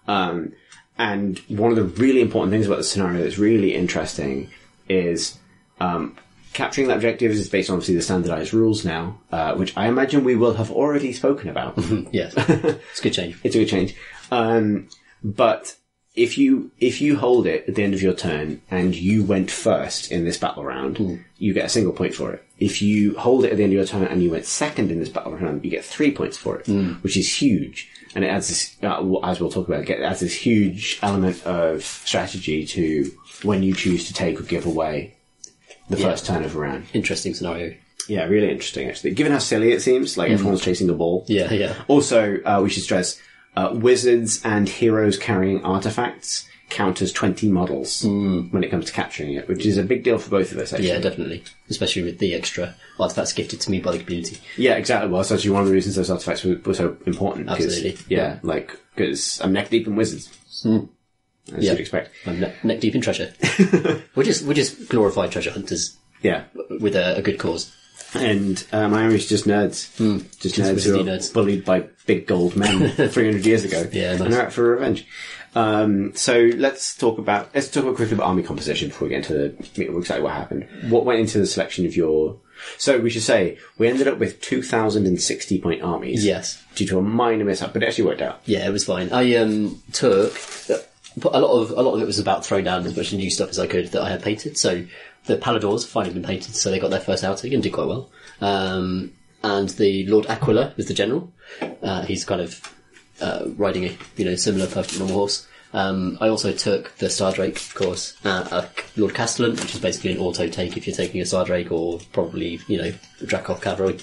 And one of the really important things about the scenario that's really interesting is capturing that objective is based on obviously the standardized rules now, which I imagine we will have already spoken about. Yes. It's a good change. It's a good change. But if you hold it at the end of your turn and you went first in this battle round, you get a single point for it. If you hold it at the end of your turn and you went second in this battle round, you get 3 points for it, which is huge. And it adds this, as we'll talk about, it adds this huge element of strategy to when you choose to take or give away the first turn of a round. Interesting scenario. Yeah, really interesting, actually. Given how silly it seems, like everyone's chasing a ball. Yeah, yeah. Also, we should stress, wizards and heroes carrying artifacts count as 20 models when it comes to capturing it, which is a big deal for both of us, actually. Yeah, definitely. Especially with the extra artifacts gifted to me by the community. Yeah, exactly. Well, that's actually one of the reasons those artifacts were so important. Absolutely. Yeah, like, because I'm neck deep in wizards. As you'd expect. I'm neck deep in treasure. We're just glorified treasure hunters. Yeah. With a good cause. And my Irish just nerds. Just nerds who are nerds. bullied by big gold men 300 years ago. Yeah, nice. And they're out for revenge. So let's talk quickly about army composition before we get into the meat of exactly what happened. What went into the selection of your... So we should say, we ended up with 2,060 point armies. Yes. Due to a minor mishap, but it actually worked out. Yeah, it was fine. I took... A lot of it was about throwing down as much new stuff as I could that I had painted. So the Paladors have finally been painted, so they got their first outing and did quite well. And the Lord Aquila was the general. He's kind of riding a similar perfect normal horse. I also took the Stardrake, of course, Lord Castellan, which is basically an auto take if you're taking a Stardrake or probably Dracoth cavalry.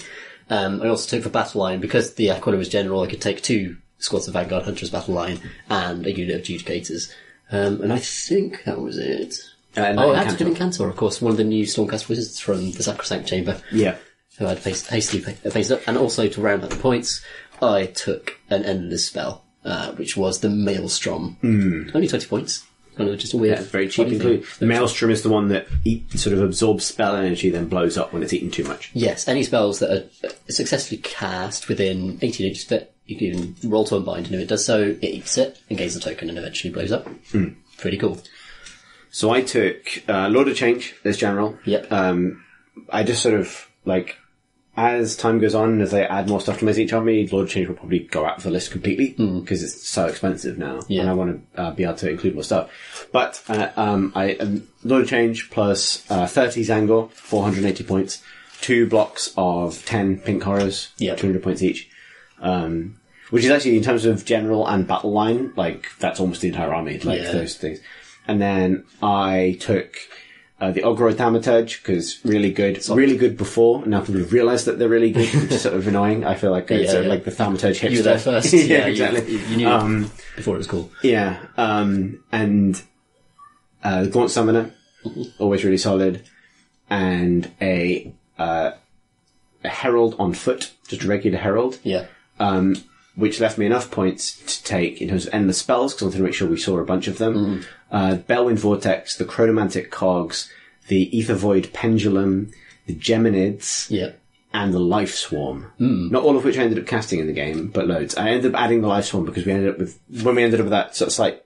I also took for Battle Line because the Aquila was general. I could take 2 squads of Vanguard Hunters Battle Line and a unit of Judicators. And I think that was it. I had to do Incantor, of course, one of the new Stormcast wizards from the Sacrosanct Chamber. Yeah. Who I'd hastily faced up. And also, to round out the points, I took an Endless spell, which was the Maelstrom. Only 20 points. Kind of just a weird... Yeah, very cheap. The Maelstrom is the one that sort of absorbs spell energy, then blows up when it's eaten too much. Yes, any spells that are successfully cast within 18 inches of it, you can roll to unbind, and if it does so, it eats it and gains the token and eventually blows up. Pretty cool. So I took Lord of Change as general. Yep. I just sort of, as time goes on, as they add more stuff to my each army, Lord of Change will probably go out of the list completely, because it's so expensive now, and I want to be able to include more stuff. But Lord of Change plus 30 Zangor, 480 points, 2 blocks of 10 Pink Horrors, 200 points each. Which is actually, in terms of general and battle line, that's almost the entire army, those things. And then I took the Ogroid Thaumaturge, because really good before, and now people have realised that they're really good, which is sort of annoying. I feel like it's like the Thaumaturge hipster. You were there first. Yeah, exactly. You knew before it was cool. Yeah, and the Gaunt Summoner, always really solid, and a Herald on foot, just a regular Herald. Yeah. Which left me enough points to take in terms of endless spells, because I wanted to make sure we saw a bunch of them. Bellwind Vortex, the Chronomantic Cogs, the Ether Void Pendulum, the Geminids, and the Life Swarm. Not all of which I ended up casting in the game, but loads. I ended up adding the Life Swarm because when we ended up with that sort of slight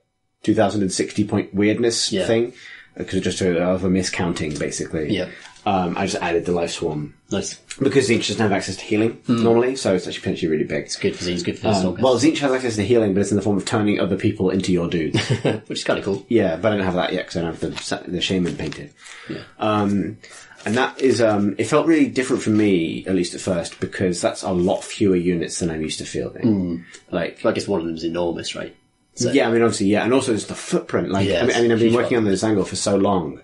2,060 point weirdness thing, because just of a miscounting, basically. Yeah. I just added the Life Swarm. Nice. Because Zinch doesn't have access to healing normally, so it's actually potentially really big. It's good for Zinch, good for Stormcast. Well, Zinch has access to healing, but it's in the form of turning other people into your dudes. Which is kind of cool. Yeah, but I don't have that yet because I don't have the Shaman painted. Yeah. And that is, it felt really different for me, at least at first, because that's a lot fewer units than I'm used to fielding. I guess one of them is enormous, right? So, yeah, I mean, obviously, yeah, and also just the footprint. I've been working on this angle for so long,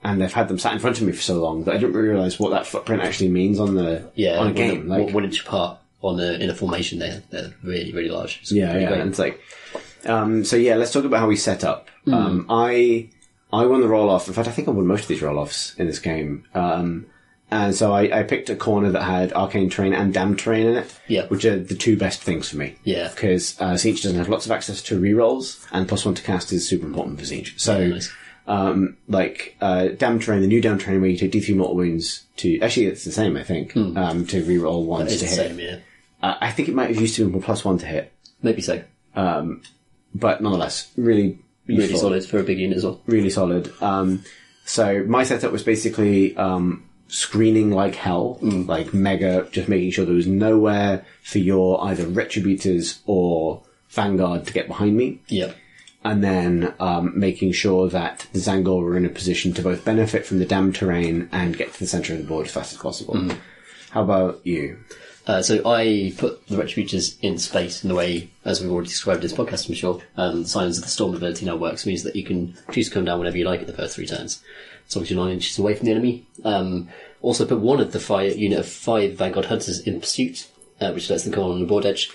and they've had them sat in front of me for so long that I didn't realise what that footprint actually means on a game. 1 inch apart in a formation, they're really, really large. It's great. And it's let's talk about how we set up. I won the roll-off. In fact, I think I won most of these roll-offs in this game. And so I picked a corner that had Arcane Terrain and Damned Terrain in it, which are the 2 best things for me. Yeah. Because Zinch doesn't have lots of access to rerolls, and +1 to cast is super important for Zinch. So, nice. Damned Terrain, the new Damned Terrain where you take D3 mortal wounds to... Actually, it's the same, I think, to reroll ones to hit. It's the same, yeah. I think it might have used to be +1 to hit. Maybe so. But nonetheless, really useful. Really solid for a big unit as well. Really solid. So my setup was basically screening like hell, like mega, just making sure there was nowhere for your either Retributors or Vanguard to get behind me. Yep. And then making sure that the Zangor were in a position to both benefit from the damned terrain and get to the centre of the board as fast as possible. How about you? So I put the Retributors in space in the way, as we've already described in this podcast, I'm sure. The Silence of the Storm ability now works, means that you can choose to come down whenever you like at the first 3 turns, as long as you're 9 inches away from the enemy. Also put one of the unit of 5 Vanguard Hunters in pursuit, which lets them come on the board edge.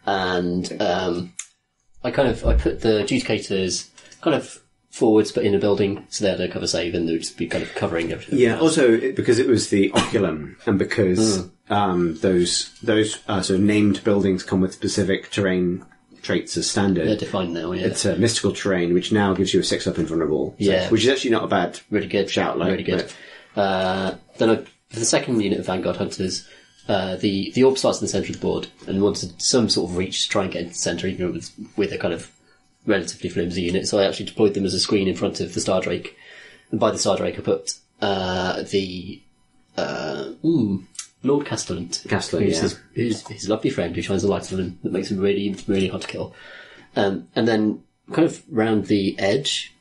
And I put the Adjudicators kind of forwards, but in a building, so they had a cover save, and they'd just be kind of covering everything. Yeah, also, because it was the Oculum, and because those sort of named buildings come with specific terrain traits as standard. They're defined now, yeah. It's a mystical terrain, which now gives you a 6-up invulnerable. So, yeah. Which is actually not a bad really good shout. Really good. Then for the second unit of Vanguard Hunters, the orb starts in the centre of the board, and wanted some sort of reach to try and get into the centre, even with a kind of relatively flimsy unit. So I actually deployed them as a screen in front of the Star Drake. And by the Star Drake, I put Lord Castellant. Who's his lovely friend who shines a light on him that makes him really, really hard to kill. And then, kind of round the edge,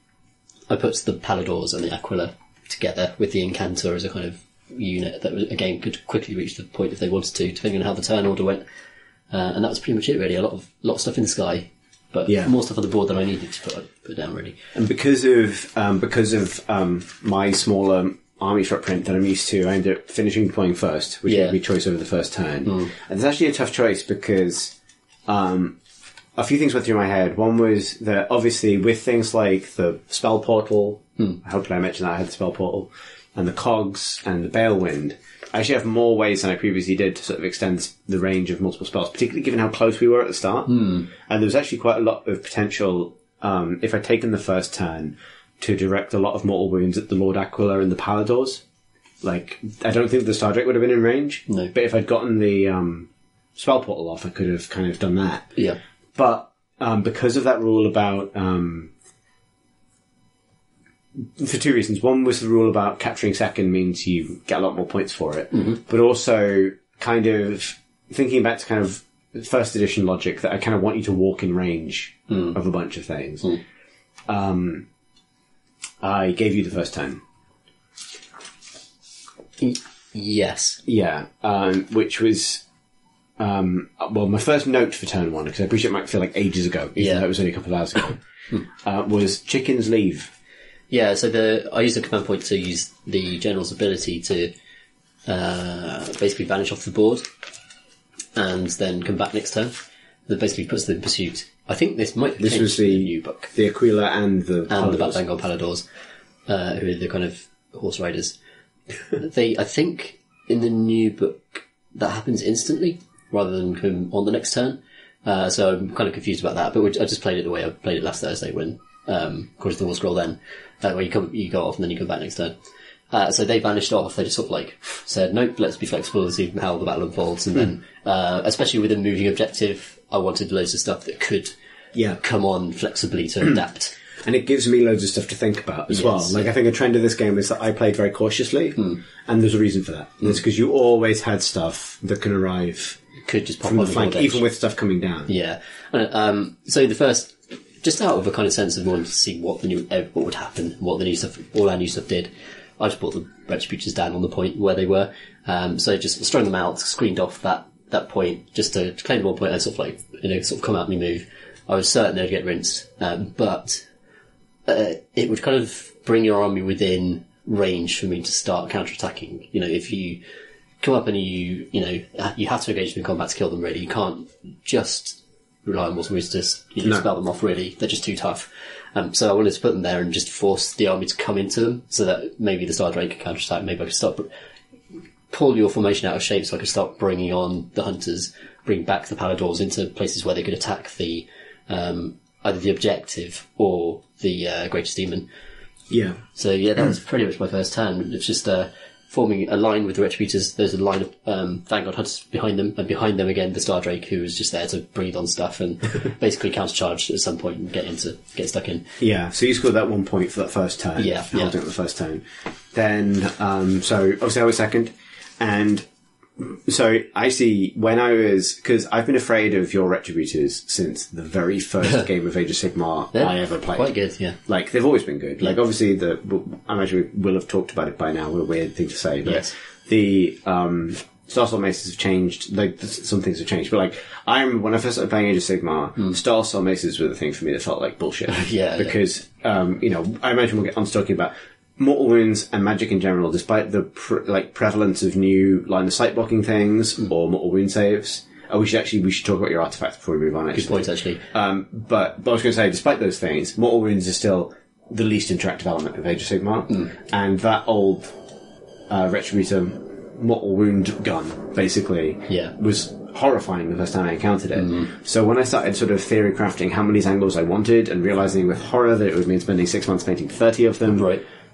I put the Paladors and the Aquila together with the Incantor as a kind of unit that, again, could quickly reach the point if they wanted to, depending on how the turn order went. And that was pretty much it, really. A lot of stuff in the sky, but more stuff on the board than I needed to put down, really. And because of my smaller army footprint that I'm used to, I ended up finishing deploying first, which would be choice over the first turn. And it's actually a tough choice because a few things went through my head. One was that obviously with things like the spell portal, hopefully I mentioned that I had the spell portal, and the cogs and the Balewind, I actually have more ways than I previously did to sort of extend the range of multiple spells, particularly given how close we were at the start. And there was actually quite a lot of potential, if I'd taken the first turn, to direct a lot of mortal wounds at the Lord Aquila and the Paladors. Like, I don't think the Star Drake would have been in range. No. But if I'd gotten the spell portal off, I could have kind of done that. Yeah. But because of that rule about... for 2 reasons. One was the rule about capturing second means you get a lot more points for it. But also, kind of, thinking back to kind of first edition logic that I kind of want you to walk in range of a bunch of things. I gave you the first turn. Yes. Yeah. Which was, well, my first note for turn 1, because I appreciate it might feel like ages ago, even though it was only a couple of hours ago, was chickens leave. Yeah, so I used a command point to use the general's ability to basically vanish off the board and then come back next turn. That basically puts them in pursuit. I think this might This was the new book. The Aquila and the Vanguard Paladors, who are the kind of horse riders. I think in the new book that happens instantly rather than come on the next turn. So I'm kind of confused about that, but I just played it the way I played it last Thursday when, according to the War Scroll then, where you go off and then you come back next turn. So they vanished off. They just sort of like said, nope, let's be flexible and see how the battle unfolds. And then, especially with a moving objective, I wanted loads of stuff that could come on flexibly to adapt. And it gives me loads of stuff to think about as well. Like, I think a trend of this game is that I played very cautiously, and there's a reason for that. And it's because you always had stuff that can arrive could just pop from on the flank, even with stuff coming down. Yeah. So the first, just out of a kind of sense of wanting to see what would happen, what the new stuff, all our new stuff did, I just brought the Retributors down on the point where they were. So just strung them out, screened off that point, just to claim the 1 point and sort of like, sort of come out and move. I was certain they'd get rinsed. But it would kind of bring your army within range for me to start counterattacking. If you come up and you have to engage them in combat to kill them, really. You can't just rely on mortal wounds to spell them off, really. They're just too tough. So I wanted to put them there and just force the army to come into them so that maybe the Star Drake could counterattack. Maybe I could start pull your formation out of shape so I could start bringing on the Hunters, bring back the Paladors into places where they could attack the either the objective or the Greatest Demon. Yeah. So that was pretty much my first turn. It was just forming a line with the Retributors. There's a line of Vanguard Hunters behind them, and behind them again the Star Drake, who was just there to breathe on stuff and basically countercharge at some point and get stuck in. Yeah, so you scored that 1 point for that first turn. Holding up the first turn. Then, so obviously I was second, and so I see when I was, because I've been afraid of your Retributors since the very first game of Age of Sigmar I ever played. Quite good, yeah. Like, they've always been good. Like, obviously, I imagine we will have talked about it by now, what a weird thing to say, but the Starstorm Maces have changed, like, some things have changed, but like, I remember when I first started playing Age of Sigmar, Starstorm Maces were the thing for me that felt like bullshit. Because, you know, I imagine we'll get on to talking about Mortal Wounds and Magic in general, despite the, prevalence of new line of sight blocking things, or Mortal Wound saves. We should talk about your artifacts before we move on, actually. Good point, actually. But I was going to say, despite those things, Mortal Wounds is still the least interactive element of Age of Sigmar, and that old, Retributor Mortal Wound gun, basically, was horrifying the first time I encountered it. So when I started sort of theory crafting how many angles I wanted, and realizing with horror that it would mean spending 6 months painting 30 of them,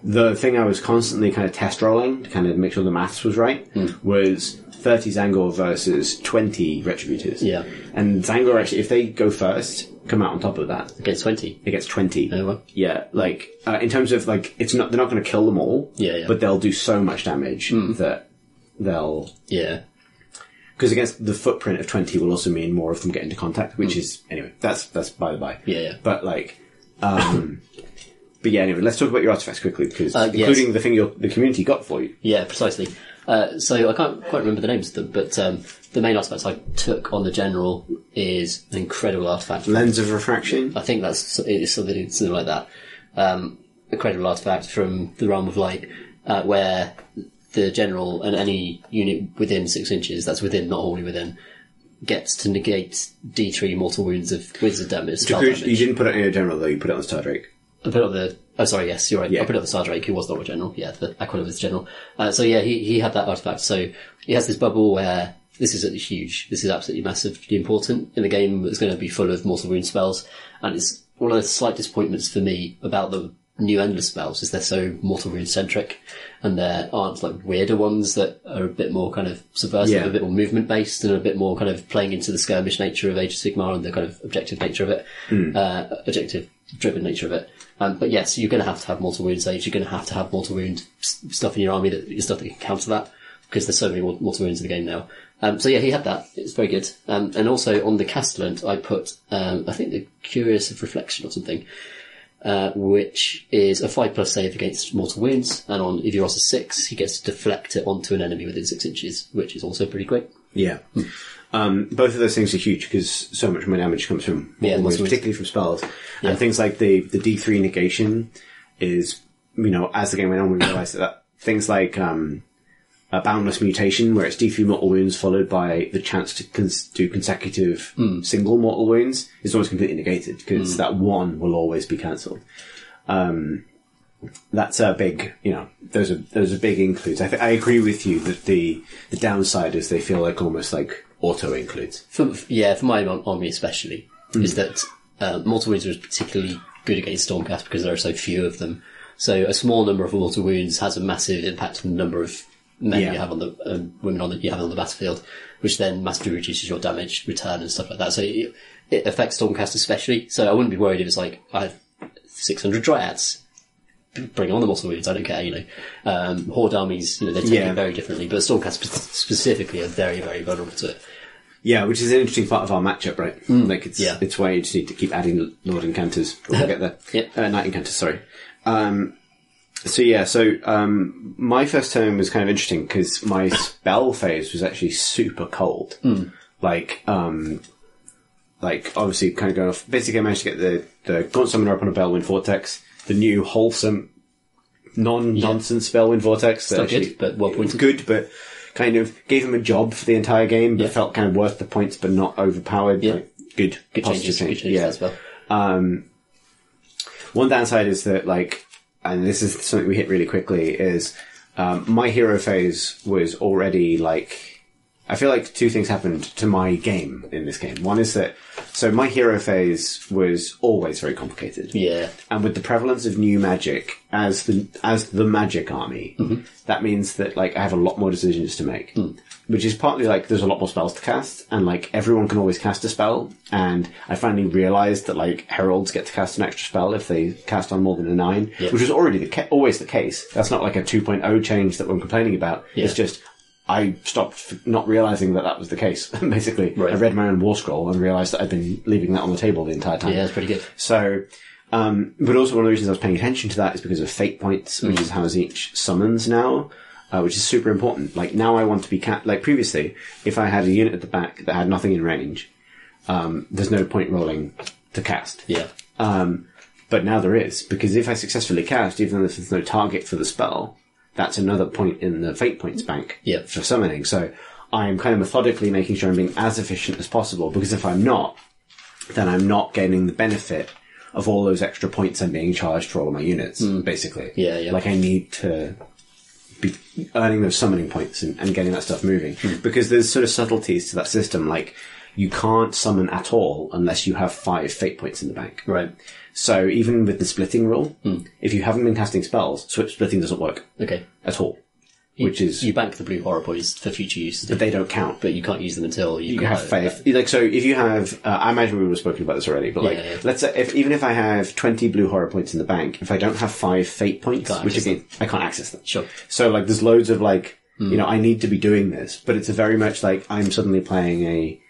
the thing I was constantly kind of test rolling to kind of make sure the maths was right was 30 Zangor versus 20 Retributors. Yeah. And Zangor actually, if they go first, come out on top of that. It gets 20. It gets 20. Oh, well. Yeah, like, in terms of, like, they're not going to kill them all, but they'll do so much damage that they'll... Yeah. Because against the footprint of 20 will also mean more of them get into contact, which is, anyway, that's by the by. Yeah. But, like, but yeah, anyway, let's talk about your artifacts quickly, because including the thing the community got for you. Yeah, precisely. So I can't quite remember the names of them, but the main artifacts I took on the general is an incredible artifact. Lens of Refraction? I think it's something like that. Incredible artifact from the Realm of Light, where the general and any unit within 6 inches, that's within, not wholly within, gets to negate D3 mortal wounds of wizard damage. You didn't put it in your general, though, you put it on Star Drake. I put it on the... Oh, sorry, yes, you're right. I put it on the Star Drake, who was not a general. Yeah, the Aquilus general. So yeah, he had that artifact. So he has this bubble where this is huge. This is absolutely massively important in the game that's going to be full of mortal wound spells. And it's one of the slight disappointments for me about the new endless spells is they're so mortal wound centric, and there aren't like weirder ones that are a bit more kind of subversive, a bit more movement based, and a bit more kind of playing into the skirmish nature of Age of Sigmar and the kind of objective nature of it, objective driven nature of it. But yes, you're going to have mortal wound saves. You're going to have mortal wound stuff in your army stuff that can counter that, because there's so many mortal wounds in the game now. So yeah, he had that. It's very good. And also on the Castellant, I put, I think the Curious of Reflection or something, which is a 5+ save against mortal wounds. And on, if you're also 6, he gets to deflect it onto an enemy within 6 inches, which is also pretty great. Yeah. Both of those things are huge because so much of my damage comes from mortal wounds, particularly from spells. And things like the D3 negation is, you know, as the game went on, we realized that things like, a Boundless Mutation, where it's D3 mortal wounds followed by the chance to do consecutive single mortal wounds, is always completely negated, because that one will always be cancelled. That's a big, you know, those are big includes. I agree with you that the downside is they feel like almost like auto includes. For my army especially, is that mortal wounds are particularly good against Stormcast because there are so few of them. So a small number of mortal wounds has a massive impact on the number of men you have on the women you have on the battlefield, which then massively reduces your damage return and stuff like that. So it affects Stormcast especially. So I wouldn't be worried if it's like I have 600 Dryads. Bring on the mortal wounds, I don't care, you know. Horde armies, you know, they take it very differently, but Stormcast specifically are very, very vulnerable to it. Yeah, which is an interesting part of our matchup, right? Like, it's why you just need to keep adding Lord Encounters before we get there. Knight Encounters, sorry. My first turn was kind of interesting because my spell phase was actually super cold. Like, obviously kind of going off, basically I managed to get the Gaunt Summoner up on a Bellwind Vortex, the new wholesome, non-nonsense Bellwind Vortex. Still good, but well pointed. Good, but kind of gave him a job for the entire game, but felt kind of worth the points, but not overpowered. Yeah. Like, good changes as well. One downside is that, like, and this is something we hit really quickly, is my hero phase was already, like, I feel like 2 things happened to my game in this game. One is that, so my hero phase was always very complicated. Yeah. And with the prevalence of new magic as the magic army, that means that, like, I have a lot more decisions to make. Which is partly like there's a lot more spells to cast, and like everyone can always cast a spell, and I finally realised that like heralds get to cast an extra spell if they cast on more than a 9, which was already always the case. That's not like a 2.0 change that we're complaining about. It's just I stopped not realising that was the case, basically. I read my own war scroll and realised that I'd been leaving that on the table the entire time. Yeah, that's pretty good. So, but also one of the reasons I was paying attention to that is because of fate points, which is how each summons now. which is super important. Like, now I want to be like previously, if I had a unit at the back that had nothing in range, there's no point rolling to cast. Yeah. But now there is, because if I successfully cast, even though there's no target for the spell, that's another point in the fate points bank for summoning. So I'm kind of methodically making sure I'm being as efficient as possible, because if I'm not, then I'm not gaining the benefit of all those extra points I'm being charged for all of my units, basically. Yeah, yeah. Like, I need to be earning those summoning points and getting that stuff moving. Because there's sort of subtleties to that system, like, you can't summon at all unless you have 5 fate points in the bank. Right. So even with the splitting rule, if you haven't been casting spells, splitting doesn't work. Okay. At all. You bank the blue horror points for future use. But they don't count. But you can't use them until you have 5. Like, so if you have, I imagine we would have spoken about this already, but let's say, even if I have 20 blue horror points in the bank, if I don't have 5 fate points, which again, I can't access them. Sure. So, like, there's loads of, like, I need to be doing this, but it's a very much like, I'm suddenly playing a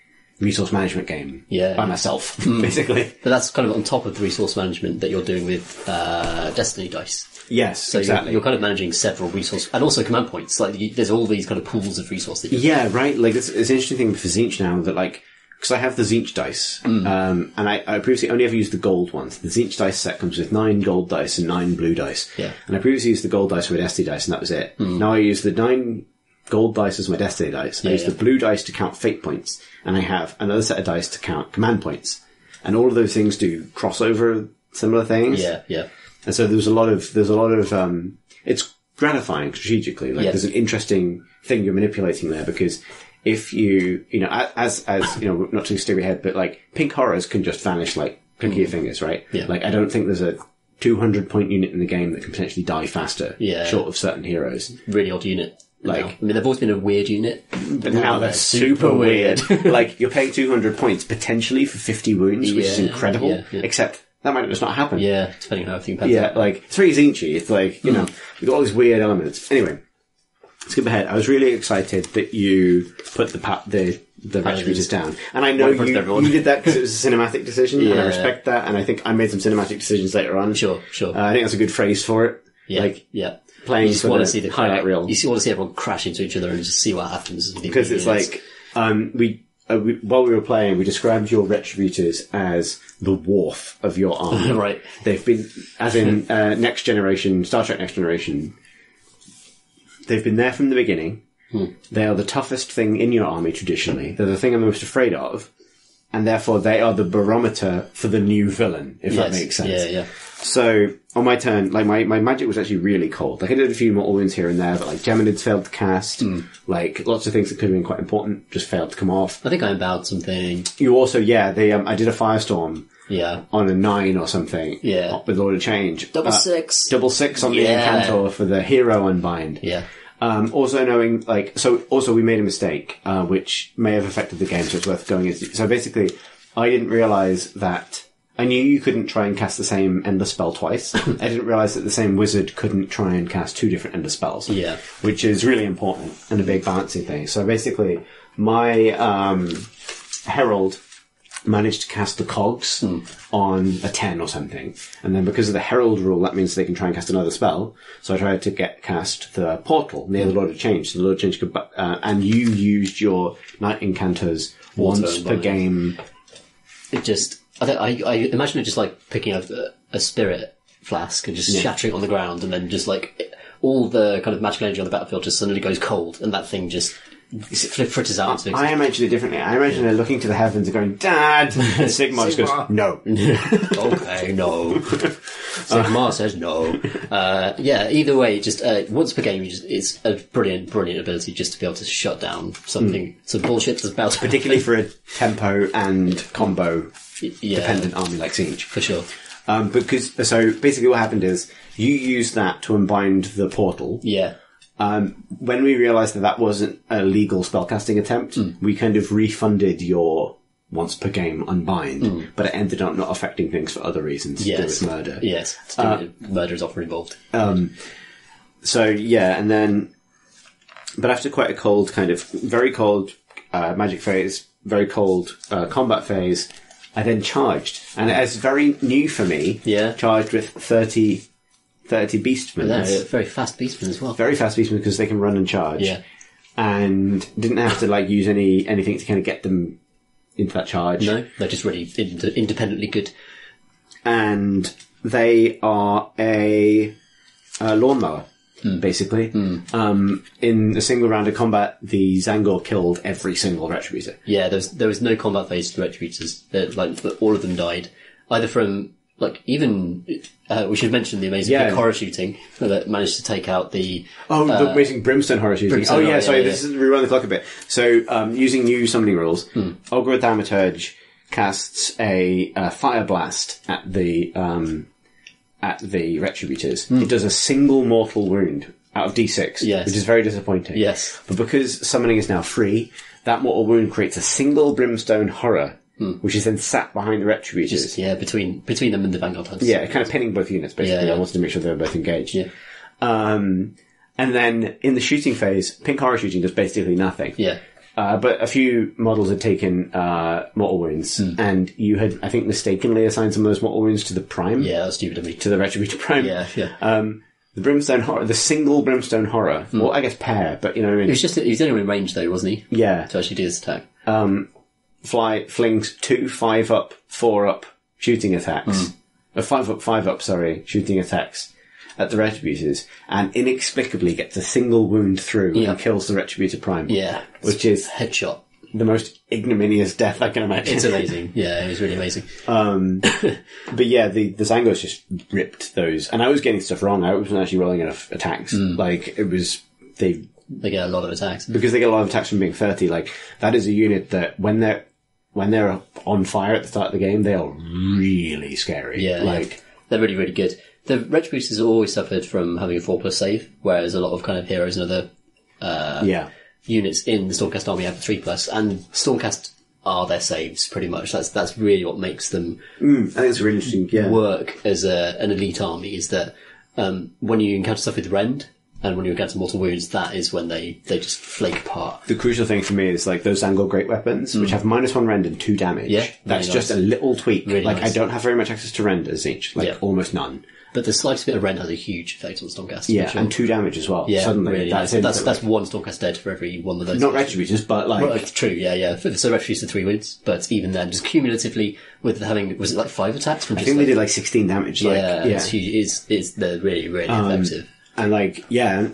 resource management game by myself, basically. But that's kind of on top of the resource management that you're doing with Destiny dice. Yes, so exactly. You're kind of managing several resource and also command points. Like, there's all these kind of pools of resource that you right. Like, it's an interesting thing for Tzeentch now that, like, because I have the Tzeentch dice, and I previously only ever used the gold ones. The Tzeentch dice set comes with 9 gold dice and 9 blue dice. Yeah. And I previously used the gold dice with Destiny dice, and that was it. Now I use the 9 gold dice as my Destiny dice. I use the blue dice to count fate points, and I have another set of dice to count command points. And all of those things do crossover similar things. Yeah, yeah. And so there's a lot of, it's gratifying strategically. Like, there's an interesting thing you're manipulating there, because if you as not to stick your head, but like, pink horrors can just vanish like click your fingers, right? Yeah. Like, I don't think there's a 200 point unit in the game that can potentially die faster, short of certain heroes. Really odd unit. Like, I mean, they've always been a weird unit, but now they're super weird. Like, you're paying 200 points potentially for 50 wounds, which is incredible, except that might just not happen. Yeah, depending on how everything pans out. Like, it's very Tzeentchy. It's like, you've got all these weird elements. Anyway, skip ahead. I was really excited that you put the retributors down. And I know you did that because it was a cinematic decision, and I respect that, and I think I made some cinematic decisions later on. Sure. I think that's a good phrase for it. Yeah. Playing you just want to see the highlight reel. You want to see everyone crash into each other and just see what happens. Because it's like, while we were playing, we described your retributors as the wharf of your army. Right. They've been, as in Next Generation, Star Trek Next Generation, they've been there from the beginning. They are the toughest thing in your army traditionally. They're the thing I'm most afraid of. And therefore they are the barometer for the new villain, if that makes sense. Yeah. So, on my turn, like, my magic was actually really cold. Like, I did a few mortal wounds here and there, but, like, Geminids failed to cast. Like, lots of things that could have been quite important just failed to come off. I think I embowed something. You also, I did a Firestorm. Yeah. On a 9 or something. Yeah. With Lord of Change. Double 6 on the Incantor for the hero unbind. Yeah. Also knowing, like, also we made a mistake, which may have affected the game, so it's worth going into. So basically, I didn't realize that, I knew you couldn't try and cast the same endless spell twice. I didn't realize that the same wizard couldn't try and cast 2 different endless spells. Yeah. Which is really important and a big balancing thing. So basically, my, Herald managed to cast the cogs on a 10 or something. And then because of the Herald rule, that means they can try and cast another spell. So I tried to cast the portal near the Lord of Change. So the Lord of Change could, and you used your Night Incanters once per game. It just, I imagine it just like picking up a spirit flask and just shattering it on the ground, and then just like all the kind of magical energy on the battlefield just suddenly goes cold, and that thing just fritters out. I imagine it differently. I imagine it looking to the heavens and going, "Dad!" And Sigmar just goes, "No." Okay, no. Sigmar says no. Either way, just once per game, it's a brilliant ability just to be able to shut down something, some bullshit that's about to particularly for a tempo and combo dependent army like Tzeentch. For sure. So basically what happened is, you used that to unbind the portal. Yeah. When we realised that wasn't a legal spellcasting attempt, we kind of refunded your once per game unbind, but it ended up not affecting things for other reasons. There was murder. Yes, murder is often involved. And then, but after quite a cold, very cold magic phase, very cold combat phase, I then charged, and it's very new for me. Yeah, charged with 30 30 beastmen. They're very fast beastmen as well. Very fast beastmen because they can run and charge. Yeah. And didn't have to like use anything to kind of get them into that charge. No, they're just really independently good. And they are a lawnmower, basically. In a single round of combat, the Zangor killed every single Retributor. Yeah, there was no combat phase for the Retributors. Like, all of them died. Either from, like, even, we should mention the amazing horror shooting that managed to take out the... the amazing Brimstone horror shooting. This is rerun the clock a bit. So, using new summoning rules, Ogre Thaumaturge casts a fire blast at the Retributors. It does a single mortal wound out of D6, which is very disappointing. Yes. But because summoning is now free, that mortal wound creates a single Brimstone horror, which is then sat behind the Retributors. Between them and the Vanguard Hunters. Yeah, kind of pinning both units, basically. I wanted to make sure they were both engaged. Yeah. And then in the shooting phase, pink horror shooting does basically nothing. Yeah. But a few models had taken mortal wounds, and you had, I think, mistakenly assigned some of those mortal wounds to the Prime. Yeah, that's stupid of me. To the Retributor Prime. Yeah. The Brimstone Horror, the single Brimstone Horror, well, I guess pair, but you know what I mean? He was only in range though, wasn't he? Yeah. To actually do this attack. Flings 2 5-up, 4-up shooting attacks. 5-up, 5-up, shooting attacks at the Retributors, and inexplicably gets a single wound through and kills the Retributor Prime. Yeah. Which is headshot. The most ignominious death I can imagine. It's amazing. Yeah, it was really amazing. But yeah, the Zangos just ripped those. And I was getting stuff wrong. I wasn't actually rolling enough attacks. Like, it was... They get a lot of attacks. Because they get a lot of attacks from being 30. Like, that is a unit that when they're on fire at the start of the game, they are really scary. Yeah, they're really, really good. The Retributors have always suffered from having a 4+ save, whereas a lot of kind of heroes and other units in the Stormcast army have a 3+, and Stormcast are their saves pretty much. That's really what makes them I think it's really interesting. Work as an elite army. Is that when you encounter stuff with Rend and when you encounter mortal wounds, that is when they just flake apart. The crucial thing for me is like those Zangor great weapons, which have -1 rend and 2 damage. Yeah, that's really just nice. a little tweak. Really like nice. I don't have very much access to renders each, almost none. But the slightest bit of Rend has a huge effect on Stormcast. Yeah, sure. and 2 damage as well. Yeah, suddenly really that's nice. That's one Stormcast dead for every one of those. Not Retributors, but like... Well, true, yeah. So Retributors are 3 wins, but even then, just cumulatively, with having, was it like 5 attacks? From I think they did like 16 damage. It's huge. They're really, really effective. And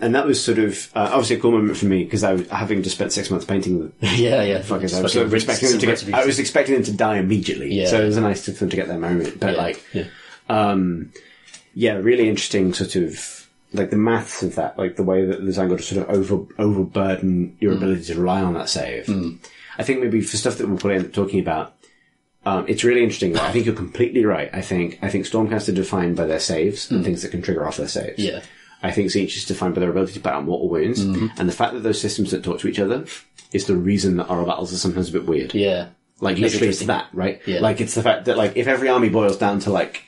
and that was sort of, obviously a cool moment for me, because I was having just spent 6 months painting them. Fuckers. I was sort of expecting them to I was expecting them to die immediately. So it was nice for them to get their moment. But really interesting sort of, like the maths of that, like the way that the Zangor sort of overburden your ability to rely on that save. I think maybe for stuff that we'll probably end up talking about, it's really interesting. I think you're completely right. I think Stormcast are defined by their saves and things that can trigger off their saves. Yeah. I think Siege is defined by their ability to battle mortal wounds, and the fact that those systems don't talk to each other is the reason that our battles are sometimes a bit weird. Yeah. Like, literally it's that, right? Yeah. Like, it's the fact that, like, if every army boils down to, like,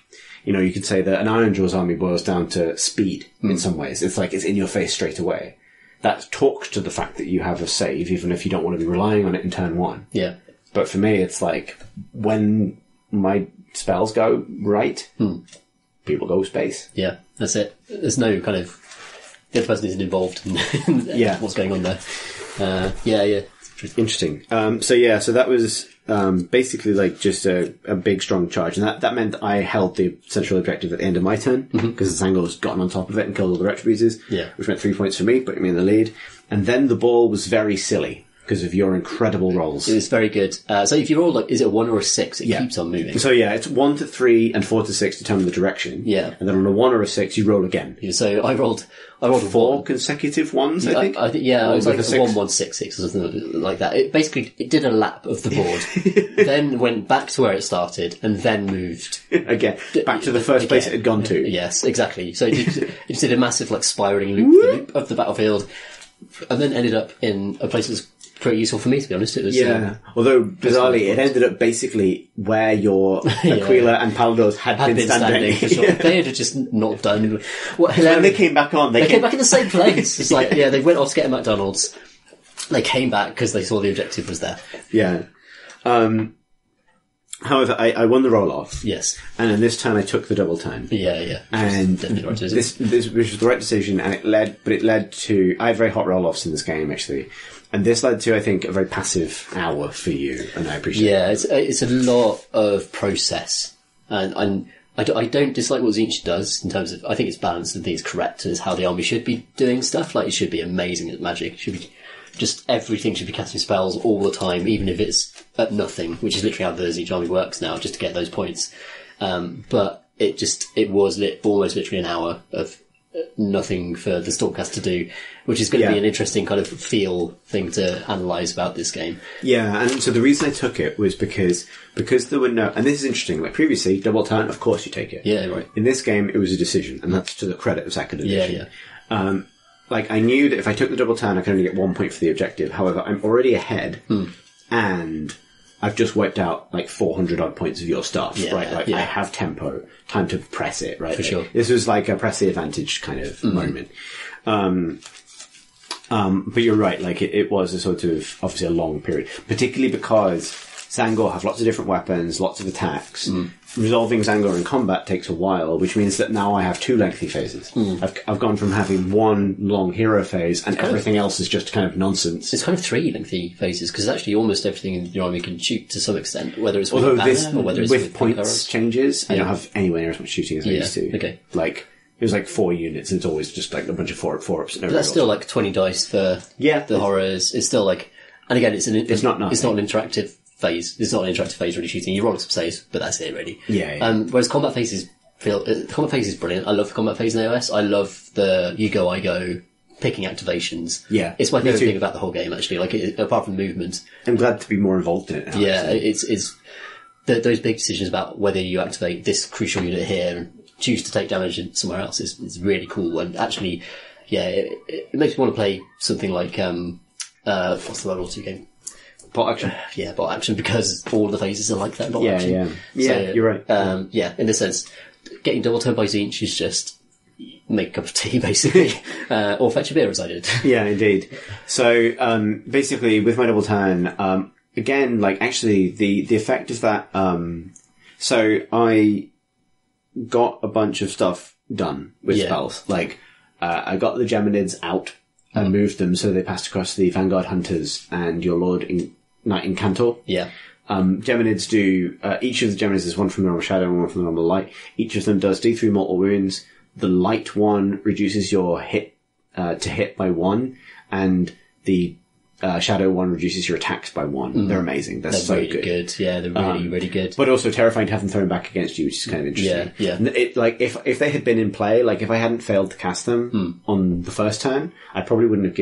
you know, you could say that an Ironjaw's army boils down to speed in some ways. It's like, it's in your face straight away. That talks to the fact that you have a save, even if you don't want to be relying on it in turn 1. Yeah. But for me, it's like, when my spells go right, people go space. Yeah, that's it. There's no kind of, the other person isn't involved in what's going on there. Interesting. So that was basically like just a big strong charge, and that meant that I held the central objective at the end of my turn because the Zangor's gotten on top of it and killed all the Retributors, which meant 3 points for me, putting me in the lead. And then the ball was very silly because of your incredible rolls. It was very good. So if you roll, like, is it a 1 or a 6? It keeps on moving. So it's 1 to 3 and 4 to 6 determine the direction. Yeah. And then on a 1 or a 6, you roll again. So I rolled 4 consecutive ones, I think. It was like a 1, 1, 6, 6 or something like that. It did a lap of the board, then went back to where it started, and then moved again back to the first place it had gone to. Yes, exactly. So it did a massive like spiraling loop of the battlefield, and then ended up in a place that was pretty useful for me, to be honest. It was although bizarrely it ended up basically where your Aquila and Paldos had been standing. For sure. They had just not done. When they came back on, they came back in the same place. It's like they went off to get a McDonald's. They came back because they saw the objective was there. Yeah. However, I won the roll-off. Yes. And in this turn I took the double turn. Yeah. And definitely the right decision. this was the right decision, and it led to... I had very hot roll-offs in this game, actually. And this led to, I think, a very passive hour for you, and I appreciate it. Yeah, it's a lot of process. And I don't dislike what Tzeentch does in terms of... I think it's balanced and I think it's correct as how the army should be doing stuff. Like, it should be amazing at magic. It should be... Just everything should be casting spells all the time, even if it's at nothing, which is literally how the Tzeentch army works now, just to get those points. But it was almost literally an hour of nothing for the Stormcast to do, which is going to be an interesting kind of feel thing to analyse about this game. Yeah, and so the reason I took it was because there were no... And this is interesting, like previously, double turn, of course you take it. Yeah, right. In this game, it was a decision, and that's to the credit of second edition. Yeah. Like, I knew that if I took the double turn, I could only get 1 point for the objective. However, I'm already ahead, and I've just wiped out, like, 400 odd points of your stuff, right? Like, I have tempo, time to press it, right? For sure. This was like a press the advantage kind of moment. But you're right, like, it was a sort of, obviously a long period, particularly because Zangor have lots of different weapons, lots of attacks. Resolving Zangor in combat takes a while, which means that now I have 2 lengthy phases. I've gone from having 1 long hero phase, and everything else is just kind of nonsense. It's kind of 3 lengthy phases, because actually almost everything in your army can shoot to some extent, whether it's with Although banner this, or whether it's with points arrows. changes, I don't have anywhere near as much shooting as I used to. Okay. Like, it was like 4 units, and it's always just like a bunch of 4-ups. But that's still like 20 dice for the horrors. It's still like, and again, it's not an interactive phase. It's not an interactive phase really shooting. You roll some saves, but that's it really. Whereas combat phases combat phase is brilliant. I love the combat phase in AOS. I love the you go, I go, picking activations. Yeah. It's my favourite thing about the whole game actually, like apart from movement. I'm glad to be more involved in it now. Yeah, it's those big decisions about whether you activate this crucial unit here and choose to take damage somewhere else is really cool. And actually, yeah, it makes me want to play something like, what's the World War II game? Bot action. Yeah, bot action, because all the phases are like that in bot action. Yeah, So, you're right. Yeah, in a sense, getting double turned by Tzeentch is just make a cup of tea, basically, or fetch a beer, as I did. Yeah, indeed. So, basically, with my double turn, again, like, actually, the effect of that, so I got a bunch of stuff done with spells. Like, I got the Geminids out and moved them so they passed across the Vanguard Hunters and your Knight Incantor. Yeah. Geminids do, each of the Geminids is one from the normal shadow and one from the normal light. Each of them does D3 mortal wounds. The light one reduces your hit, to hit by 1, and the shadow one reduces your attacks by 1. They're amazing. They're so really good. Yeah, they're really, really good. But also terrifying to have them thrown back against you, which is kind of interesting. Yeah. It, like, if they had been in play, like, if I hadn't failed to cast them on the first turn, I probably wouldn't have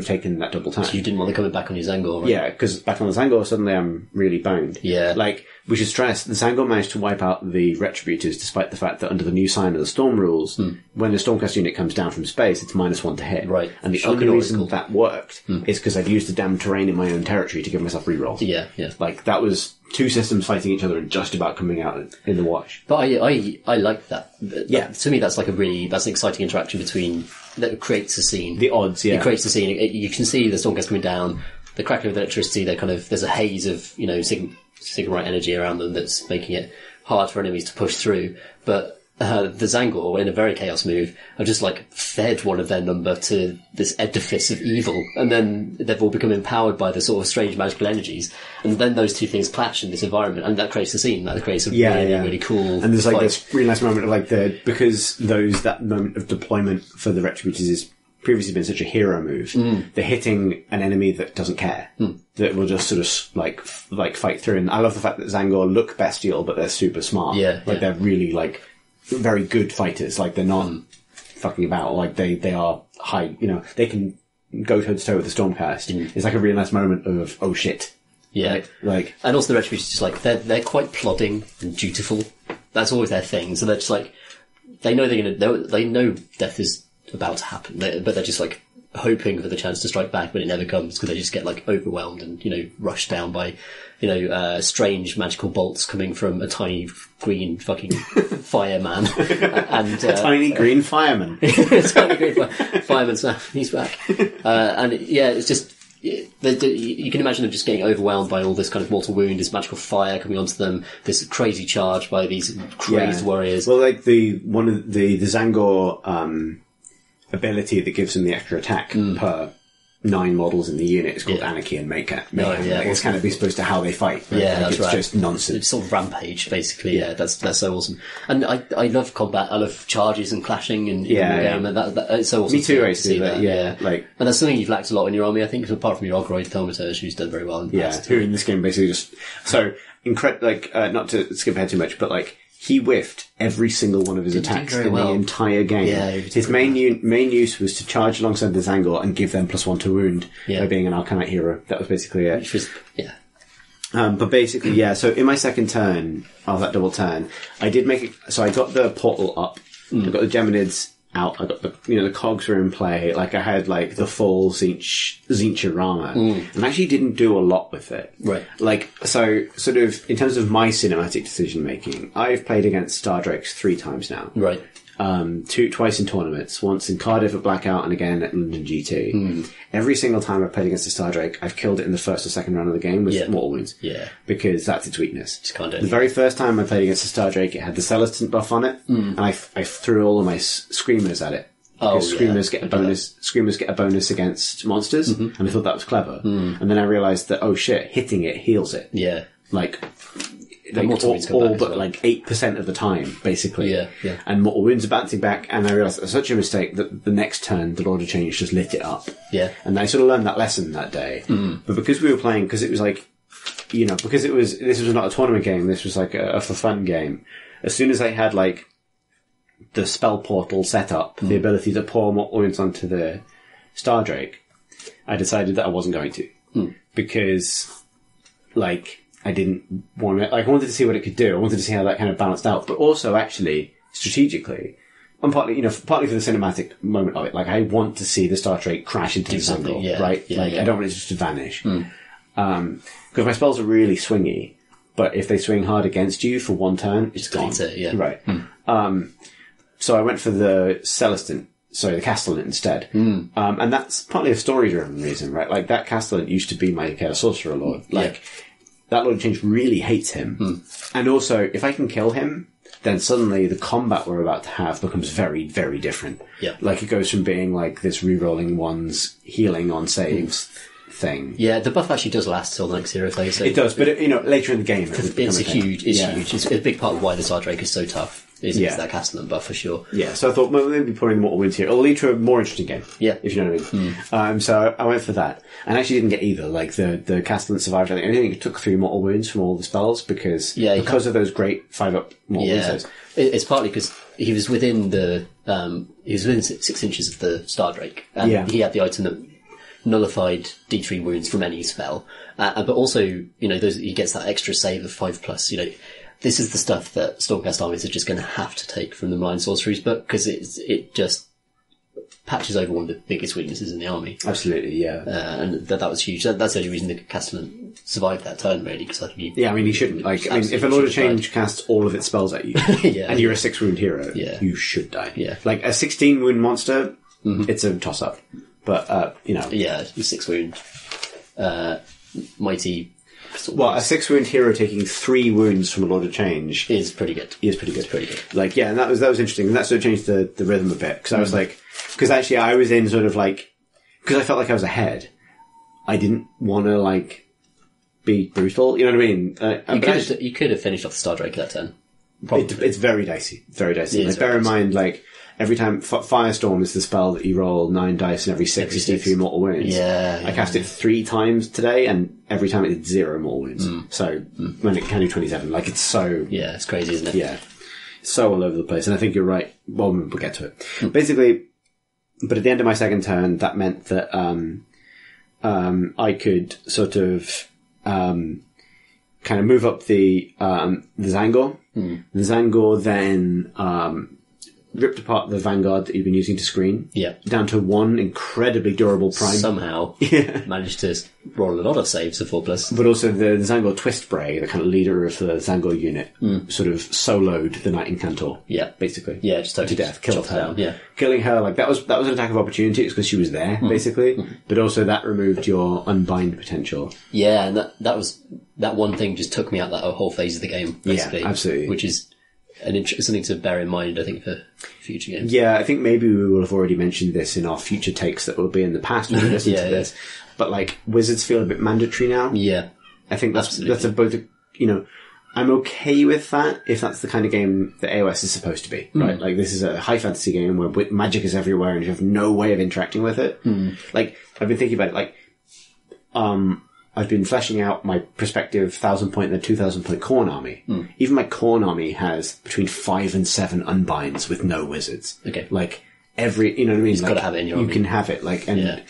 taken that double turn. So you didn't want to come back on your Zangor, right? Yeah, because back on the Zangor, suddenly I'm really boned. Yeah. Like, we should stress, the Zangor managed to wipe out the Retributors, despite the fact that under the new Sign of the Storm rules, when the Stormcast unit comes down from space, it's -1 to hit. Right. And the only reason that worked is because I'd used the damn terrain in my own territory to give myself rerolls. Yeah. Like, that was 2 systems fighting each other and just about coming out in the wash. But I like that. Yeah. To me, that's like that's an exciting interaction between, that creates a scene. The odds, yeah. It creates a scene. You can see the Stormcast coming down, the crackling of the electricity, there's a haze of, Sigmarite energy around them that's making it hard for enemies to push through. But the Zangor, in a very chaos move, have just fed one of their number to this edifice of evil, and then they've all become empowered by the sort of strange magical energies, and then those two things clash in this environment, and that creates a scene. That creates a really cool. And there's this really nice moment of because that moment of deployment for the Retributors is previously been such a hero move. They're hitting an enemy that doesn't care, that will just sort of fight through. And I love the fact that Zangor look bestial, but they're super smart. They're really very good fighters. Like, they're not fucking about. Like, they are high. They can go toe to toe with the Stormcast. It's like a really nice moment of oh shit. Yeah. Right? And also the Retributors just they're quite plodding and dutiful. That's always their thing. So they're just they know they know death is about to happen, but they're just hoping for the chance to strike back, but it never comes because they just get overwhelmed and rushed down by strange magical bolts coming from a tiny green fucking fireman and a tiny green fireman. a tiny green fireman. He's back, and it's just you can imagine them just getting overwhelmed by all this kind of mortal wound, this magical fire coming onto them, this crazy charge by these crazed warriors. Well, like the Zangor ability that gives them the extra attack per 9 models in the unit is called Anarchy and Mayhem. It's kind of supposed to how they fight. Right? Yeah, it's just nonsense. It's sort of rampage, basically. Yeah, that's so awesome. And I love combat. I love charges and clashing and and it's so awesome. Me too, I see that. Yeah, like, and that's something you've lacked a lot in your army, I think, apart from your Ogroid Thaumaturge, who's done very well in the past. Who in this game basically just not to skip ahead too much, but like, he whiffed every single one of his attacks in the entire game. Yeah, his main use was to charge alongside the Zangor and give them +1 to wound by being an Arcanite hero. That was basically it. Which was, but basically, so in my second turn of that double turn, I did make it, so I got the portal up, I got the Geminids out, I got the cogs were in play, like I had like the full Tzeentch armor, and actually didn't do a lot with it. Right. Like, so sort of, in terms of my cinematic decision making, I've played against Stardrakes 3 times now. Right. Twice in tournaments, once in Cardiff at Blackout and again at London GT. Every single time I've played against a Stardrake, I've killed it in the first or second round of the game with mortal wounds. Yeah. Because that's its weakness. Just can't do it. The very first time I played against a Stardrake, it had the Celestant buff on it, and I threw all of my Screamers at it. Because Screamers get a bonus. Screamers get a bonus against monsters, and I thought that was clever. And then I realised that hitting it heals it. Yeah. Like all but like 8% of the time, basically. Yeah. And mortal wounds are bouncing back, and I realised that was such a mistake that the next turn, the Lord of Change just lit it up. Yeah. And I sort of learned that lesson that day. But because we were playing, because it was like, because this was not a tournament game, this was like a for fun game. As soon as I had like the spell portal set up, the ability to pour mortal wounds onto the Stardrake, I decided that I wasn't going to. Because, like, I didn't want to, like, I wanted to see what it could do. I wanted to see how that kind of balanced out. But also, actually, strategically, and partly for the cinematic moment of it, like, I want to see the Stardrake crash into the jungle, right? I don't want it just to vanish. Because my spells are really swingy, but if they swing hard against you for one turn, it's gone. Right. So I went for the Celestant, the Castellan instead. And that's partly a story-driven reason, right? Like, that Castellan used to be my Chaos Sorcerer Lord. That Lord of Change really hates him. And also, if I can kill him, then suddenly the combat we're about to have becomes very, very different. Yeah. Like, it goes from being like this re-rolling ones, healing on saves thing. Yeah, the buff actually does last till the next hero phase. So it does, but later in the game, it's huge. It's a big part of why the Stardrake is so tough. Is that Castellan buff for sure. Yeah, so I thought, well, maybe pouring the mortal wounds here. It'll lead to a more interesting game. Yeah. If you know what I mean. So I went for that. And actually didn't get either. Like, the Castellan survived, I think it took 3 mortal wounds from all the spells because of those great 5-up mortal wounds. It's partly because he was within 6 inches of the Stardrake. And he had the item that nullified D3 wounds from any spell. But also, he gets that extra save of 5+, This is the stuff that Stormcast armies are just going to have to take from the Mind Sorceries book because it just patches over one of the biggest weaknesses in the army. Absolutely, yeah. And that was huge. That's the only reason the Castellan survived that turn, really, because I think he shouldn't. Like, if a Lord of Change casts all of its spells at you, and you're a 6-wound hero, you should die. Yeah. Like, a 16-wound monster, it's a toss-up. But, Yeah, 6-wound. Mighty... Well, a 6-wound hero taking 3 wounds from a Lord of Change is pretty good. Like, and that was interesting, and that sort of changed the rhythm a bit because I was like, because actually I was in sort of like, because I felt like I was ahead. I didn't want to like be brutal. You know what I mean? You could have finished off the Stardrake that turn. It's very dicey. Like, bear in mind, like, every time Firestorm is the spell that you roll 9 dice and every 6 is D3 mortal wounds. Yeah. I cast it 3 times today and every time it did 0 mortal wounds. So when it can do 27, like, it's so... Yeah, it's crazy, isn't it? Yeah. So all over the place. And I think you're right. Well, we'll get to it. Basically, but at the end of my second turn, that meant that I could sort of kind of move up the Zangor. The Zangor then ripped apart the Vanguard that you've been using to screen. Yeah. Down to one incredibly durable prime. Somehow managed to roll a lot of saves for 4+. But also the Zangor Twist Bray, the kind of leader of the Zangor unit, sort of soloed the Knight Incantor. Yeah. Basically. Yeah, just totally to death. Killed her. Down. Yeah. Killing her, like, that was an attack of opportunity because she was there, basically. But also that removed your unbind potential. Yeah, and that one thing just took me out that whole phase of the game, basically. Yeah, absolutely. Which is something to bear in mind, I think, for future games. Yeah, I think maybe we will have already mentioned this in our future takes that will be in the past when we listen to this. But, like, wizards feel a bit mandatory now. Yeah. I think that's I'm okay with that if that's the kind of game that AOS is supposed to be, right? Like, this is a high fantasy game where magic is everywhere and you have no way of interacting with it. Like, I've been thinking about it, like, I've been fleshing out my prospective 1,000-point and 2,000-point Khorne army. Even my Khorne army has between 5 and 7 unbinds with no wizards. Okay. Like, you know what I mean? You've got to have it in your army. You can have it, like, and...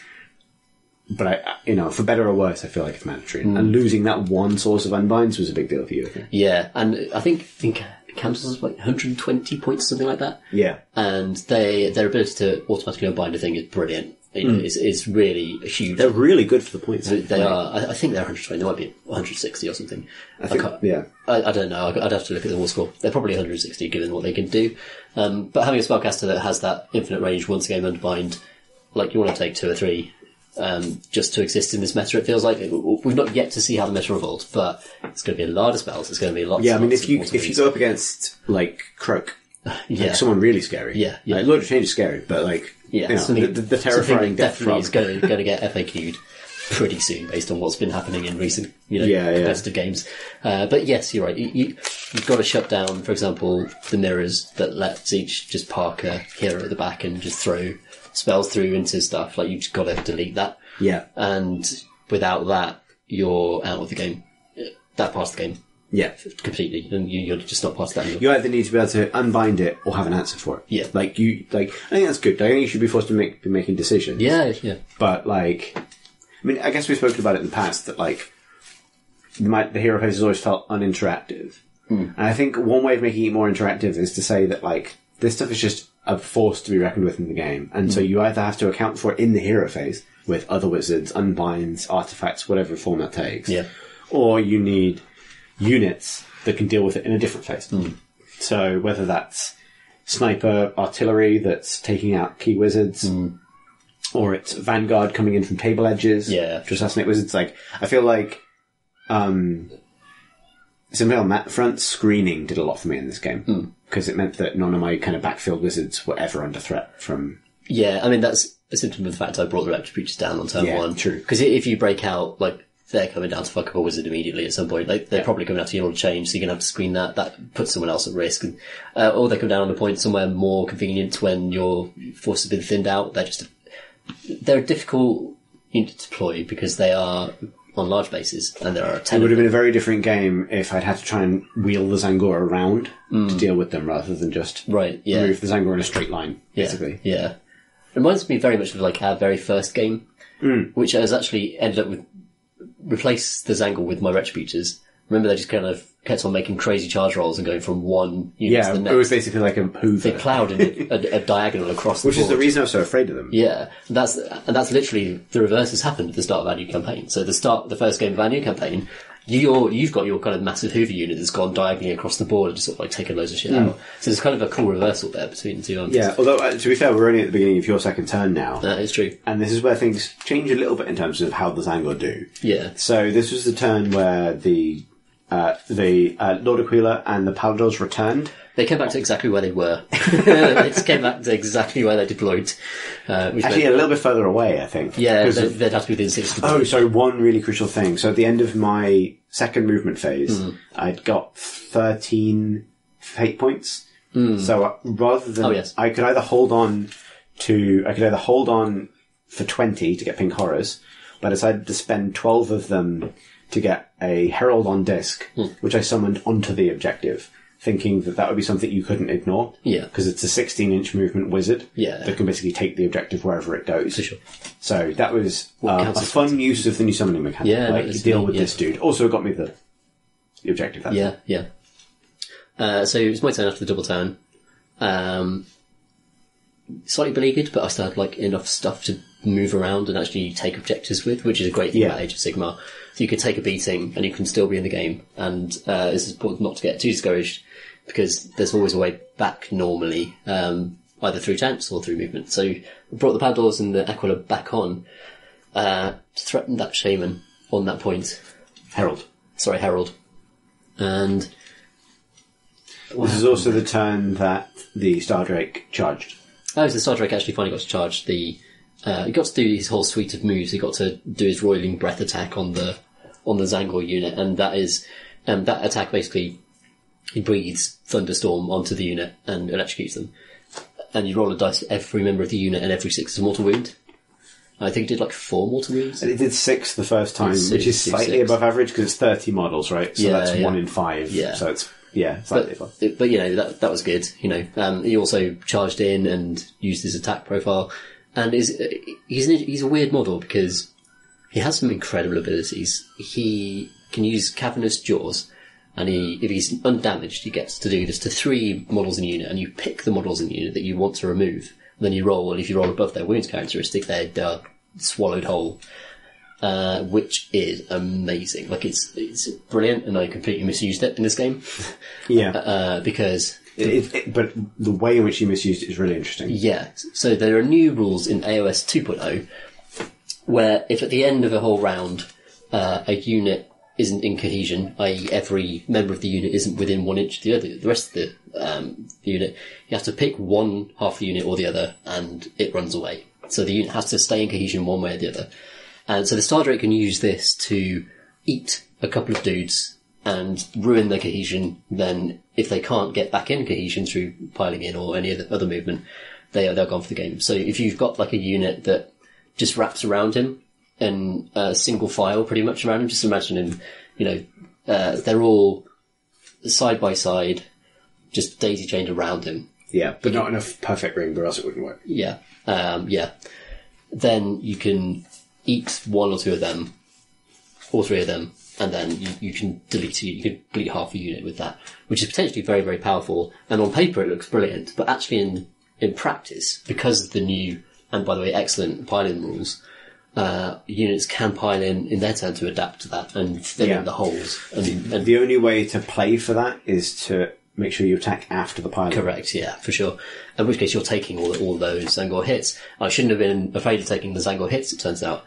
But for better or worse, I feel like it's mandatory. And losing that one source of unbinds was a big deal for you, I think. Yeah, and I think Councils is like 120 points, something like that. Yeah. And their ability to automatically unbind a thing is brilliant. It's really a huge... They're really good for the points. They are. I think they're 120. They might be 160 or something. I don't know. I'd have to look at the war score. They're probably 160 given what they can do. But having a spellcaster that has that infinite range once a game unbind, like, you want to take 2 or 3... just to exist in this meta, it feels like we've not yet to see how the meta evolved, but it's going to be a lot of spells. It's going to be lots. Yeah, I mean, lots if you go up against like Croak, like someone really scary. Yeah. Like, Lord of Change is scary, but like, the terrifying death definitely is going to get FAQ'd pretty soon based on what's been happening in recent, competitive games. But yes, you're right. You've got to shut down, for example, the mirrors that lets each just park a hero at the back and just throw spells through into stuff. Like, you've just got to delete that. Yeah. And without that, you're out of the game. That part of the game. Yeah. Completely. And you're just not part of that anymore. You either need to be able to unbind it or have an answer for it. Yeah. I think that's good. I think you should be forced to be making decisions. Yeah. But, like, I mean, I guess we've spoken about it in the past that, like, the hero phase has always felt uninteractive. And I think one way of making it more interactive is to say that, like, this stuff is just a force to be reckoned with in the game. And so you either have to account for it in the hero phase with other wizards, unbinds, artifacts, whatever form that takes. Yeah. Or you need units that can deal with it in a different phase. So whether that's sniper artillery that's taking out key wizards, or it's Vanguard coming in from table edges to assassinate wizards. Like, I feel like simply on that front, screening did a lot for me in this game. Because it meant that none of my kind of backfield wizards were ever under threat from... Yeah, I mean, that's a symptom of the fact I brought the Electric Creatures down on turn 1. True. Because if you break out, like, they're coming down to fuck up a wizard immediately at some point. Like, they're probably coming out to Emerald Change, so you're going to have to screen that. That puts someone else at risk. And, or they come down on a point somewhere more convenient when your force has been thinned out. They're a difficult unit to deploy because they are on large bases, and there are 10. It would have been a very different game if I'd had to try and wheel the Zangor around to deal with them rather than just move the Zangor in a straight line, basically. Yeah. Reminds me very much of, like, our very first game, which has actually ended up with replace the Zangor with my Retributors. Remember, they just kind of kept on making crazy charge rolls and going from one unit to the next. It was basically like a Hoover. They ploughed in a diagonal across the board. Which is the reason I was so afraid of them. Yeah. And that's literally the reverse has happened at the start of our new campaign. So the first game of our new campaign, you've got your kind of massive Hoover unit that's gone diagonally across the board and just sort of like taken loads of shit out. So there's kind of a cool reversal there between the two armies. Yeah, although, to be fair, we're only at the beginning of your second turn now. That is true. And this is where things change a little bit in terms of how the Zangor do. Yeah. So this was the turn where the Lord Aquila and the Paladors returned. They came back to exactly where they were. They just came back to exactly where they deployed. Actually, a little bit further away, I think. Yeah, they'd have to be within 6 degrees. Oh, sorry, one really crucial thing. So at the end of my second movement phase, I'd got 13 fate points. So rather than... I could either hold on for 20 to get Pink Horrors, but I decided to spend 12 of them to get a Herald on disc, which I summoned onto the objective, thinking that would be something you couldn't ignore. Yeah. Because it's a 16-inch movement wizard that can basically take the objective wherever it goes. For sure. So that was a fun use of the new summoning mechanic. Yeah, like, deal with this dude. Also got me the objective. Yeah. So it was my turn after the double turn. slightly beleaguered, but I still had like enough stuff to move around and actually take objectives with, which is a great thing about Age of Sigmar. So you can take a beating and you can still be in the game. And it's important not to get too discouraged because there's always a way back normally, either through tanks or through movement. So we brought the Paddles and the Aquila back on to threaten that Shaman on that point. Herald. And this is also the turn that the Stardrake charged. Oh, so the Stardrake actually finally got to charge the... he got to do his whole suite of moves. He got to do his Roiling Breath attack on the Zangor unit, and that is... that attack basically... He breathes Thunderstorm onto the unit and electrocutes them. And you roll a dice for every member of the unit, and every 6 is a mortal wound. I think it did like 4 mortal wounds. And it did 6 the first time, which is slightly above average because it's 30 models, right? So that's 1 in 5. Yeah. So it's... Yeah, slightly above. But you know, that was good. You know, he also charged in and used his attack profile. And he's a weird model because he has some incredible abilities. He can use Cavernous Jaws, and if he's undamaged, he gets to do this to 3 models in a unit, and you pick the models in the unit that you want to remove. And then you roll, and if you roll above their wounds characteristic, they're swallowed whole. Which is amazing. Like, it's brilliant, and I completely misused it in this game. Yeah. Because... but the way in which you misused it is really interesting. Yeah. So there are new rules in AOS 2.0 where if at the end of a whole round, a unit isn't in cohesion, i.e. every member of the unit isn't within 1 inch of the other, the rest of the unit, you have to pick one half the unit or the other, and it runs away. So the unit has to stay in cohesion one way or the other. And so the Stardrake can use this to eat a couple of dudes and ruin their cohesion. Then if they can't get back in cohesion through piling in or any other movement, they're gone for the game. So if you've got like a unit that just wraps around him and single file pretty much around him, just imagine him, you know, they're all side by side, just daisy chained around him. Yeah, but not enough perfect ring, or else it wouldn't work. Yeah. Then you can eat 1 or 2 of them, or 3 of them, and then you can you can delete half a unit with that, which is potentially very, very powerful. And on paper it looks brilliant, but actually in practice, because of the new, and by the way, excellent pile-in rules, units can pile in their turn to adapt to that and fill in the holes. And the only way to play for that is to make sure you attack after the pile-in. Correct, yeah, for sure. In which case you're taking all those Zangor hits. I shouldn't have been afraid of taking the Zangor hits, it turns out.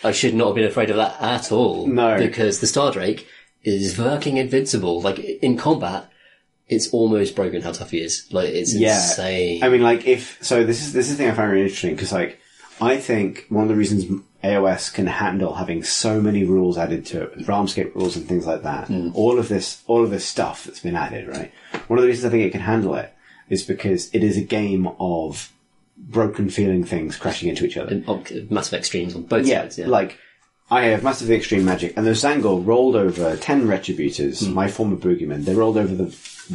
I should not have been afraid of that at all. No. Because the Stardrake is fucking invincible. Like, in combat, it's almost broken how tough he is. Like, it's insane. I mean, like, this is the thing I find really interesting, because, like, I think one of the reasons AOS can handle having so many rules added to it, Realmscape rules and things like that, all of this stuff that's been added, right? One of the reasons I think it can handle it is because it is a game of broken feeling things crashing into each other. And massive extremes on both sides, yeah. Like, I have massively extreme magic, and the Zangor rolled over 10 Retributors, my former boogeymen. They rolled over the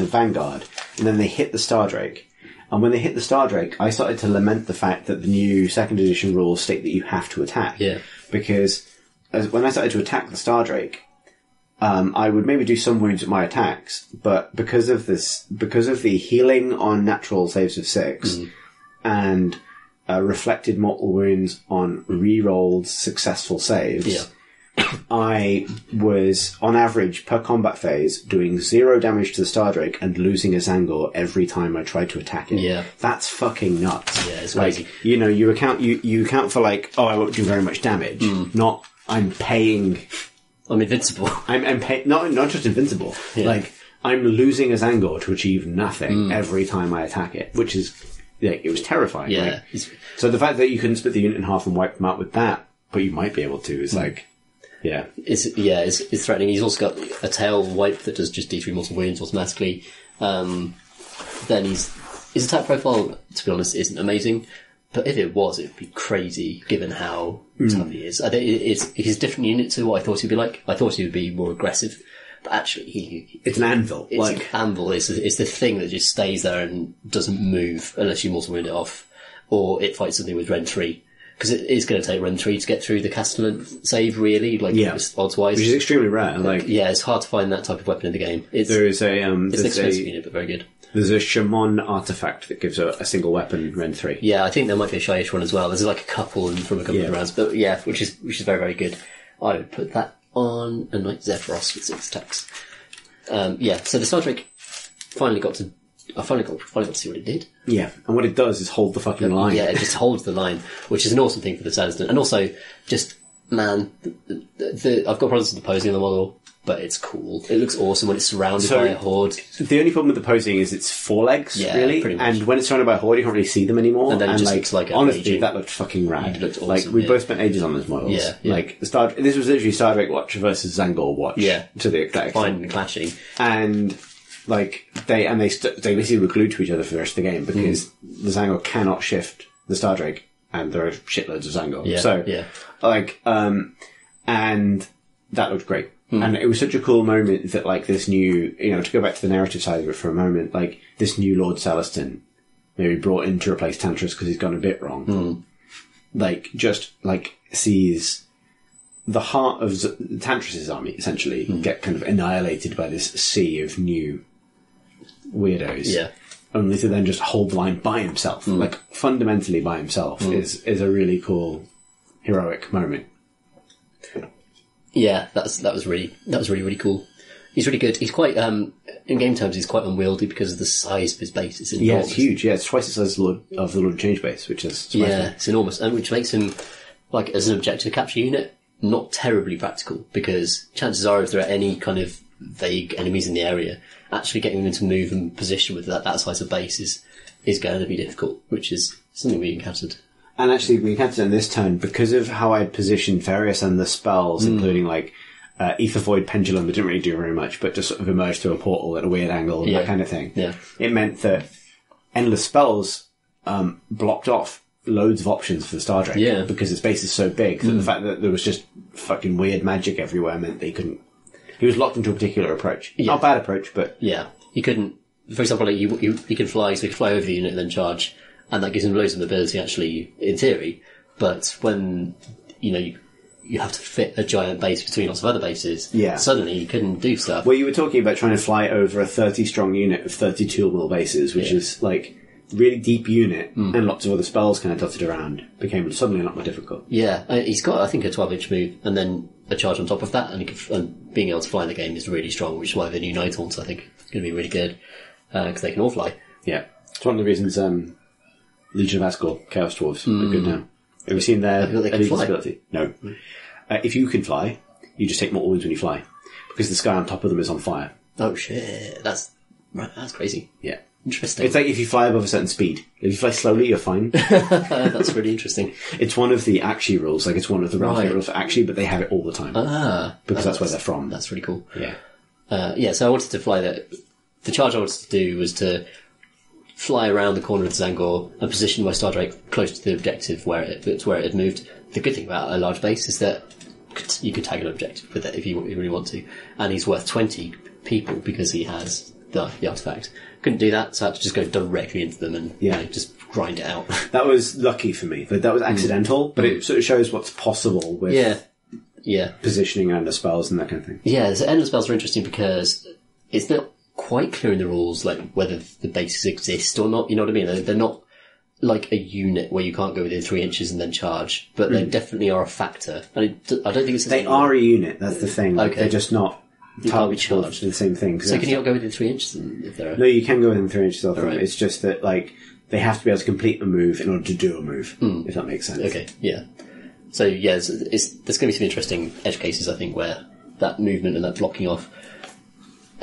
Vanguard, and then they hit the Stardrake. And when they hit the Stardrake, I started to lament the fact that the new 2nd edition rules state that you have to attack. Yeah. Because when I started to attack the Stardrake, I would maybe do some wounds at my attacks, but because of the healing on natural saves of 6, and reflected mortal wounds on re-rolled successful saves, I was, on average, per combat phase, doing 0 damage to the Stardrake and losing a Zangor every time I tried to attack it. Yeah. That's fucking nuts. Yeah, it's crazy. Like, you know, you account for like, oh, I won't do very much damage. Not, I'm paying... I'm invincible. I'm paying... Not just invincible. Yeah. Like, I'm losing a Zangor to achieve nothing every time I attack it, which is... Yeah, it was terrifying. Yeah. Right? So the fact that you couldn't split the unit in half and wipe them out with that, but you might be able to, is like... Yeah. It's threatening. He's also got a tail wipe that does just D3 mortal wounds automatically. Then his attack profile, to be honest, isn't amazing. But if it was, it'd be crazy given how tough he is. I think he's a different unit to what I thought he'd be like. I thought he would be more aggressive. But actually, it's an anvil. It's an anvil. It's the thing that just stays there and doesn't move unless you mortal wound it off. Or it fights something with Ren 3. Because it is going to take Ren 3 to get through the Castellan save, really, odds-wise. Which is extremely rare. Like, it's hard to find that type of weapon in the game. It's there is it's an expensive unit, but very good. There's a Shaman artifact that gives a single weapon Rend 3. Yeah, I think there might be a Shyish one as well. There's like a couple from a couple of rounds, but yeah, which is very, very good. I would put that on a Knight Zephyros with 6 attacks. So the Star Drake finally got to see what it did. Yeah, and what it does is hold the fucking line. Yeah, it just holds the line, which is an awesome thing for the Sandstorm. And also, just, man, I've got problems with the posing of the model, but it's cool. It looks awesome when it's surrounded by a horde. The only problem with the posing is it's forelegs, really. Pretty much. And when it's surrounded by a horde, you can't really see them anymore. And then it just looks like honestly, that looked fucking rad. It looked awesome, like, we both spent ages on those models. Yeah. Like, this was literally Star Drake Watch versus Zangor Watch. Yeah. To the exact Fine clashing. And, like, they basically were glued to each other for the rest of the game because the Zangor cannot shift the Star Drake, and there are shitloads of Zangor. Yeah. So, and that looked great. And it was such a cool moment that, like, this new, to go back to the narrative side of it for a moment, like, this new Lord Celestin, maybe brought in to replace Tantris because he's gone a bit wrong. Like, just, like, sees the heart of Tantris' army, essentially, get kind of annihilated by this sea of new weirdos. Yeah. Only to then just hold the line by himself. Like, fundamentally by himself is a really cool, heroic moment. Yeah, that was really, really cool. He's really good. He's quite, in game terms, he's quite unwieldy because of the size of his base. It's enormous. Yeah, it's huge. Yeah, it's twice the size of the Lord of Change base, which is... it's enormous. And which makes him, like, as an objective capture unit, not terribly practical, because chances are if there are any kind of vague enemies in the area, actually getting them into move and position with that size of base is going to be difficult, which is something we encountered. And actually, we encountered in this turn, because of how I positioned various and the spells, including, like, Ether Void Pendulum, that didn't really do very much, but just sort of emerged through a portal at a weird angle and that kind of thing. Yeah. It meant that Endless Spells blocked off loads of options for the Star Drake. Yeah. Because its base is so big that the fact that there was just fucking weird magic everywhere meant that he couldn't... He was locked into a particular approach. Yeah. Not a bad approach, but... Yeah. He couldn't... For example, like, he can fly, so he can fly over the unit and then charge, and that gives him loads of mobility, actually, in theory. But when, you have to fit a giant base between lots of other bases, suddenly you couldn't do stuff. Well, you were talking about trying to fly over a 30-strong unit of 30 toolmill bases, which is, like, really deep unit, and lots of other spells kind of dotted around, became suddenly a lot more difficult. Yeah, he's got, I think, a 12-inch move, and then a charge on top of that, and being able to fly in the game is really strong, which is why the new Night Haunts, I think, is going to be really good, because they can all fly. Yeah. It's one of the reasons Legion of Asgore, Chaos Dwarves, are good now. Have you seen their ability? No. If you can fly, you just take more wounds when you fly, because the sky on top of them is on fire. Oh shit, that's crazy. Yeah. Interesting. It's like if you fly above a certain speed. If you fly slowly, you're fine. That's really interesting. It's one of the Akshi rules, like it's one of the rules for Akshi, but they have it all the time. Because that's where they're from. That's really cool. Yeah. So I wanted to fly that. The charge I wanted to do was to fly around the corner of the Zangor and position my Star Drake close to the objective where it had moved. The good thing about a large base is that you can tag an objective with it if you really want to. And he's worth 20 people because he has the artifact. Couldn't do that, so I had to just go directly into them and just grind it out. That was lucky for me. That was accidental, but it sort of shows what's possible with positioning under spells and that kind of thing. Yeah, so endless spells are interesting because it's not quite clear in the rules, like, whether the bases exist or not, you know what I mean? They're not like a unit where you can't go within 3 inches and then charge, but they definitely are a factor. And I don't think it's... They are a unit, that's the thing. Okay. They're just not targetable for the same thing. So can you not go within 3 inches if they're... No, you can go within 3 inches of them. Right. It's just that, like, they have to be able to complete a move in order to do a move, if that makes sense. Okay, yeah. So, yeah, there's going to be some interesting edge cases, I think, where that movement and that blocking off...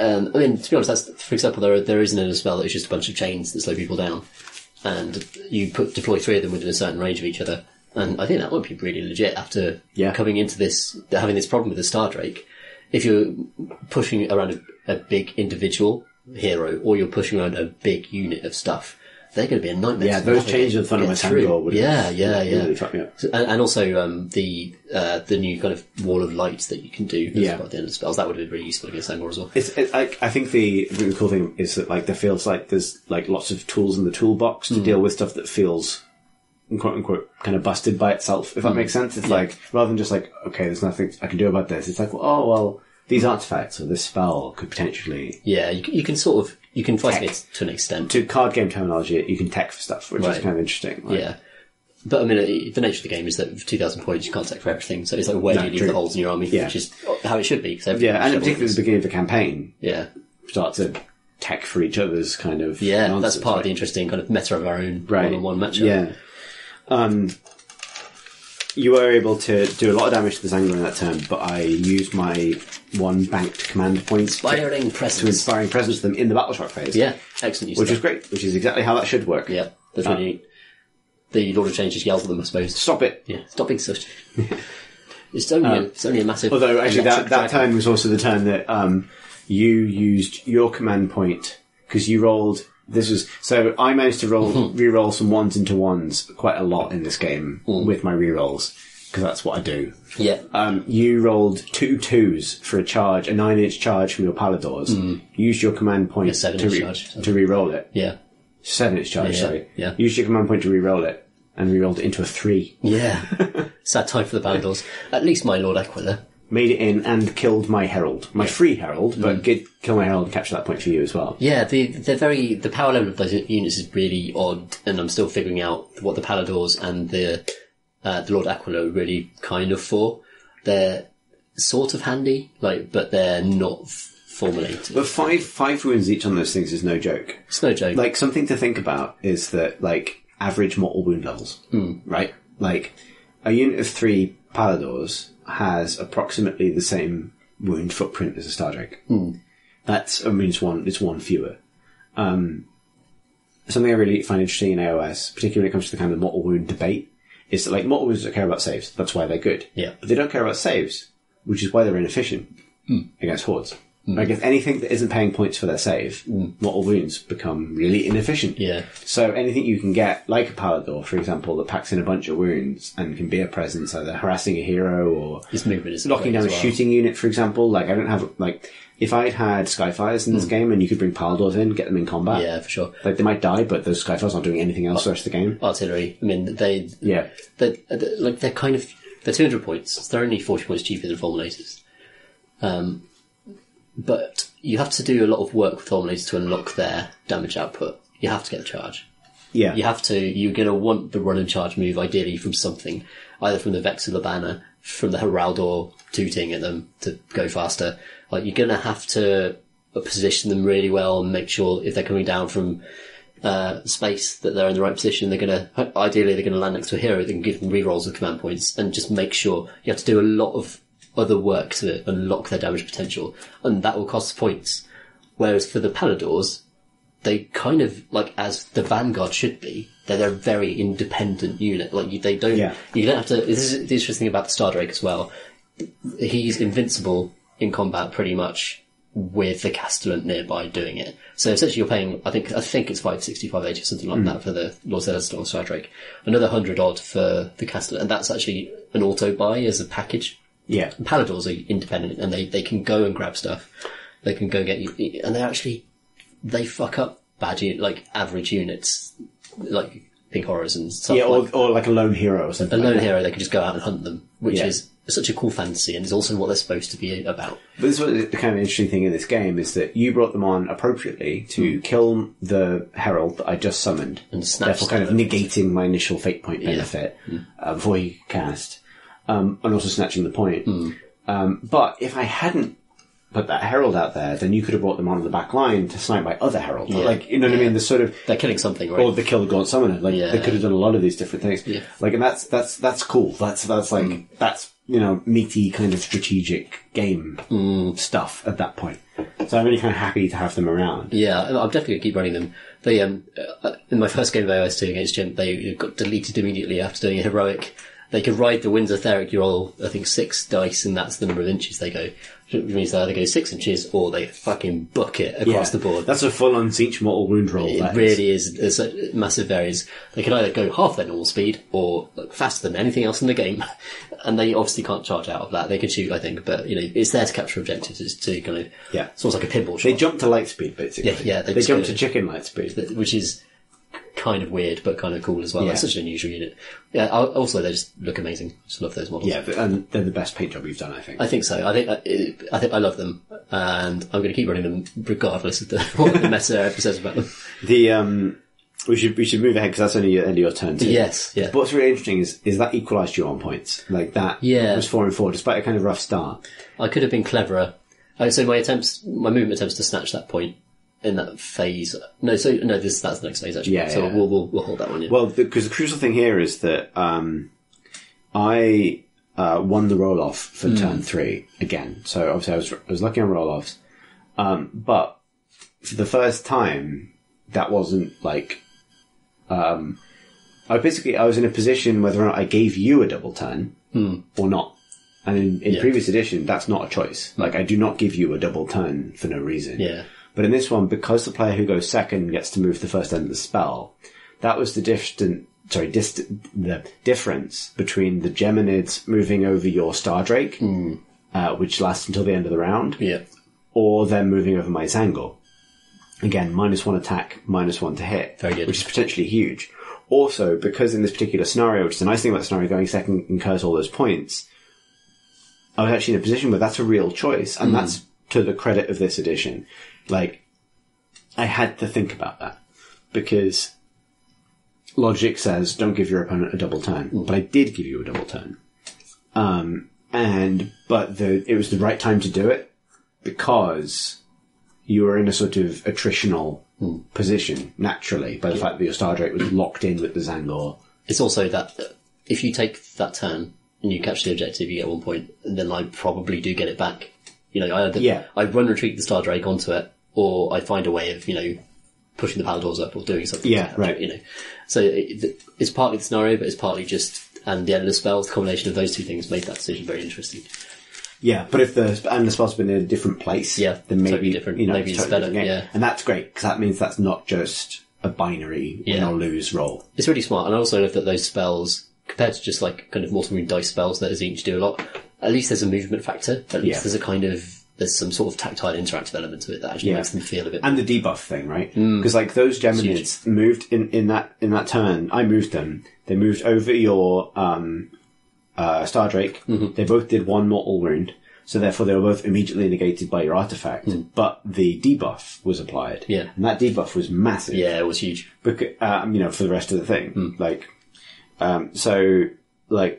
I mean, to be honest, for example, there isn't a spell that is just a bunch of chains that slow people down, and you deploy 3 of them within a certain range of each other, and I think that would be really legit after coming into this, having this problem with the Star Drake. If you're pushing around a big individual hero, or you're pushing around a big unit of stuff, they're going to be a nightmare. Yeah, those changes in front of my Sangor would really fuck me up. And also the new kind of wall of light that you can do as part of the end of spells, that would be really useful against Sangor as well. I think the really cool thing is that, like, there feels like there's, like, lots of tools in the toolbox to deal with stuff that feels, quote unquote, kind of busted by itself, if that makes sense. It's like, rather than just like, okay, there's nothing I can do about this, it's like, these artifacts or this spell could potentially... Yeah, you can sort of You can fight it to an extent. To card game terminology, you can tech for stuff, which is kind of interesting. Like, yeah. But I mean, the nature of the game is that with 2,000 points, you can't tech for everything. So it's like, where do you leave the holes in your army? Which is how it should be. And particularly at the beginning of the campaign. Yeah. Start to tech for each other's kind of nonsense, that's part of the interesting kind of meta of our own one-on-one matchup. Yeah. You were able to do a lot of damage to the Zangler in that turn, but I used my 1 banked command point Inspiring Presence. to Inspiring Presence them in the Battle Shock phase. Yeah, excellent use which is great, which is exactly how that should work. Yeah, that's really neat. The Lord of Change just yells at them, I suppose. Stop it. Yeah, stop being such... It's only a massive... Although, actually, that turn was also the turn that you used your command point, because you rolled... So I managed to re-roll some 1s into 1s quite a lot in this game with my re-rolls, because that's what I do. Yeah. You rolled 2 2s for a charge, a 9-inch charge from your Paladors. Used your command point to re-roll it. Yeah. 7-inch charge, sorry. Yeah. Used your command point to re-roll it, and re-rolled it into a 3. Yeah. Sad time for the Paladors. At least my Lord Aquila. Made it in and killed my Herald. My free Herald, but kill my Herald and capture that point for you as well. Yeah, the power level of those units is really odd, and I'm still figuring out what the Paladors and the Lord Aquila are really kind of for. They're sort of handy, but they're not formulated. But five wounds each on those things is no joke. It's no joke. Like, something to think about is that, average mortal wound levels, right? Like, a unit of 3 Paladors has approximately the same wound footprint as a Star Drake. It's one fewer. Something I really find interesting in AOS, particularly when it comes to the kind of mortal wound debate, is that mortal wounds don't care about saves. That's why they're good. Yeah. But they don't care about saves, which is why they're inefficient against hordes. If anything that isn't paying points for their save, mortal wounds become really inefficient. Yeah. So anything you can get, like a Palador, for example, that packs in a bunch of wounds and can be a presence, either harassing a hero or his movement is locking down a shooting unit, for example. I don't have, if I'd had Skyfires in this game and you could bring Paladors in, get them in combat. Yeah, for sure. They might die, but those Skyfires aren't doing anything else the rest of the game. Artillery. I mean, they're kind of, they're 200 points. They're only 40 points cheaper than Fulminators. But you have to do a lot of work with Fulminators to unlock their damage output. You have to get the charge. Yeah. You're going to want the run and charge move ideally from something, either from the Vex or the Banner, from the Heraldor tooting at them to go faster. You're going to have to position them really well and make sure if they're coming down from space that they're in the right position. Ideally they're going to land next to a hero that can give them rerolls with command points, and just make sure you have to do a lot of other work to unlock their damage potential, and that will cost points. Whereas for the Paladors, they kind of, as the Vanguard should be, they're a very independent unit. You don't have to, this is the interesting thing about the Star Drake as well. He's invincible in combat pretty much with the Castellan nearby doing it. So essentially you're paying, I think it's 560, 580 or something like that for the Lord Celestial Star Drake. Another 100 odd for the Castellan, and that's actually an auto buy as a package. Yeah. Paladors are independent, and they can go and grab stuff. They can go get you, and they fuck up bad average units, like Pink Horrors and stuff. Yeah, or like a lone hero or something. A lone hero, they can just go out and hunt them, which is such a cool fantasy, and is also what they're supposed to be about. But this is the kind of interesting thing in this game, is that you brought them on appropriately to kill the Herald that I just summoned, and therefore kind of negating my initial fate point benefit before he cast. And also snatching the point. But if I hadn't put that Herald out there, then you could have brought them on the back line to snipe my other Herald. You know what I mean? The sort of... They're killing something, right? Or they kill the Gaunt Summoner. They could have done a lot of these different things. Yeah. And that's cool. That's meaty kind of strategic game stuff at that point. So I'm really kind of happy to have them around. Yeah, I'm definitely going to keep running them. They, in my first game of AOS 2 against Jim, they got deleted immediately after doing a heroic. They could ride the Winds of Theric. You roll, I think, 6 dice, and that's the number of inches they go. Which means they either go 6 inches, or they fucking book it across the board. That's a full-on Siege mortal wound roll. It really is. There's a massive variance. They can either go half their normal speed, or faster than anything else in the game. And they obviously can't charge out of that. They can shoot, I think, but, it's there to capture objectives. It's to kind of... Yeah. It's almost like a pinball shot. They jump to light speed, basically. Yeah. They jump to chicken light speed. Which is... kind of weird, but kind of cool as well. Yeah. It's such an unusual unit. Yeah, also they just look amazing. Just love those models. Yeah, and they're the best paint job you've done, I think. I think so. I think I love them, and I'm going to keep running them regardless of what the meta ever says about them. We should move ahead because that's only your turn too. Yes, yeah. But what's really interesting is that equalised you on points. Like that was 4 and 4, despite a kind of rough start. I could have been cleverer. So my movement attempts to snatch that point in that phase. That's the next phase actually. Yeah, so yeah. We'll hold that one. Yeah. Well, because the crucial thing here is that I won the roll off for turn 3 again. So obviously I was lucky on roll offs, but for the first time that wasn't like. I was in a position whether or not I gave you a double turn or not. And in previous edition, that's not a choice. Like, I do not give you a double turn for no reason. Yeah. But in this one, because the player who goes second gets to move the first end of the spell, that was the difference between the Geminids moving over your Stardrake, which lasts until the end of the round, or them moving over my Zangor. Again, -1 attack, -1 to hit. Very good. Which is potentially huge. Also, because in this particular scenario, which is the nice thing about the scenario, going second incurs all those points, I was actually in a position where that's a real choice, and that's to the credit of this edition. Like, I had to think about that, because logic says don't give your opponent a double turn, but I did give you a double turn. It was the right time to do it, because you were in a sort of attritional position, naturally, by the fact that your Stardrake was locked in with the Zangor. It's also that if you take that turn and you catch the objective, you get 1 point, and then I probably do get it back. You know, I run retreat the Stardrake onto it, or I find a way of, pushing the Paladors up or doing something. Yeah, right. So it's partly the scenario, but it's partly just, and the endless spells, the combination of those two things made that decision very interesting. Yeah, but if the spell's been in a different place, then maybe totally different. Maybe it's totally better. different. Yeah, and that's great because that means that's not just a binary win or lose roll. It's really smart, and I also love that those spells, compared to just like kind of Mortal Wound dice spells that each do a lot, at least there's a movement factor. At least there's some sort of tactile interactive element to it that actually makes them feel a bit. And the debuff thing, right? Because like those Geminids moved in that turn, I moved them. They moved over your Stardrake. They both did 1 mortal wound. So therefore they were both immediately negated by your artifact, but the debuff was applied. Yeah. And that debuff was massive. Yeah, it was huge. Because, for the rest of the thing.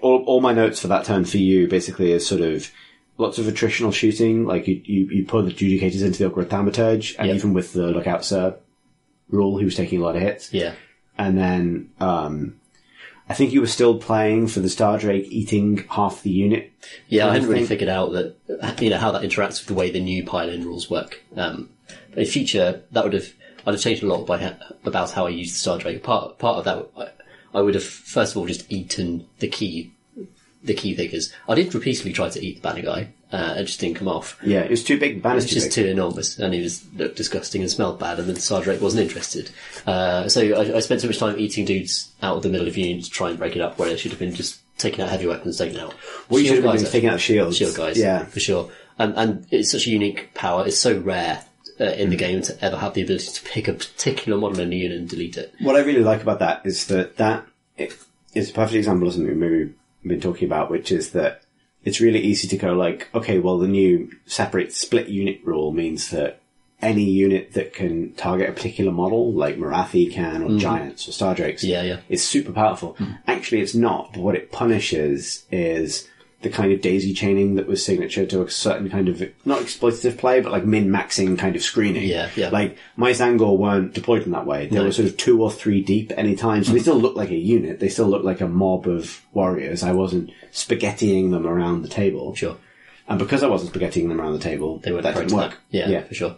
All my notes for that turn for you basically is sort of lots of attritional shooting, like you pull the Judicators into the Awkward Thaumaturge, and even with the Lookout Sir rule, he was taking a lot of hits. Yeah. And then, I think you were still playing for the Stardrake eating half the unit. Yeah, I hadn't really figured out that, how that interacts with the way the new pile-in rules work. In future, I'd have changed a lot about how I used the Stardrake. Part of that, I would have, first of all, just eaten the key figures. I did repeatedly try to eat the banner guy, it just didn't come off. Yeah, it was too big. It was just too enormous, and he looked disgusting and smelled bad, and the Stardrake wasn't interested. So I spent so much time eating dudes out of the middle of units to try and break it up, where it should have been just taking out heavy weapons, taken out. Well, you should have been taking out shields. Shield guys, yeah, for sure. And it's such a unique power. It's so rare in the game to ever have the ability to pick a particular model in a unit and delete it. What I really like about that is that it's a perfect example of something we've been talking about, which is that it's really easy to go like, okay, well, the new separate split unit rule means that any unit that can target a particular model, like Marathi can, or Giants, or Stardrakes, is super powerful. Actually, it's not, but what it punishes is the kind of daisy chaining that was signature to a certain kind of, not exploitative play, but like min-maxing kind of screening. Yeah. Like, my Zangor weren't deployed in that way. They were sort of 2 or 3 deep at any time, so they still look like a unit. They still look like a mob of warriors. I wasn't spaghettiing them around the table. Sure. And because I wasn't spaghettiing them around the table, that didn't work. Yeah, for sure.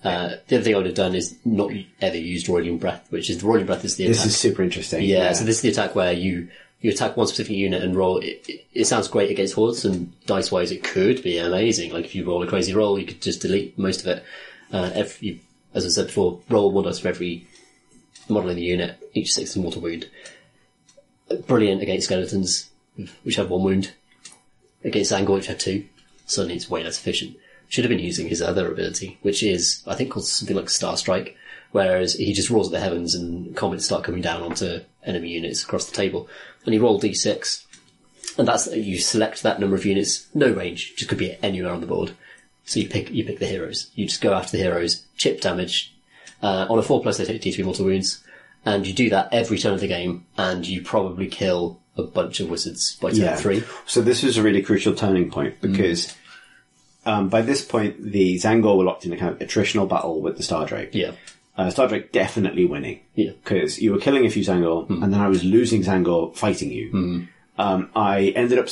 The other thing I would have done is not ever used Roiling Breath, which is, the Roiling Breath is the attack. This is super interesting. Yeah, so this is the attack where you attack one specific unit and roll. It sounds great against hordes, and dice-wise it could be amazing. Like, if you roll a crazy roll, you could just delete most of it. As I said before, roll 1 dice for every model in the unit, each 6 is mortal wound. Brilliant against skeletons, which have 1 wound. Against Zangor, which have 2. Suddenly it's way less efficient. should have been using his other ability, which is, I think, called something like Star Strike, whereas he just roars at the heavens and comets start coming down onto enemy units across the table. And you roll d6, and you select that number of units, no range, just could be anywhere on the board. So you pick the heroes. You just go after the heroes, chip damage. On a 4+, they take d3 mortal wounds, and you do that every turn of the game, and you probably kill a bunch of wizards by turn 3. So this was a really crucial turning point, because by this point, the Zangor were locked in a kind of attritional battle with the Stardrake. Yeah. Stardrake definitely winning. Yeah. Because you were killing a few Zangor, and then I was losing Zangor fighting you. I ended up,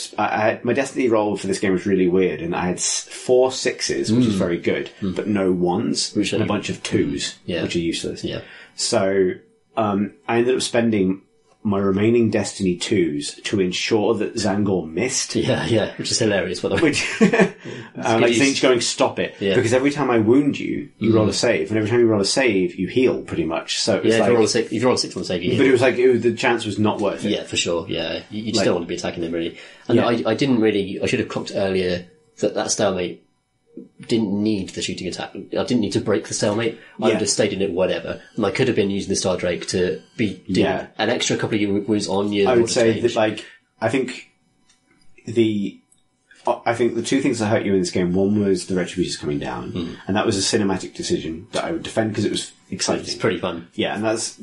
my destiny roll for this game was really weird, and I had 4 6s, which is very good, but no 1s, and a bunch of 2s, which are useless. Yeah. So, I ended up spending my remaining Destiny 2s to ensure that Zangor missed. Yeah, which is hilarious, by the way. Which, like Saints going, stop it. Yeah. Because every time I wound you, you roll a save, and every time you roll a save, you heal, pretty much. So it was if you roll a 6 on the save, you heal. But it was like, the chance was not worth it. Yeah, for sure, yeah. You just don't want to be attacking them, really. And I should have clocked earlier that stalemate didn't need the shooting attack. I didn't need to break the stalemate. I would have stayed in it, whatever. And I could have been using the Stardrake to be doing an extra couple of wounds on you. I would say that, like, I think the 2 things that hurt you in this game, one was the Retributions coming down, and that was a cinematic decision that I would defend because it was exciting. It's pretty fun. Yeah, and that's,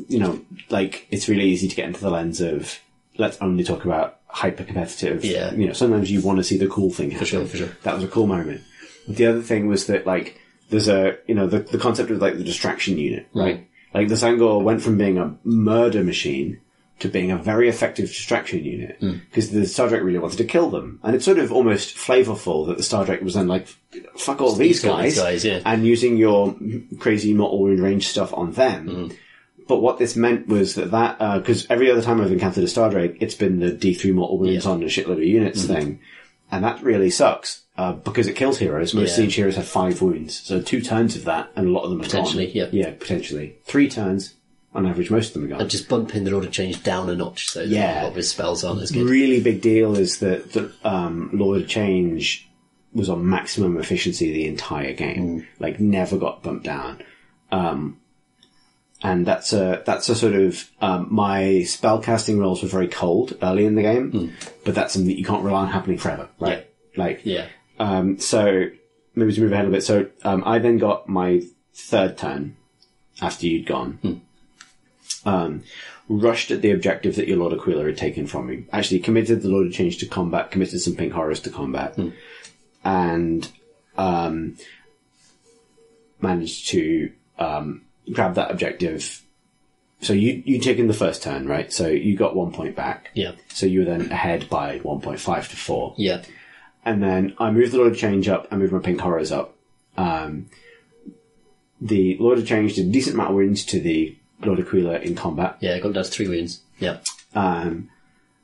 like, it's really easy to get into the lens of, let's only talk about hyper-competitive. Yeah. Sometimes you want to see the cool thing happen. For sure. That was a cool moment. The other thing was that, like, there's the concept of, like, the distraction unit, right? Like, the Zangor went from being a murder machine to being a very effective distraction unit, because the Stardrake really wanted to kill them. And it's sort of almost flavorful that the Stardrake was then like, fuck all these guys, and using your crazy mortal wound range stuff on them. But what this meant was that because every other time I've encountered a Stardrake, it's been the D3 mortal wounds on a shitload of units thing. And that really sucks, because it kills heroes. Most siege heroes have 5 wounds. So 2 turns of that, and a lot of them are potentially, gone. Yeah, potentially. 3 turns, on average, most of them are gone. And just bumping the Lord of Change down a notch, so that a lot of his spells aren't as good. Really big deal is that the Lord of Change was on maximum efficiency the entire game. Like, never got bumped down. And that's a sort of, my spellcasting rolls were very cold early in the game, but that's something that you can't rely on happening forever, right? So, maybe to move ahead a bit. So, I then got my 3rd turn after you'd gone. Rushed at the objective that your Lord Aquila had taken from you. Actually committed the Lord of Change to combat, committed some pink horrors to combat, and, managed to, grab that objective. So you'd taken the first turn, right? So you got 1 point back. Yeah. So you were then ahead by 1.5 to 4. Yeah. And then I moved the Lord of Change up, I moved my pink horrors up. The Lord of Change did a decent amount of wounds to the Lord Aquila in combat. Yeah, got down to 3 wounds. Yeah. And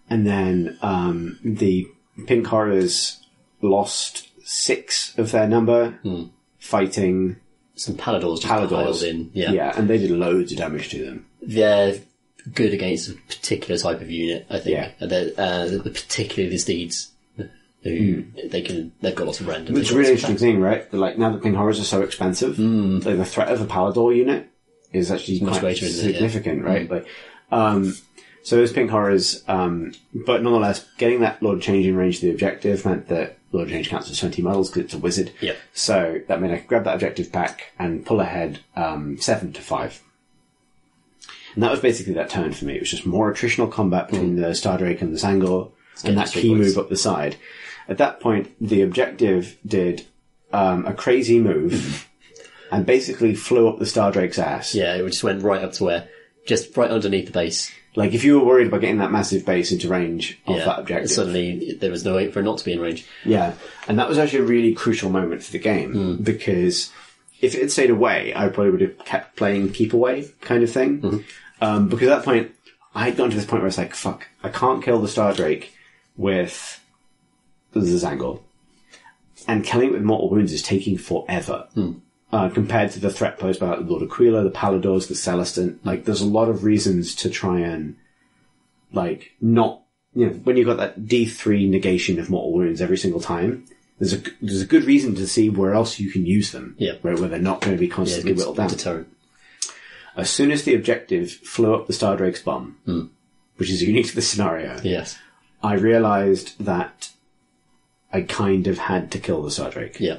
then, the pink horrors lost 6 of their number, fighting some Paladors just piled in. Yeah, and they did loads of damage to them. They're good against a particular type of unit, I think. Yeah. Particularly the Steeds, who they've got lots of random. It's a really interesting thing, right? Like, now that pink horrors are so expensive, like, the threat of a Palador unit is actually much quite greater, significant, right? Like, so those pink horrors, but nonetheless, getting that Lord of Change in range of the objective meant that Lord of Change counts as 20 models because it's a wizard. Yep. So that meant I could grab that objective back and pull ahead 7 to 5. And that was basically that turn for me. It was just more attritional combat between the Stardrake and the Zangor, and that key move up the side. At that point, the objective did a crazy move and basically flew up the Stardrake's ass. Yeah, it just went right up to where, just right underneath the base. Like, if you were worried about getting that massive base into range of that objective. Suddenly, there was no way for it not to be in range. Yeah. And that was actually a really crucial moment for the game, because if it had stayed away, I probably would have kept playing keep away kind of thing. Because at that point, I had gotten to this point where it's like, fuck, I can't kill the Stardrake with the Zangor. And killing it with mortal wounds is taking forever. Compared to the threat posed by the Lord Aquila, the Paladors, the Celestant. Like, there's a lot of reasons to try and, like, not, when you've got that D3 negation of mortal wounds every single time, there's a good reason to see where else you can use them. Yeah. Where they're not going to be constantly whittled down. Deterrent. As soon as the objective flew up the Stardrake's bum, which is unique to this scenario, Yes. I realised that I kind of had to kill the Stardrake. Yeah.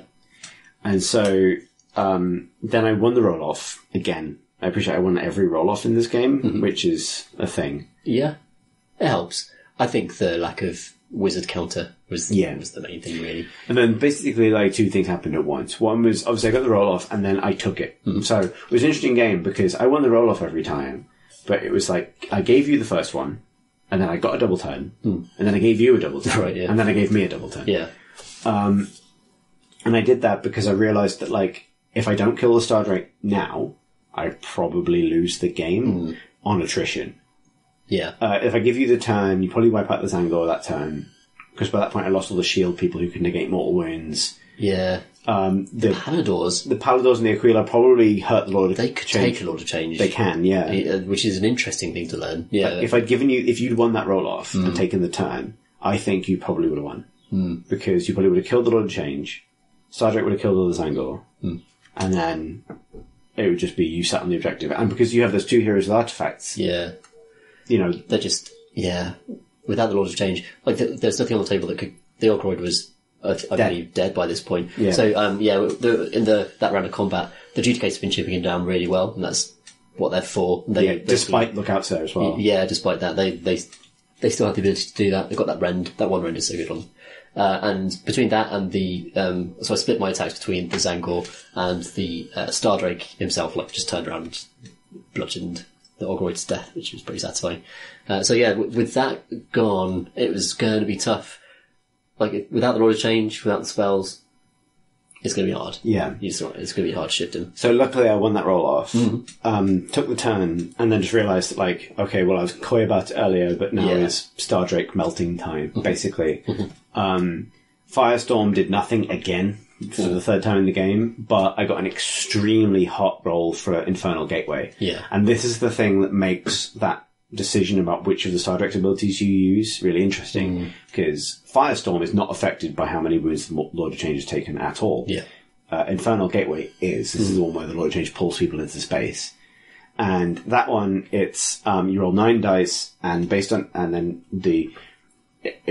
And so then I won the roll-off again. I appreciate I won every roll-off in this game, which is a thing. Yeah. It helps. I think the lack of wizard counter was the main thing, really. And then basically, like, two things happened at once. One was, obviously, I got the roll-off, and then I took it. So it was an interesting game, because I won the roll-off every time, but it was like, I gave you the first one, and then I got a double turn, and then I gave you a double turn, Right, yeah. and then I gave me a double turn. Yeah. And I did that because I realised that, like, if I don't kill the Stardrake now, I probably lose the game on attrition. Yeah. If I give you the turn, you probably wipe out the Zangor that turn. Because by that point I lost all the shield people who could negate mortal wounds. Yeah. The Paladors. The Paladors and the Aquila probably hurt the Lord of Change. They could take a Lord of Change. They can, yeah. Which is an interesting thing to learn. Yeah. Like, if you'd won that roll-off and taken the turn, I think you probably would have won. Because you probably would have killed the Lord of Change, Stardrake would have killed all the Zangor, and then it would just be you sat on the objective. And because you have those two heroes with artifacts, Yeah. you know, They're just, without the Lord of Change, like, there's nothing on the table that could, the Orkroyd was, I believe, dead by this point. Yeah. So, in that round of combat, the Judicates have been chipping him down really well, and that's what they're for. despite lookouts there as well. Yeah, despite that, they still have the ability to do that. They've got that rend. That one rend is so good on them. And between that and the, so I split my attacks between the Zangor and the Stardrake himself, like, just turned around and bludgeoned the Orkroyd to death, which was pretty satisfying. With that gone, it was going to be tough. Like, without the Lord of Change, without the spells, it's going to be hard. Yeah. It's going to be hard to shift him. So luckily I won that roll-off, took the turn, and then just realised that, like, okay, well, I was coy about it earlier, but now is Stardrake melting time, basically. Firestorm did nothing again for the third time in the game, but I got an extremely hot roll for Infernal Gateway. Yeah. And this is the thing that makes that decision about which of the Stardrake's abilities you use really interesting, because Firestorm is not affected by how many wounds the Lord of Change has taken at all. Yeah. Infernal Gateway is. This is the one where the Lord of Change pulls people into space. And that one, it's, you roll 9 dice, and then the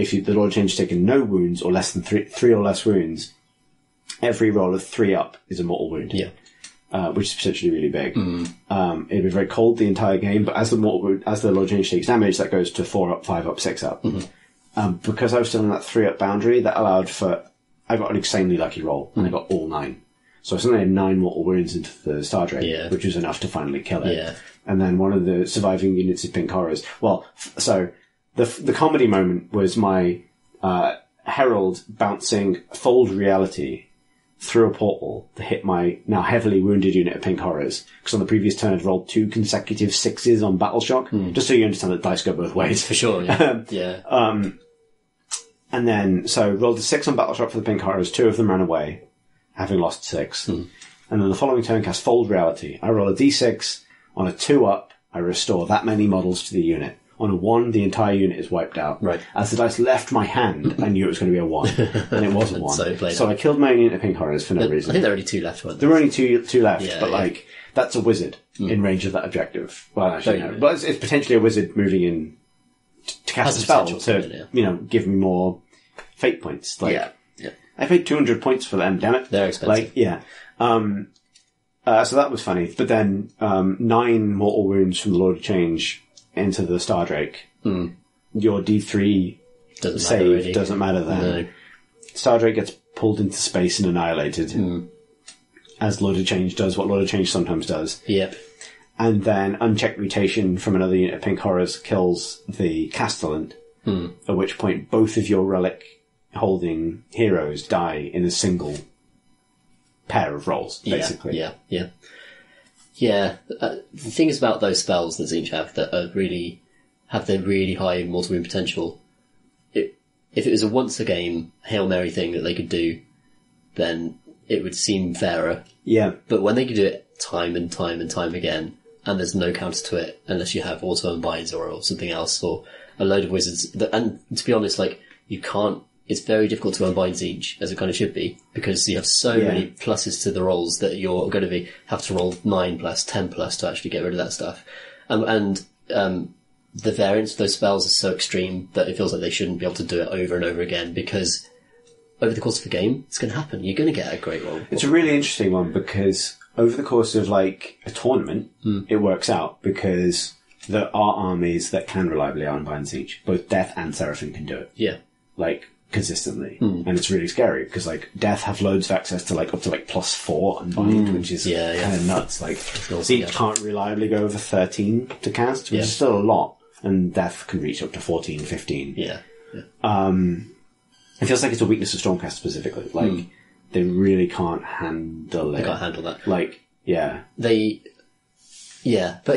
Lord of Change has taken no wounds, or less than three or less wounds, every roll of 3 up is a mortal wound. Yeah. Which is potentially really big. It'd be very cold the entire game, but as the Lord of Change takes damage, that goes to 4 up, 5 up, 6 up. Because I was still in that 3 up boundary, that allowed for, I got an insanely lucky roll, and I got all 9. So I suddenly had 9 mortal wounds into the Stardrake, which was enough to finally kill it. Yeah. And then one of the surviving units is Pink Horrors. Well, so the comedy moment was my Herald bouncing Fold Reality through a portal to hit my now heavily wounded unit of Pink Horrors. Because on the previous turn I'd rolled 2 consecutive 6s on Battle Shock. Just so you understand that dice go both ways. For sure, yeah. And then, so rolled a 6 on Battle Shock for the Pink Horrors, 2 of them ran away, having lost 6. And then the following turn cast Fold Reality. I roll a d6, on a 2 up, I restore that many models to the unit. On a 1, the entire unit is wiped out. Right. As the dice left my hand, I knew it was going to be a 1. And it was a 1. So I killed my unit of Pink Horrors for no reason. I think there were only 2 left, weren't there? There were only two left, Yeah, but yeah. like, that's a wizard in range of that objective. Well, actually, no. But it's potentially a wizard moving in to cast a spell to, give me more fate points. Like, yeah. I paid 200 points for them, damn it. They're expensive. Like, yeah. So that was funny. But then, 9 mortal wounds from the Lord of Change into the Stardrake. Your D3 save doesn't matter then. No. Stardrake gets pulled into space and annihilated. As Lord of Change does what Lord of Change sometimes does. Yep. And then unchecked mutation from another unit of Pink Horrors kills the Castellan. At which point both of your relic holding heroes die in a single pair of rolls, basically. Yeah. The things about those spells that Tzeentch have that are really have the really high mortal wound potential. If it was a once a game Hail Mary thing that they could do, then it would seem fairer. Yeah. But when they could do it time and time and time again, and there's no counter to it unless you have auto unbinds or something else, or a load of wizards. And to be honest, like, you can't it's very difficult to unbind Tzeentch, as it kind of should be, because you have so many pluses to the rolls that you're going to have to roll 9 plus, 10 plus to actually get rid of that stuff. And the variance of those spells is so extreme that it feels like they shouldn't be able to do it over and over again, because over the course of the game, it's going to happen. You're going to get a great roll. It's a really interesting one, because over the course of like a tournament, it works out, because there are armies that can reliably unbind Tzeentch. Both Death and Seraphim can do it. Yeah. Like, consistently. And it's really scary, because like Death have loads of access to like up to like +4 unbind, which is kind of nuts. Like, Tzeentch can't reliably go over 13 to cast, which is still a lot. And Death can reach up to 14, 15. Yeah. It feels like it's a weakness of Stormcast specifically. Like, they really can't handle it. They can't handle that. Like, but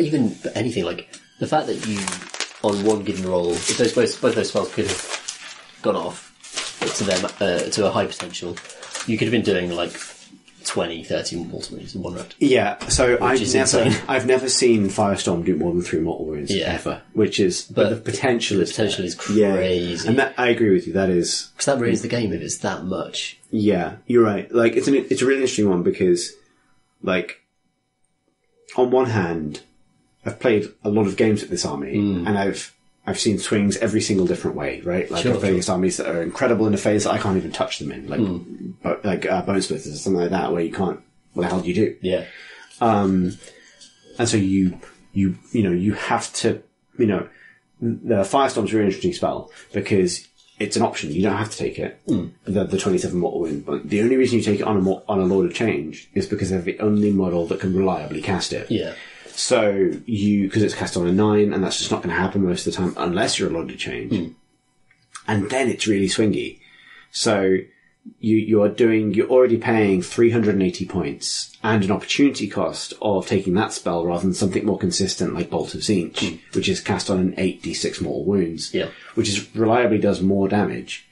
anything, like, the fact that you, on one given roll, if those both those spells could have gone off to a high potential, you could have been doing, like, 20, 30 mortal wounds in one round. Yeah, so I've never seen Firestorm do more than 3 mortal wounds ever, but the potential is crazy. And that, I agree with you, that is... Because that ruins the game if it's that much. Yeah, you're right. Like, it's a really interesting one, because, like, on one hand, I've played a lot of games with this army, and I've seen swings every single different way, right? Like, I've played against armies that are incredible in a phase that I can't even touch them in, like Bone Splitters or something like that, where you can't. What the hell do you do? Yeah. And so you have to, the Firestorm's a really interesting spell, because it's an option. You don't have to take it. The 27 mortal wound, but the only reason you take it on a Lord of Change is because they're the only model that can reliably cast it. Yeah. So because it's cast on a 9, and that's just not going to happen most of the time unless you're a Lord of Change. And then it's really swingy. So you're already paying 380 points and an opportunity cost of taking that spell rather than something more consistent like Bolt of Tzeentch, which is cast on an 8d6 mortal wounds, which reliably does more damage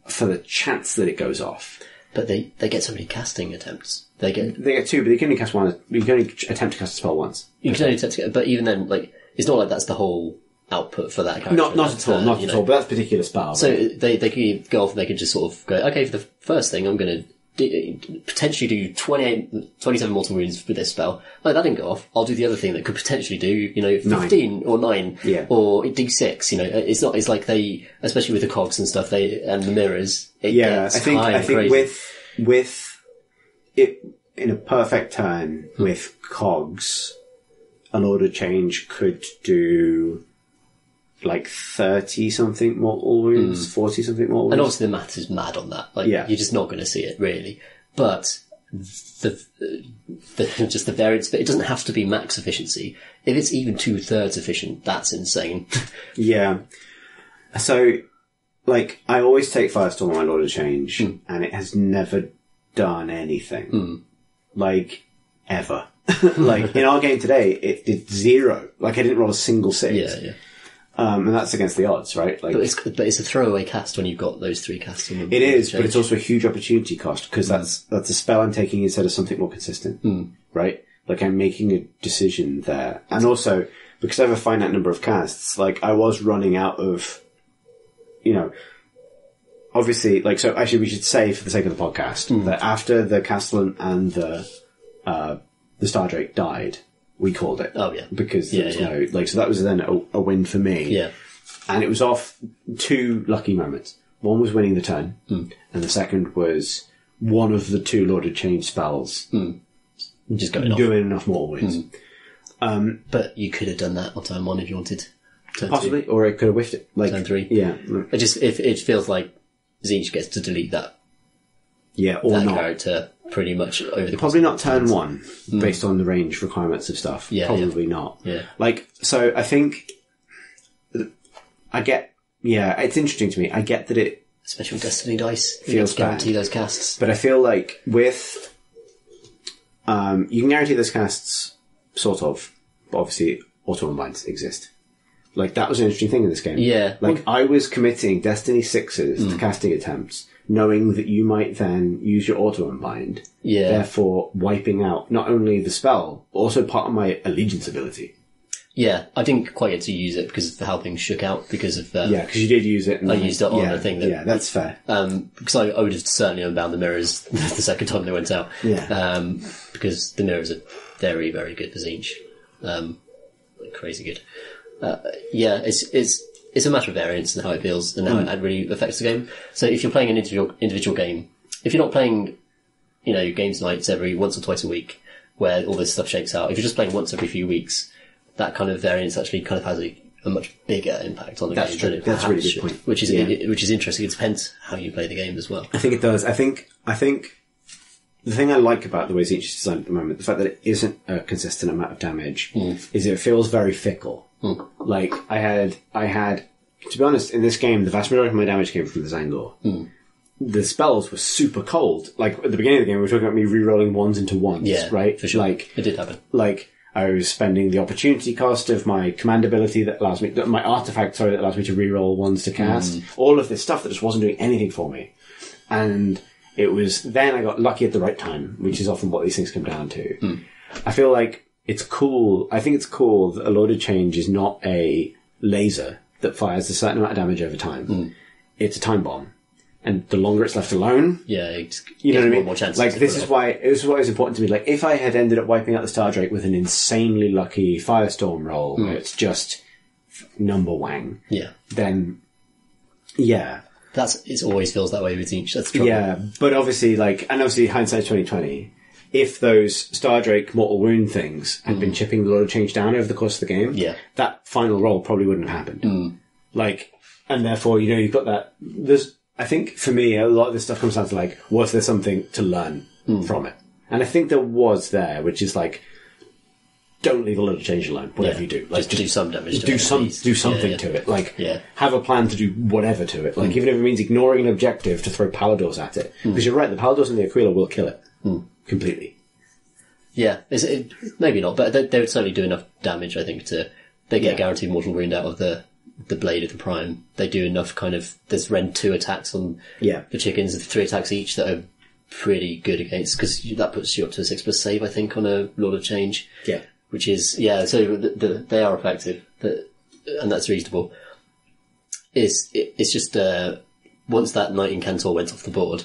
for the chance that it goes off. But they get so many casting attempts. They get 2, but you can only cast one. You can only attempt to cast a spell once. You can only attempt to, but even then, like, it's not like that's the whole output for that character. Not at all. But that's a particular spell. So they could go off and they could just sort of go, okay, for the first thing, I'm going to potentially do 27 mortal wounds with this spell. Oh, that didn't go off. I'll do the other thing that could potentially do, 15 or 9 or D6. It's like they, especially with the cogs and stuff, and the mirrors. I think with it in a perfect turn with cogs, an Order Change could do like 30-something mortal wounds, 40-something mortal wounds. And obviously the math is mad on that. Like, you're just not going to see it, really. But just the variance, but it doesn't have to be max efficiency. If it's even 2/3 efficient, that's insane. Yeah. So, like, I always take Firestorm on my Lord of Change, and it has never done anything. Like, ever. Like, in our game today, it did 0. Like, I didn't roll a single 6. Yeah. And that's against the odds, right? Like, but it's a throwaway cast when you've got those 3 casts on them. It is, but it's also a huge opportunity cost, because that's a spell I'm taking instead of something more consistent, right? Like, I'm making a decision there. And also, because I have a finite number of casts, like, I was running out of, obviously, like, so actually we should say, for the sake of the podcast, that after the Castellan and the Stardrake died, we called it. Oh, yeah. Because there was no, like, so that was then a win for me. Yeah. And it was off 2 lucky moments. One was winning the turn, and the second was one of the 2 Lord of Change spells. Just going off. Doing enough more wins. But you could have done that on turn 1 if you wanted. Possibly, or it could have whiffed it. Like, turn 3. Yeah. It feels like Tzeentch gets to delete that. Yeah, or that not. Character pretty much over the course. Probably not turn 1, based on the range requirements of stuff. Yeah, probably not. Yeah. Like, so I think I get, it's interesting to me. I get that it, especially with Destiny dice, feels you guarantee those casts. But I feel like with, you can guarantee those casts, sort of, but obviously auto unbinds exist. Like, that was an interesting thing in this game. Yeah. Like, I was committing Destiny 6s to casting attempts, knowing that you might then use your auto unbind, therefore wiping out not only the spell, but also part of my allegiance ability. Yeah, I didn't quite get to use it because of how things shook out because of... because you did use it. I used it on a thing that... Yeah, that's fair. Because I would have certainly unbound the mirrors the second time they went out. Yeah. Because the mirrors are very, very good for Zinch. Like crazy good. It's a matter of variance and how it feels and how it really affects the game. So if you're playing an individual game, if you're not playing, games nights every once or twice a week where all this stuff shakes out, if you're just playing once every few weeks, that kind of variance actually kind of has a much bigger impact on the game. True. That's a really good point. Which is interesting. It depends how you play the game as well. I think it does. I think the thing I like about the way Zinch is designed at the moment, the fact that it isn't a consistent amount of damage, is it feels very fickle. Like I had, to be honest, in this game, the vast majority of my damage came from the Zangor. The spells were super cold. Like at the beginning of the game, we were talking about me re-rolling ones into ones, right? For sure. Like it did happen. Like I was spending the opportunity cost of my command ability that allows me, my artifact, that allows me to re-roll ones to cast. All of this stuff that just wasn't doing anything for me. And it was then I got lucky at the right time, which is often what these things come down to. I feel like it's cool. I think it's cool that a loaded change is not a laser that fires a certain amount of damage over time. It's a time bomb. And the longer it's left alone, you know what I mean? More chances like this is why was important to me. Like if I had ended up wiping out the Star Drake with an insanely lucky Firestorm roll, where it's just number wang, then it always feels that way with each. That's the trouble. Yeah, but obviously, hindsight 2020. If those Star Drake mortal wound things had been chipping the load of change down over the course of the game, that final roll probably wouldn't have happened. And therefore, you've got that. I think for me, a lot of this stuff comes down to was there something to learn from it? And I think there was there, which is don't leave a load of change alone, whatever you do. Just do some damage to it. Do something to it. Have a plan to do whatever to it. Even if it means ignoring an objective to throw Paladors at it. Because you're right, the Paladors and the Aquila will kill it. Completely. Yeah, maybe not, but they would certainly do enough damage, I think, they get a guaranteed mortal wound out of the blade of the Prime. They do enough there's Rend 2 attacks on the chickens, 3 attacks each that are pretty good against, because that puts you up to a 6+ save, I think, on a Lord of Change. Yeah. Which is, so they are effective, and that's reasonable. It's just, once that Knight Incantor went off the board,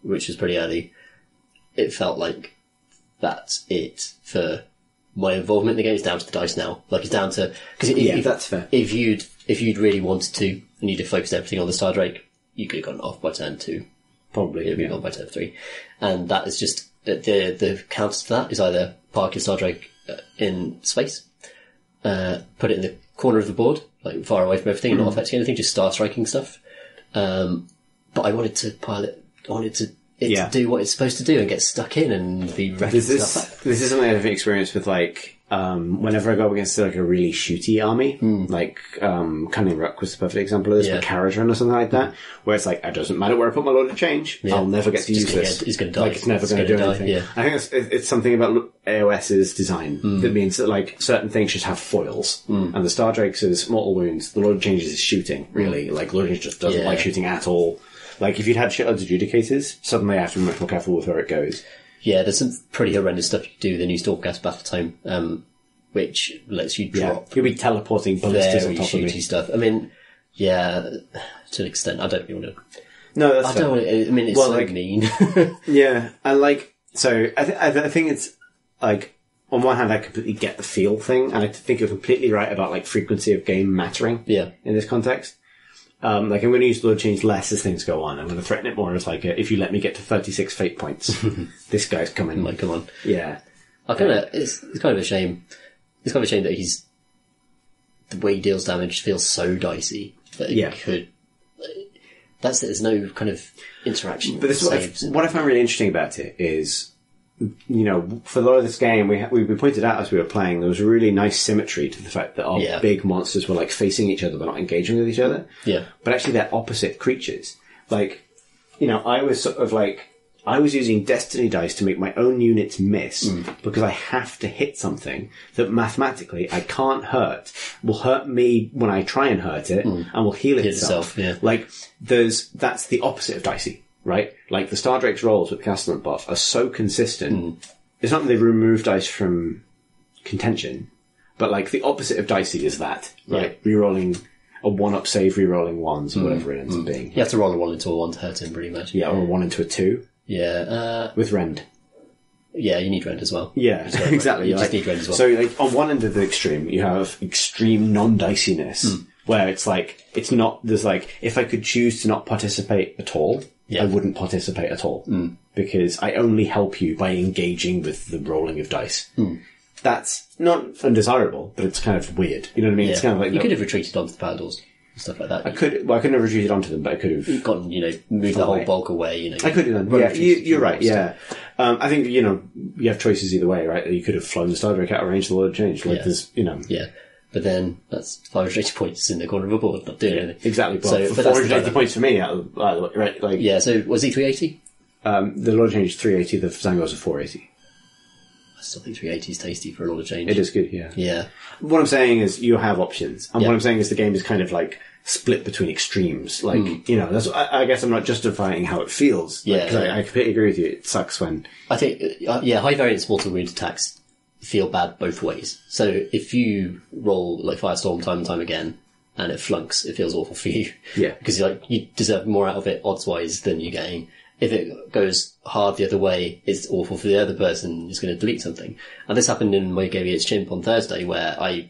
which was pretty early, it felt like that's it for my involvement in the game. It's down to the dice now. It's down to, because that's fair. If you'd really wanted to, and you'd have focused everything on the Star Drake, you could have gotten it off by turn 2. Probably. It would have gone by turn 3. And that is just, the counter to that is either park your Star Drake in space, put it in the corner of the board, far away from everything, not affecting anything, just star striking stuff. But I wanted to pilot, to do what it's supposed to do and get stuck in and be wrecking stuff up. This is something I've experienced with whenever I go up against a really shooty army, Cunning Rook was the perfect example of this, but Carriage Run or something like that, where it's it doesn't matter where I put my load of change, I'll never get to use this. It's going to die. It's never going to do anything. Yeah. I think it's something about AOS's design that means that certain things should have foils, and the Star Drake's mortal wounds, the load of changes is shooting, really. Load of change just doesn't like shooting at all. If you'd had shitloads of Judicators, suddenly I have to be much more careful with where it goes. Yeah, there's some pretty horrendous stuff you can do with the new Stormcast battle time, which lets you drop. You'll be teleporting ballistas on top of me. Stuff. I mean, to an extent, I don't really want to. No, that's fair. It's so mean. Yeah, and so I think it's on one hand I completely get the feel thing, and I think you're completely right about frequency of game mattering. Yeah. In this context. I'm going to use Lord Change less as things go on. I'm going to threaten it more as if you let me get to 36 fate points, this guy's coming. Come on. Yeah. It's kind of a shame. It's kind of a shame that the way he deals damage feels so dicey that he could. That's it. There's no kind of interaction. But what I find really interesting about it is, for a lot of this game, we pointed out as we were playing, there was a really nice symmetry to the fact that our big monsters were facing each other but not engaging with each other. Yeah. But actually they're opposite creatures. I was I was using destiny dice to make my own units miss because I have to hit something that mathematically I can't hurt, will hurt me when I try and hurt it, and will heal itself. That's the opposite of dicey. Right? The Star Drake's rolls with the Castellant buff are so consistent. It's not that they've removed dice from contention, But like the opposite of dicey is that, right? Rerolling a 1-up save, rerolling 1s, or whatever it ends up being. You have to roll a 1 into a 1 to hurt him, pretty much. Yeah, or a 1 into a 2. Yeah. With rend. Yeah, you need rend as well. Yeah, exactly. You just need rend as well. So like on one end of the extreme, you have extreme non-diciness, where it's like, it's not, there's like, if I could choose to not participate at all, I wouldn't participate at all. Because I only help you by engaging with the rolling of dice. That's not undesirable, but it's kind of weird. You know what I mean? It's kind of like... You could have retreated onto the paddles and stuff like that. I couldn't have retreated onto them, but I could have... Gotten, moved the whole bulk away, I could have done. Yeah, you're right, yeah. I think, you have choices either way, right? You could have flown the Stardrake out of range to the Lord of Change. Like, there's, Yeah. But then, that's 580 points in the corner of a board, not doing anything. Exactly. But for 480 points for me, either way, right? Like, yeah, so was he 380? The Lord of Change is 380, the Zangos are 480. I still think 380 is tasty for a Lord of Change. It is good, yeah. Yeah. What I'm saying is you have options. And what I'm saying is the game is kind of like split between extremes. Like, that's, I guess I'm not justifying how it feels. Yeah. Like, I completely agree with you. It sucks when... I think, high variance mortal wound attacks feel bad both ways. So if you roll like Firestorm time and time again, and it flunks, it feels awful for you. Yeah. Because you deserve more out of it odds-wise than you're getting. If it goes hard the other way, it's awful for the other person who's going to delete something. And this happened in my game against Chimp on Thursday, where I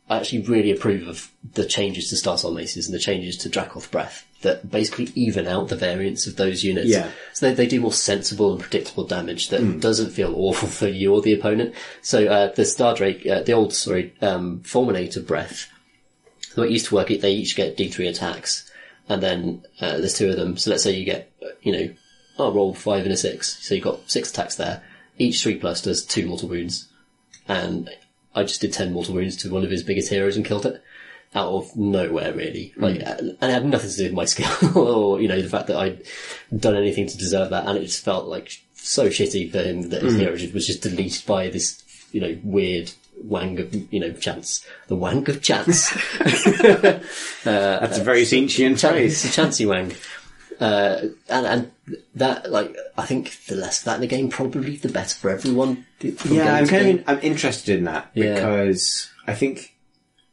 actually really approve of the changes to Starsol Maces and the changes to Dracoth Breath that basically even out the variance of those units. Yeah. So they do more sensible and predictable damage that doesn't feel awful for you or the opponent. So the Stardrake, the old, Fulminator Breath, the way it used to work, they each get D3 attacks. And then there's 2 of them. So let's say you get, I'll roll 5 and a 6. So you've got 6 attacks there. Each 3+ does 2 mortal wounds. And I just did 10 mortal wounds to one of his biggest heroes and killed it. Out of nowhere, really. And it had nothing to do with my skill or, the fact that I'd done anything to deserve that. And it just felt like so shitty for him that his hero was just deleted by this, weird wang of, chance. The wang of chance. That's a very sentient phrase. It's a chancy wang. And that, I think the less of that in the game, probably the better for everyone. I'm interested in that because I think,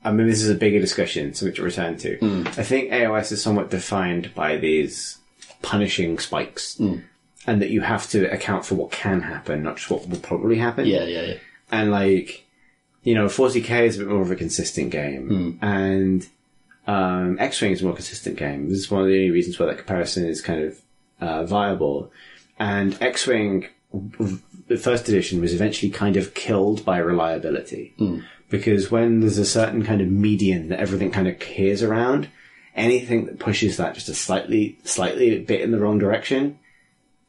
this is a bigger discussion, something to return to. I think AOS is somewhat defined by these punishing spikes and that you have to account for what can happen, not just what will probably happen. Yeah. And 40k is a bit more of a consistent game and X-Wing is a more consistent game. This is one of the only reasons why that comparison is kind of viable. And X-Wing, the first edition, was eventually kind of killed by reliability. Because when there's a certain kind of median that everything kind of coheres around, anything that pushes that just a slightly a bit in the wrong direction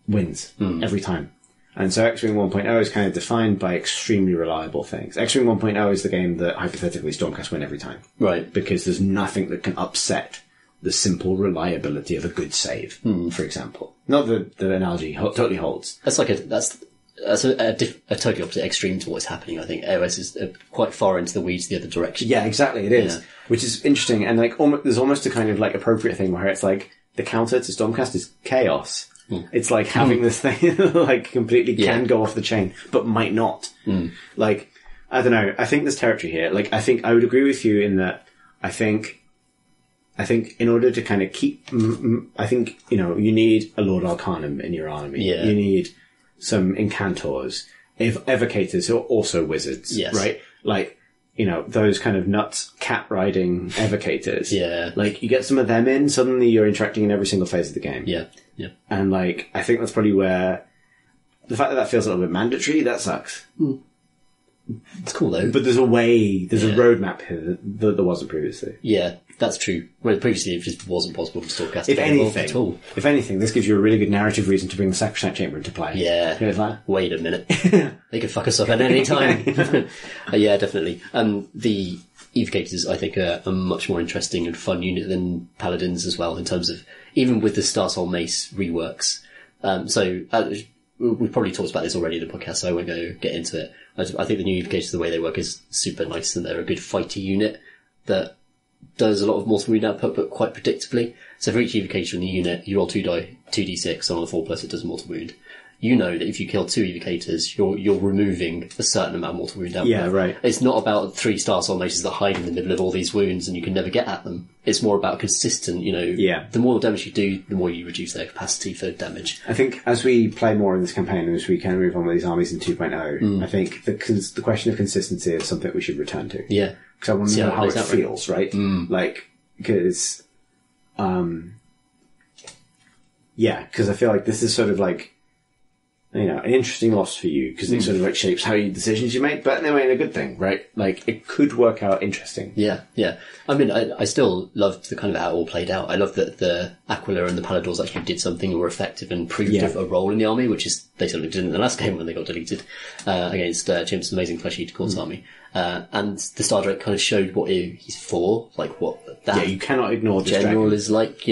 wins every time. And so X-Wing 1.0 is kind of defined by extremely reliable things. X-Wing 1.0 is the game that hypothetically Stormcast win every time. Right. Because there's nothing that can upset the simple reliability of a good save, for example. Not that the analogy totally holds. That's a totally opposite extreme to what's happening. I think AOS is quite far into the weeds the other direction. Yeah, exactly. It is. Yeah. Which is interesting. And there's almost a kind of appropriate thing where it's like the counter to Stormcast is chaos. It's like having this thing completely can go off the chain, but might not. I don't know. I think there's territory here. I think I would agree with you in that I think in order to kind of keep, I think, you need a Lord Arcanum in your army. Yeah. You need some Incantors, Evocators who are also wizards, right? Those kind of nuts cat riding Evocators. Yeah. You get some of them in, suddenly you're interacting in every single phase of the game. Yeah. Yeah. And I think that's probably where the fact that feels a little bit mandatory, that sucks. It's cool though. But there's a roadmap here that there wasn't previously. Yeah, that's true. Well, previously it just wasn't possible for Stormcast to get involved at all. If anything, this gives you a really good narrative reason to bring the Sacrosanct Chamber into play. Yeah. Wait a minute. They could fuck us up at any time. Yeah, definitely. The Evocators, I think, are a much more interesting and fun unit than Paladins as well, in terms of, even with the Starsoul Mace reworks. We've probably talked about this already in the podcast, so I won't get into it. I think the new Evocators, the way they work, is super nice, and they're a good fighty unit that does a lot of mortal wound output, but quite predictably. So for each Evocator in the unit, you roll 2d6, and on the 4+, it does mortal wound. you know that if you kill 2 evocators, you're removing a certain amount of mortal wound out. Yeah, right. It's not about 3-star soul mages that hide in the middle of all these wounds and you can never get at them. It's more about consistent, the more damage you do, the more you reduce their capacity for damage. I think as we play more in this campaign and as we kind of move on with these armies in 2.0, I think the question of consistency is something we should return to. Yeah. Because I want to know how it feels, right? Like, because, because I feel like this is sort of like, an interesting loss for you because it sort of like shapes how decisions you make, but anyway, in a good thing, right? Like, it could work out interesting. Yeah. I mean, I still loved the kind of how it all played out. I love that the Aquila and the Paladors actually did something, were effective and proved a role in the army, which is, they certainly didn't in the last game when they got deleted, against Jim's amazing Flesh Eater Court's army. And the Star Drake kind of showed what he's for, like what that. Yeah, you cannot ignore this general dragon. is like,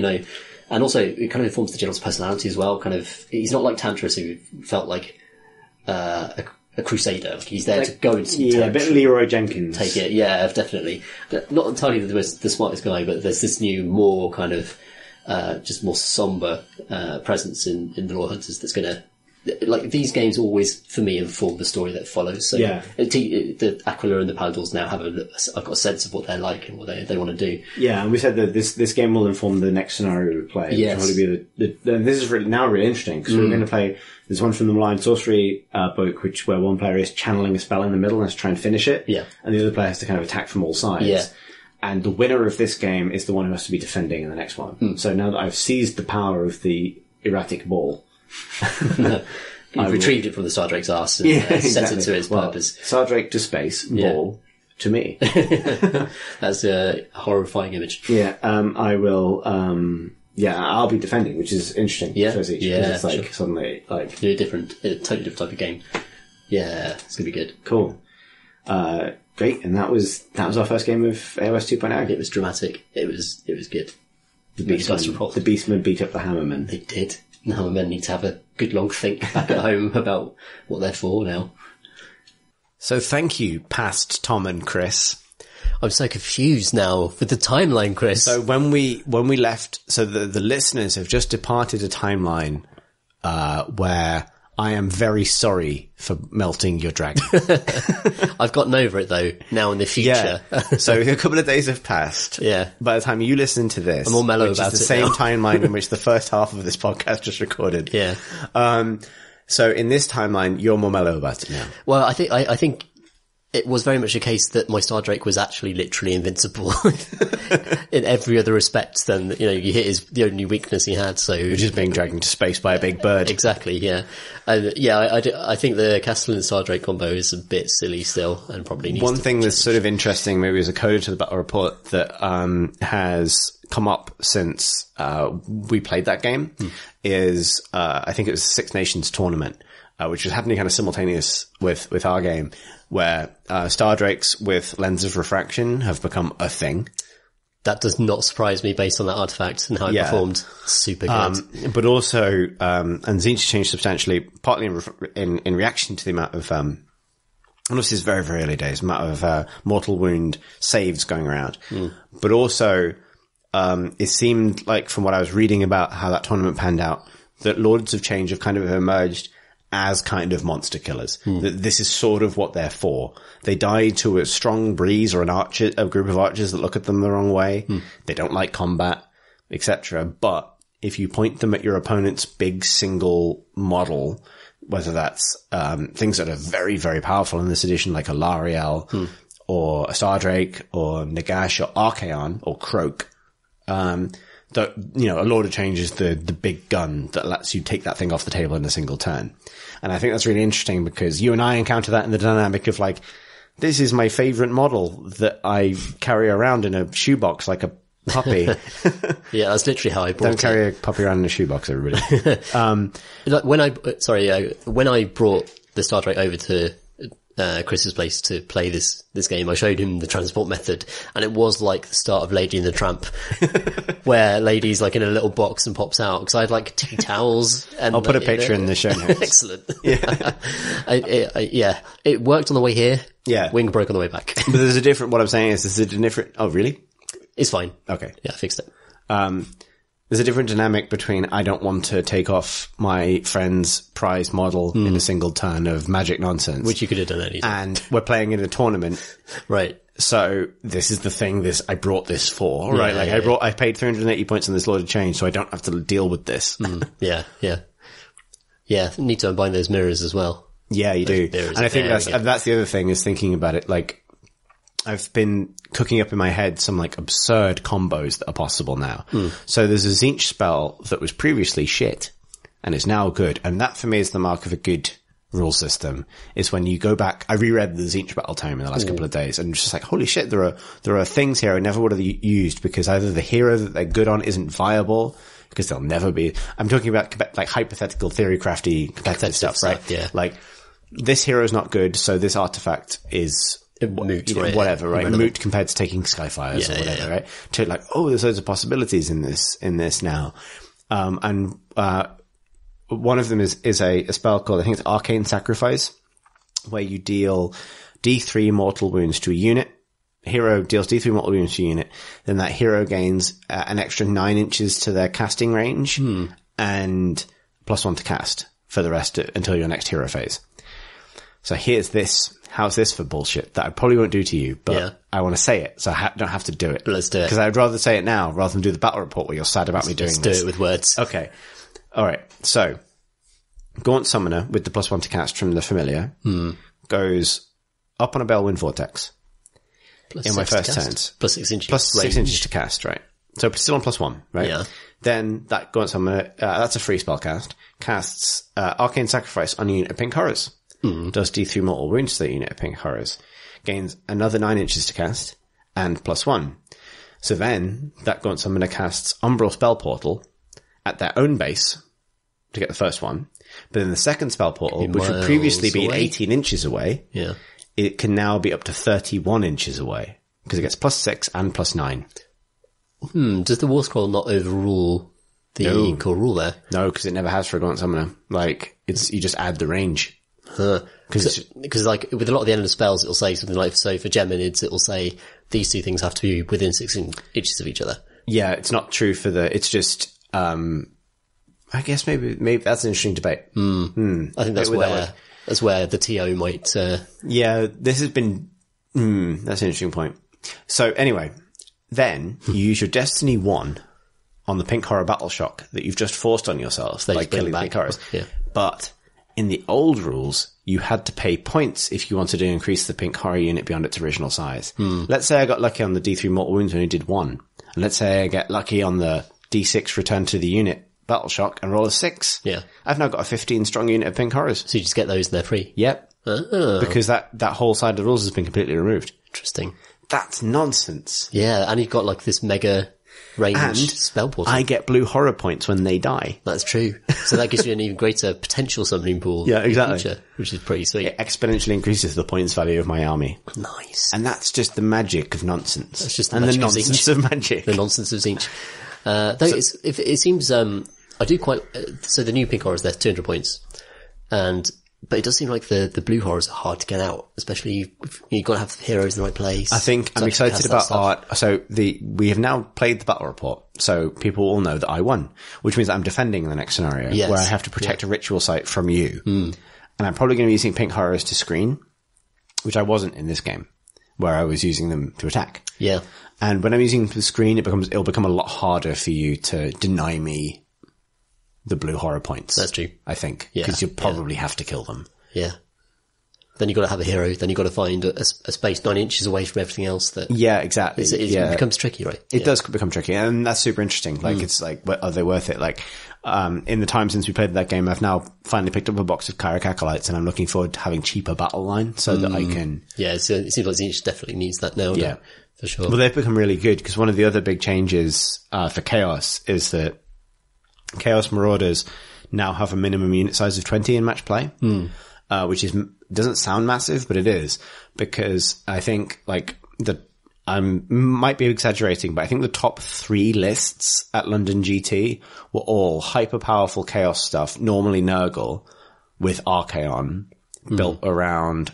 and also it kind of informs the general's personality as well. Kind of, he's not like Tantris, who felt like a crusader. Like he's there to go and see a bit Leroy Jenkins. Take it, definitely. Not entirely the smartest guy, but there's this new, more kind of just more somber presence in the Lore Hunters that's going to. Like, these games always, for me, inform the story that follows. So, the Aquila and the Paladors now I've got a sense of what they're like and what they want to do. Yeah, and we said that this game will inform the next scenario we play. Yes. Which will be this is really interesting, because we're going to play, there's one from the Malign Sorcery book, where one player is channeling a spell in the middle and has to try and finish it. Yeah. And the other player has to kind of attack from all sides. Yeah. And the winner of this game is the one who has to be defending in the next one. So now that I've seized the power of the erratic ball, You've retrieved it from the Star Drake's arse and set it to its purpose. Star Drake to space, ball to me. That's a horrifying image. Yeah, I will. I'll be defending, which is interesting. Yeah, because it's like suddenly like a totally different type of game. Yeah, it's gonna be good. Cool. Great, and that was our first game of AOS 2.0. It was dramatic. It was good. The Beastmen beat up the Hammermen. They did. The Hammermen need to have a good long think back at home about what they're for now. So thank you, past Tom and Chris. I'm so confused now with the timeline, Chris. So when we left, so the listeners have just departed a timeline where I am very sorry for melting your dragon. I've gotten over it though, now in the future. Yeah. So a couple of days have passed. Yeah. By the time you listen to this, I'm more mellow about it. It's the same timeline in which the first half of this podcast just recorded. Yeah. So in this timeline, you're more mellow about it now. Well, I think it was very much a case that my Star Drake was actually literally invincible in every other respect than, you hit the only weakness he had, so. Which is being dragged into space by a big bird. Exactly, yeah. And I think the Castellan Star Drake combo is a bit silly still and probably needs One thing that's sort of interesting, maybe as a coda to the battle report, that, has come up since, we played that game is, I think it was the Six Nations tournament, which was happening kind of simultaneous with our game, where Star Drakes with Lens of Refraction have become a thing. That does not surprise me based on that artifact and how it performed. Super good. But also, and Zinch changed substantially, partly in reaction to the amount of, and this is very, very early days, amount of mortal wound saves going around. But also, it seemed like from what I was reading about how that tournament panned out, that Lords of Change have kind of emerged as kind of monster killers. That this is sort of what they're for. They die to a strong breeze or a group of archers that look at them the wrong way. They don't like combat, etc. But if you point them at your opponent's big single model, whether that's things that are very, very powerful in this edition, like a Lariel or a Star Drake or Nagash or Archaon or Croak, a Lord of Change is the big gun that lets you take that thing off the table in a single turn. And I think that's really interesting because you and I encounter that in the dynamic of like, this is my favorite model that I carry around in a shoebox like a puppy. Yeah, that's literally how I brought it. Don't carry a puppy around in a shoebox, everybody. When I brought the Star Drake over to Chris's place to play this game, I showed him the transport method, and it was like the start of Lady and the Tramp, where Lady's like in a little box and pops out, because I had like tea towels. And I'll put a picture in the show notes. Excellent. Yeah. It worked on the way here. Yeah. Wing broke on the way back. But there's a different, what I'm saying is there's a different, oh really? It's fine. Okay. Yeah, I fixed it. There's a different dynamic between I don't want to take off my friend's prize model in a single turn of magic nonsense. Which you could have done anytime. And we're playing in a tournament. Right. So this is the thing I brought this for, right? I paid 380 points on this Lord of Change, so I don't have to deal with this. Yeah. Yeah, need to unbind those mirrors as well. Yeah, you do. And I think that's the other thing is thinking about it. Like, I've been cooking up in my head some like absurd combos that are possible now. So there's a Tzeentch spell that was previously shit and is now good. And that for me is the mark of a good rule system, is when you go back. I reread the Tzeentch Battle Tome in the last couple of days and just like, holy shit, there are things here I never would have used because either the hero that they're good on isn't viable, because they'll never be. I'm talking about like hypothetical theory crafty competitive stuff, right? Yeah. Like, this hero is not good, so this artifact is moot, right? Whatever, right? Moot compared to taking Skyfires or whatever, right? To like, oh, there's loads of possibilities in this now. And one of them is a spell called, I think it's Arcane Sacrifice, where you deal D3 mortal wounds to a unit. Hero deals D3 mortal wounds to a unit. Then that hero gains an extra 9 inches to their casting range and +1 to cast for the rest until your next hero phase. So here's this. How's this for bullshit that I probably won't do to you, but I want to say it, so I don't have to do it. Let's do it. Because I'd rather say it now rather than do the battle report where you're sad about me doing this. Let's do it with words. Okay. All right. So, Gaunt Summoner with the +1 to cast from the familiar goes up on a Bellwind Vortex in my first turns. +6 inches. +6 inches to cast, right? So still on +1, right? Yeah. Then that Gaunt Summoner, that's a free spell cast, casts Arcane Sacrifice on a unit of Pink Horrors. Does D3 mortal wounds to the unit of Pink Horrors. Gains another 9 inches to cast and +1. So then that Gaunt Summoner casts Umbral Spell Portal at their own base to get the first one. But then the second spell portal, which would previously be 18 inches away, it can now be up to 31 inches away because it gets +6 and +9. Does the War Scroll not overrule the core rule there? No, because it never has for a Gaunt Summoner. Like, you just add the range. Because like with a lot of the end of spells, it'll say something like, so for Geminids, it'll say these two things have to be within 6 inches of each other. Yeah, it's not true for it's just, I guess maybe that's an interesting debate. I think that's where the TO might, yeah, this has been, that's an interesting point. So anyway, then you use your Destiny 1 on the Pink Horror Battle Shock that you've just forced on yourself by killing the Pink Horrors. Yeah. But in the old rules, you had to pay points if you wanted to increase the Pink Horror unit beyond its original size. Let's say I got lucky on the D3 Mortal Wounds when I did 1. And let's say I get lucky on the D6 Return to the Unit Battle Shock and roll a 6. Yeah. I've now got a 15 strong unit of Pink Horrors. So you just get those and they're free? Yep. Because that whole side of the rules has been completely removed. Interesting. That's nonsense. Yeah, and you've got like this mega ranged spell portal. I get blue horror points when they die. That's true. So that gives you an even greater potential summoning pool. Yeah, exactly. In the future, which is pretty sweet. It exponentially increases the points value of my army. Nice. And that's just the magic of nonsense. That's just the nonsense of magic. The nonsense of Tzeentch. It seems, I do quite, so the new Pink Horrors, they're 200 points. But it does seem like the blue horrors are hard to get out, especially if you've got to have heroes in the right place. I think I'm excited about art. So we have now played the battle report, so people all know that I won, which means that I'm defending the next scenario where I have to protect a ritual site from you. And I'm probably going to be using Pink Horrors to screen, which I wasn't in this game, where I was using them to attack. Yeah. And when I'm using them to screen, it'll become a lot harder for you to deny me the blue horror points. That's true. I think. Because you'll probably have to kill them. Yeah. Then you've got to have a hero. Then you've got to find a space 9 inches away from everything else. Yeah, exactly. It becomes tricky, right? It does become tricky. And that's super interesting. Like, it's like, are they worth it? Like, in the time since we played that game, I've now finally picked up a box of Kyric Acolytes and I'm looking forward to having cheaper battle line so that I can... Yeah, so it seems like Tzeentch definitely needs that now. Yeah. For sure. Well, they've become really good because one of the other big changes, for Chaos is that Chaos Marauders now have a minimum unit size of 20 in match play, which doesn't sound massive, but it is, because I think I might be exaggerating, but I think the top 3 lists at London GT were all hyper powerful Chaos stuff, normally Nurgle with Archaon built around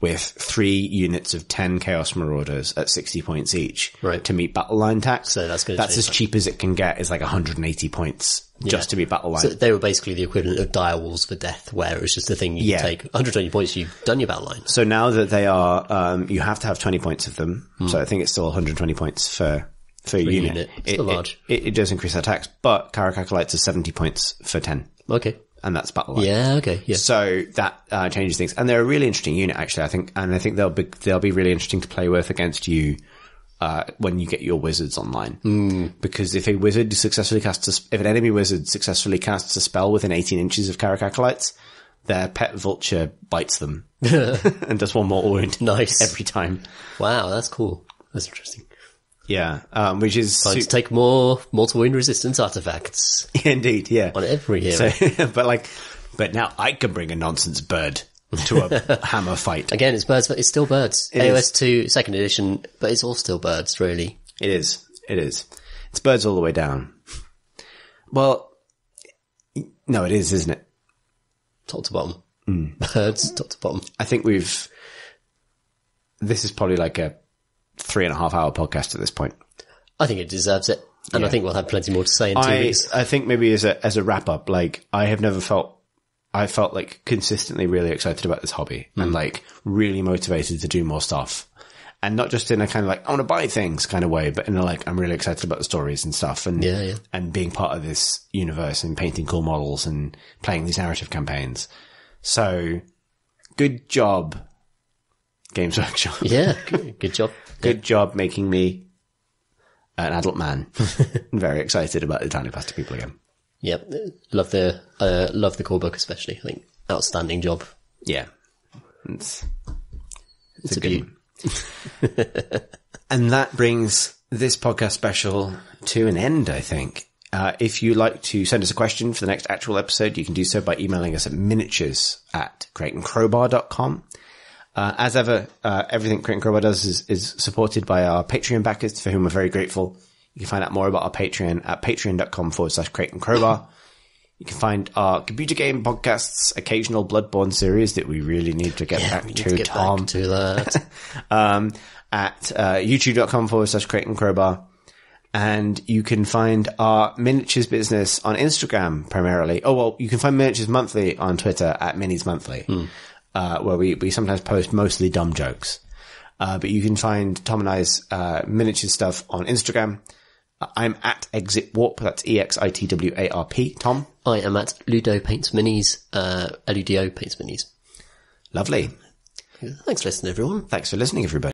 with 3 units of 10 Chaos Marauders at 60 points each to meet battle line tax. So that's as cheap as it can get, is like 180 points just to meet battle line. So they were basically the equivalent of dire wolves for death, where it was just a thing you could take 120 points, you've done your battle line. So now that they are, you have to have 20 points of them. So I think it's still 120 points for a unit. Still large. It does increase that tax, but Karak Acolytes is 70 points for 10. Okay. And that's battle line. Yeah, okay, yeah. So that changes things, and they're a really interesting unit, actually. I think they'll be really interesting to play with against you when you get your wizards online. Because if if an enemy wizard successfully casts a spell within 18 inches of Karak Acolytes, their pet vulture bites them and does 1 more wound. Nice. Every time. Wow, that's cool. That's interesting. Yeah, which is time to take more multiple wound resistance artifacts. Indeed, yeah. On every hero. So, but now I can bring a nonsense bird to a hammer fight. Again, it's birds, but it's still birds. AOS 2 2nd edition, but it's all still birds, really. It is. It's birds all the way down. Well, no, it is, isn't it? Top to bottom. Birds, top to bottom. I think this is probably like a 3.5 hour podcast at this point. I think it deserves it. And I think we'll have plenty more to say in 2 weeks. I think maybe as a wrap up, like, I felt like consistently really excited about this hobby and like really motivated to do more stuff. And not just in a kind of like, I want to buy things kind of way, but in a like, I'm really excited about the stories and stuff and, and being part of this universe and painting cool models and playing these narrative campaigns. So good job, Games Workshop. Yeah, good job. Good job making me an adult man. I'm very excited about the Tiny Plastic People again. Yep. Love the core book especially. I think outstanding job. Yeah. It's a good one. And that brings this podcast special to an end, I think. If you'd like to send us a question for the next actual episode, you can do so by emailing us at miniatures@crateandcrowbar.com. As ever, everything Crate and Crowbar does is supported by our Patreon backers, for whom we're very grateful. You can find out more about our Patreon at patreon.com/Crate and Crowbar. You can find our computer game podcasts, occasional Bloodborne series that we really need to get back to, Tom. Back to that. At youtube.com/Crate and Crowbar. And you can find our miniatures business on Instagram primarily. Oh, well, you can find Miniatures Monthly on Twitter at Minis Monthly. Where we sometimes post mostly dumb jokes. But you can find Tom and I's miniature stuff on Instagram. I'm at Exit Warp. That's EXITWARP. Tom? I am at Ludo Paints Minis, LUDO Paints Minis. Lovely. Thanks for listening, everyone. Thanks for listening, everybody.